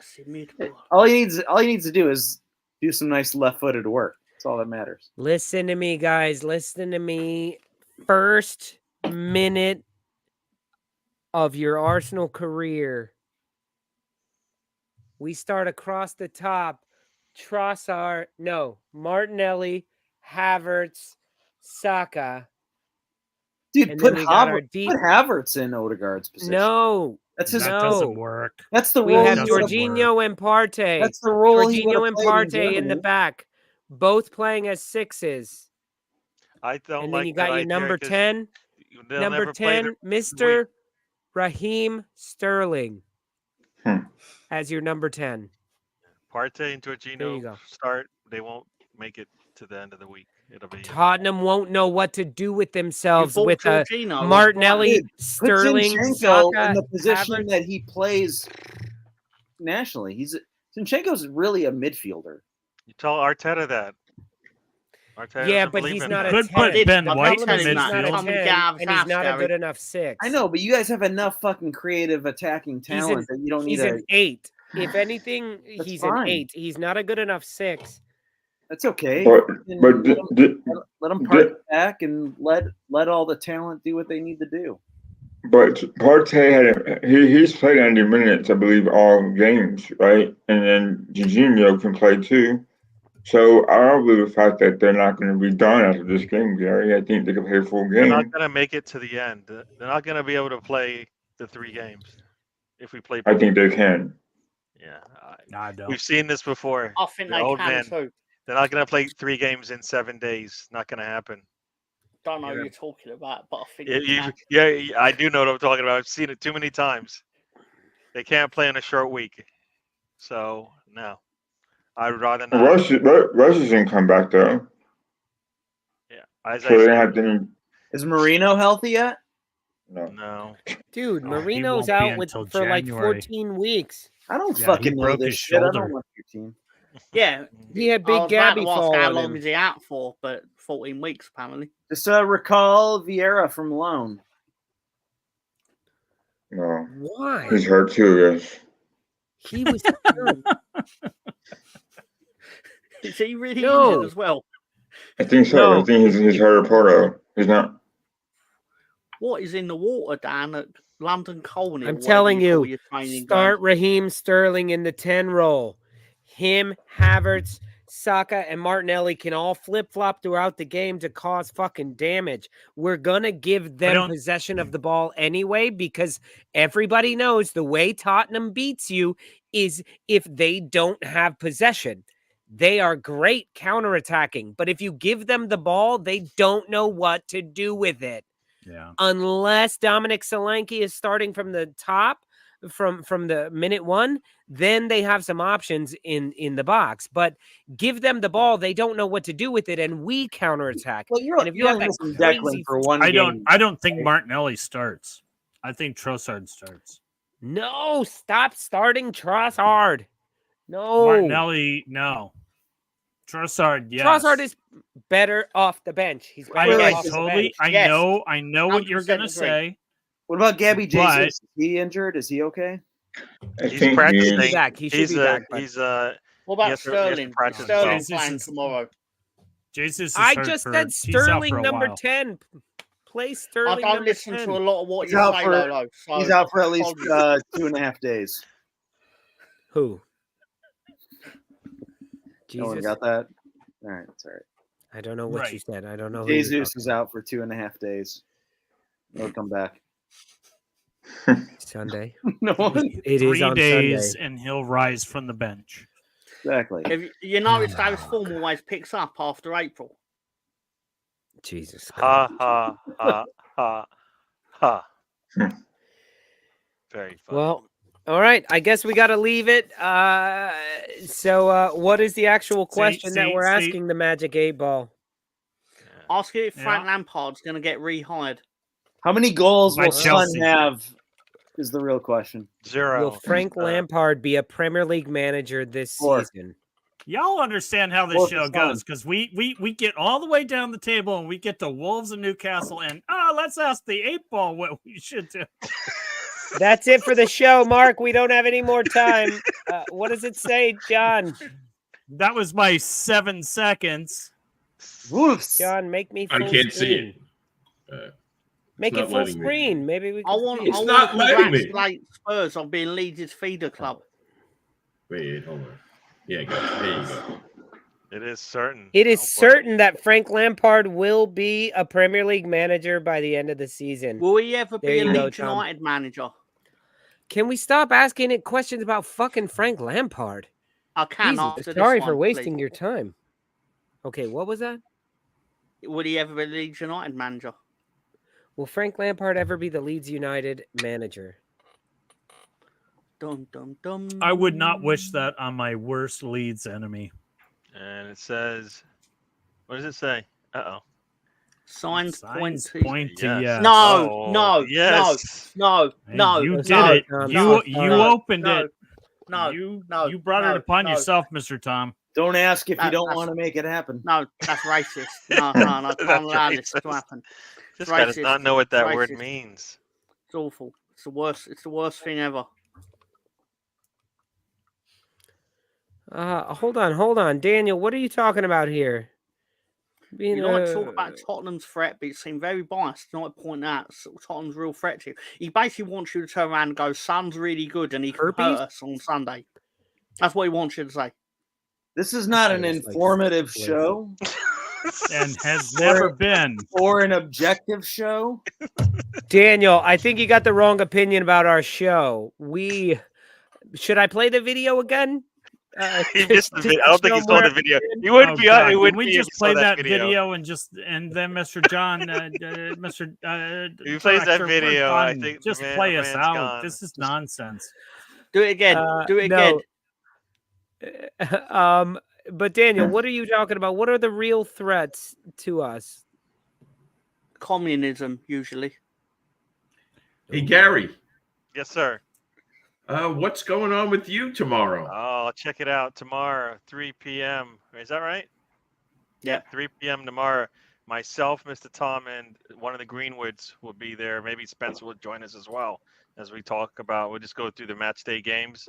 he needs to do is do some nice left-footed work. That's all that matters. Listen to me, guys. Listen to me. First minute of your Arsenal career. We start across the top. Trossard, no, Martinelli, Havertz, Saka. Dude, put Havertz in Odegaard's position. No, that's his. That doesn't work. That's the we role. have Jorginho and Partey. That's the role. Jorginho and Partey in the back, both playing as sixes. I don't and like. then you got your number 10, Mr. Raheem Sterling, as your number 10. Partey and Jorginho start. They won't make it to the end of the week. It'll be Tottenham won't know what to do with themselves with Martinelli, Sterling, Zinchenko Saka, in the position Havertz. that he plays nationally. Zinchenko's really a midfielder. You tell Arteta that. Arteta Yeah, doesn't but believe he's in not that. a 10. Ben The White problem is in he's not a midfield. 10, and he's not a good enough 6. I know, but you guys have enough fucking creative attacking talent that you don't need He's an 8. If anything, That's he's fine. an 8. He's not a good enough 6. That's okay. But let them part back and let all the talent do what they need to do. But Partey he's played 90 minutes, I believe, all games, right? And then Jorginho can play too. So I don't believe the fact that they're not going to be done after this game, Gary. I think they can play a full They're game. not going to make it to the end. They're not going to be able to play the 3 games if we play. I think they can. Yeah, I don't. We've seen this before. I think they can too. They're not going to play 3 games in 7 days. Not going to happen. Don't know what you're talking about, but I think I do know what I'm talking about. I've seen it too many times. They can't play in a short week. So, no. I'd rather not. Rush isn't come back, though. Yeah. So they have to. Is Marino healthy yet? No. Dude, he Marino's won't be out until for like January. 14 weeks. I don't Yeah, fucking he know broke this his shit. I shoulder. don't want your team. Yeah, He had I big was about Gabby to ask fall how on long him. is he out for, but 14 weeks apparently. Just recall Vieira from loan. No. Why? He's hurt too, yes. He was Is he really No. injured as well? I think so. No. I think he's hurt a Porto. He's not. What is in the water down at London Colney? I'm telling you, training start ground? Raheem Sterling in the 10 role. Him, Havertz, Saka, and Martinelli can all flip-flop throughout the game to cause fucking damage. We're going to give them possession of the ball anyway because everybody knows the way Tottenham beats you is if they don't have possession. They are great counterattacking, but if you give them the ball, they don't know what to do with it. Yeah. Unless Dominic Solanke is starting from the top from the minute one, then they have some options in the box. But give them the ball, they don't know what to do with it, and we counterattack. Well, and if you have that crazy, for one I game. don't think Martinelli starts. I think Trossard starts. No, stop starting Trossard. No, Martinelli, no. Trossard, yes. Trossard is better off the bench. He's better off the bench. I know what you're gonna say. What about Gabby But- Jesus? Is he injured? Is he okay? He's practicing. He should be back. He should be back. But He's What he about has to- he has to Sterling? practice as Sterling's well. playing tomorrow. Jesus is I hurt just for- said he's out Sterling for a number while. 10. Play I Sterling don't number listen 10. to a lot of what He's you out say, for- Lolo. So He's out for at least apologies. 2.5 days. Who? No one Jesus? got that? All right, it's all right. I don't know what Right. you said. I don't know who you're Jesus talking is out for 2.5 days. He'll come back. Sunday. No one. It is 3 on days, Sunday. and he'll rise from the bench. Exactly. Have you noticed how his form always picks up after April? Jesus. ha ha ha ha ha. Very fun. Well, all right. I guess we got to leave it. So what is the actual question that we're asking the Magic 8 Ball? Ask if Frank Lampard's going to get rehired. How many goals By will Son Chelsea. have? Is the real question. 0. Will Frank Lampard be a Premier League manager this 4. season? Y'all understand how this Wolves show is goes fun. because we get all the way down the table and we get to Wolves and Newcastle and let's ask the 8 Ball what we should do. That's it for the show, Mark. We don't have any more time. What does it say, John? That was my 7 seconds. Wolves. John, make me full I can't see screen. it. Make It's it not full letting me. screen. Maybe we I can want see it. It's to not letting me. congratulate Spurs on being Leeds' feeder club. Wait, hold on. Yeah, guys, there you go. It is certain. It is Oh, boy. certain that Frank Lampard will be a Premier League manager by the end of the season. Will he ever There be a you go, Leeds Tom. United manager? Can we stop asking it questions about fucking Frank Lampard? I can Jesus, after sorry this for one, wasting please. your time. Okay, what was that? Will he ever be a Leeds United manager? Will Frank Lampard ever be the Leeds United manager? Dum dum dum. I would not wish that on my worst Leeds enemy. And it says, what does it say? Uh-oh. Signed point to. Point to Yes. yes. No, Oh, no, yes. no, Hey, no. you no, did it. no, You no, opened no, it. No, You no, you brought no, it upon no. yourself, Mr. Tom. Don't ask if you don't That's- want to make it happen. No, that's racist. No, I That's can't allow this to racist. happen. This guy does racist. not know what that word Racist. means. It's awful. It's the worst. It's the worst thing ever. Hold on. Daniel, what are you talking about here? Being You like to talk about Tottenham's threat, but you seem very biased. You like to point out Tottenham's real threat to you. He basically wants you to turn around and go, "Son's really good, and he can Herpes? hurt us on Sunday." That's what he wants you to say. This is not an It's like informative split. show And has never been. or an objective show. Daniel, I think you got the wrong opinion about our show. Should I play the video again? He missed the to video. I don't think he show saw more the video. opinion? He wouldn't be God. on. He Can wouldn't we be. just if he saw play that video and then Mr. John, Mr. If he plays that Director, we're video, I done. think just the play us man's out. gone. This is nonsense. Do it again. Do it no. again. But Daniel, what are you talking about? What are the real threats to us? Communism, usually. Hey, Gary, Yes, sir. what's going on with you tomorrow? Oh, check it out tomorrow, 3 p.m. Is that right? Yeah. 3 p.m. tomorrow. myself, Mr. Tom, and one of the Greenwoods will be there. Maybe Spencer will join us as well as we talk about. We'll just go through the match day games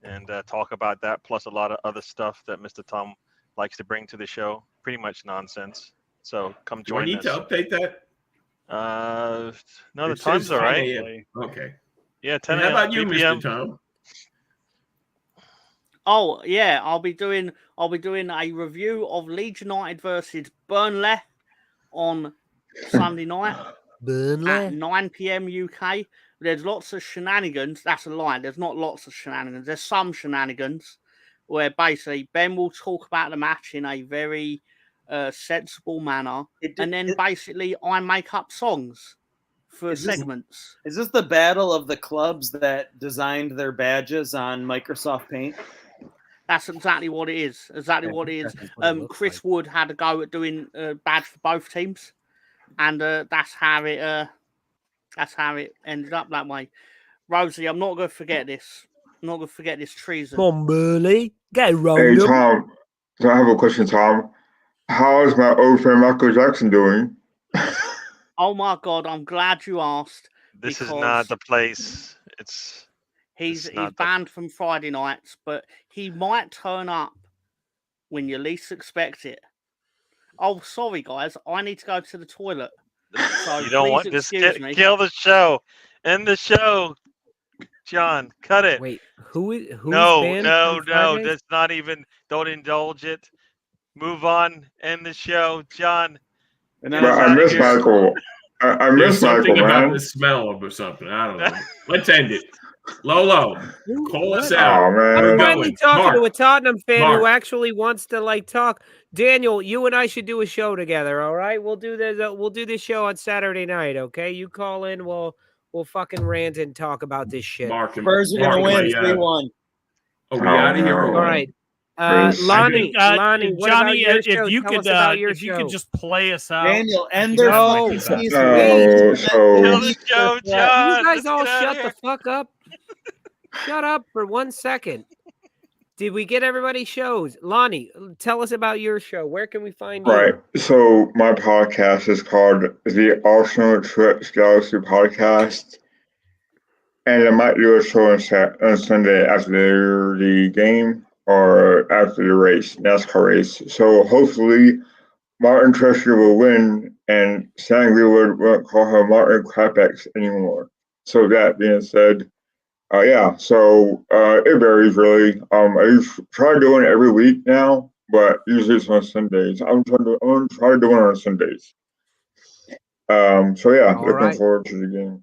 and talk about that, plus a lot of other stuff that Mr. Tom likes to bring to the show. Pretty much nonsense. So come join us. Do we need to update that? No, the time's all right. Okay. Yeah, 10 How a.m. about you, 3 p.m. Mr. Tom? Oh yeah, I'll be doing a review of Leeds United versus Burnley on Sunday night at 9 p.m. UK. There's lots of shenanigans. That's a lie. There's not lots of shenanigans. There's some shenanigans where basically Ben will talk about the match in a very sensible manner, and then basically I make up songs for segments. Is this the battle of the clubs that designed their badges on Microsoft Paint? That's exactly what it is. Exactly what it is. Chris Wood had a go at doing badge for both teams, and that's how it ended up that way. Rosie, I'm not going to forget this. I'm not going to forget this treason. Come on, Burley. Get Hey, Tom. So I have a question, Tom. How is my old friend Michael Jackson doing? Oh my God, I'm glad you asked. This is not the place. He's banned from Friday nights, but he might turn up when you least expect it. Oh, sorry, guys. I need to go to the toilet. So you don't want this. Kill the show. End the show. John, cut it. Wait, who's no, banned no, from no. Fridays? That's not even. Don't indulge it. Move on. End the show, John. But I miss Michael. I miss Michael, something about man. the smell of or something. I don't know. Let's end it. Lolo, call us out. Oh, man. I'm finally talking to a Tottenham fan Mark. who actually wants to talk. Daniel, you and I should do a show together. All right, we'll do this. We'll do this show on Saturday night. Okay, you call in. We'll fucking rant and talk about this shit. Spurs are gonna win 3-1. Are we out of here? All right. Lonnie, Johnny, what about your show? if you Tell could, us about your if you show. could just play us out. Daniel, end their fucking season. You Joe, John, guys all shut the fuck up. Shut up for 1 second. Did we get everybody's shows? Lonnie, tell us about your show. Where can we find you? Right. So my podcast is called the Arsenal Trips Galaxy Podcast. And I might do a show on Sunday after the game or after the race, NASCAR race. So hopefully Martin Truex will win and Sam Greenwood won't call her Martin Crapex anymore. So that being said, so it varies really. I try doing it every week now, but usually it's on Sundays. I'm gonna try to do it on Sundays. Looking forward to the game.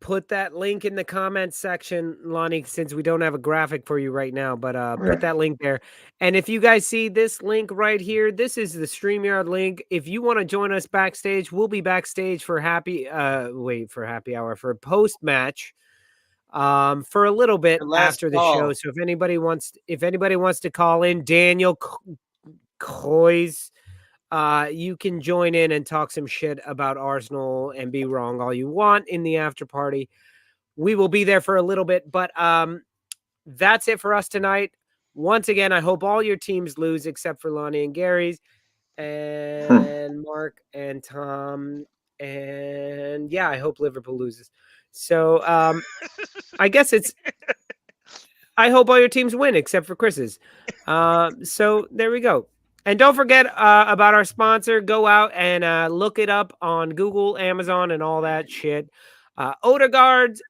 Put that link in the comments section, Lonnie, since we don't have a graphic for you right now, but put that link there. And if you guys see this link right here, this is the StreamYard link. If you want to join us backstage, we'll be backstage for for post-match. For a little bit after the show. So if anybody wants to call in, Daniel Coys, you can join in and talk some shit about Arsenal and be wrong all you want in the after party. We will be there for a little bit, but that's it for us tonight. Once again, I hope all your teams lose except for Lonnie and Gary's and Mark and Tom. And I hope Liverpool loses. So I guess I hope all your teams win except for Chris's. So there we go. And don't forget about our sponsor. Go out and look it up on Google, Amazon, and all that shit. Odor Guard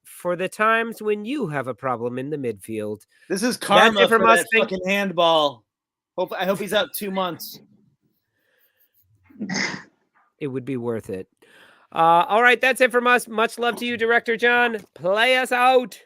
for the times when you have a problem in the midfield. This is karma That's it for from us. that fucking handball. I hope he's out 2 months. It would be worth it. All right, that's it from us. Much love to you, Director John. Play us out.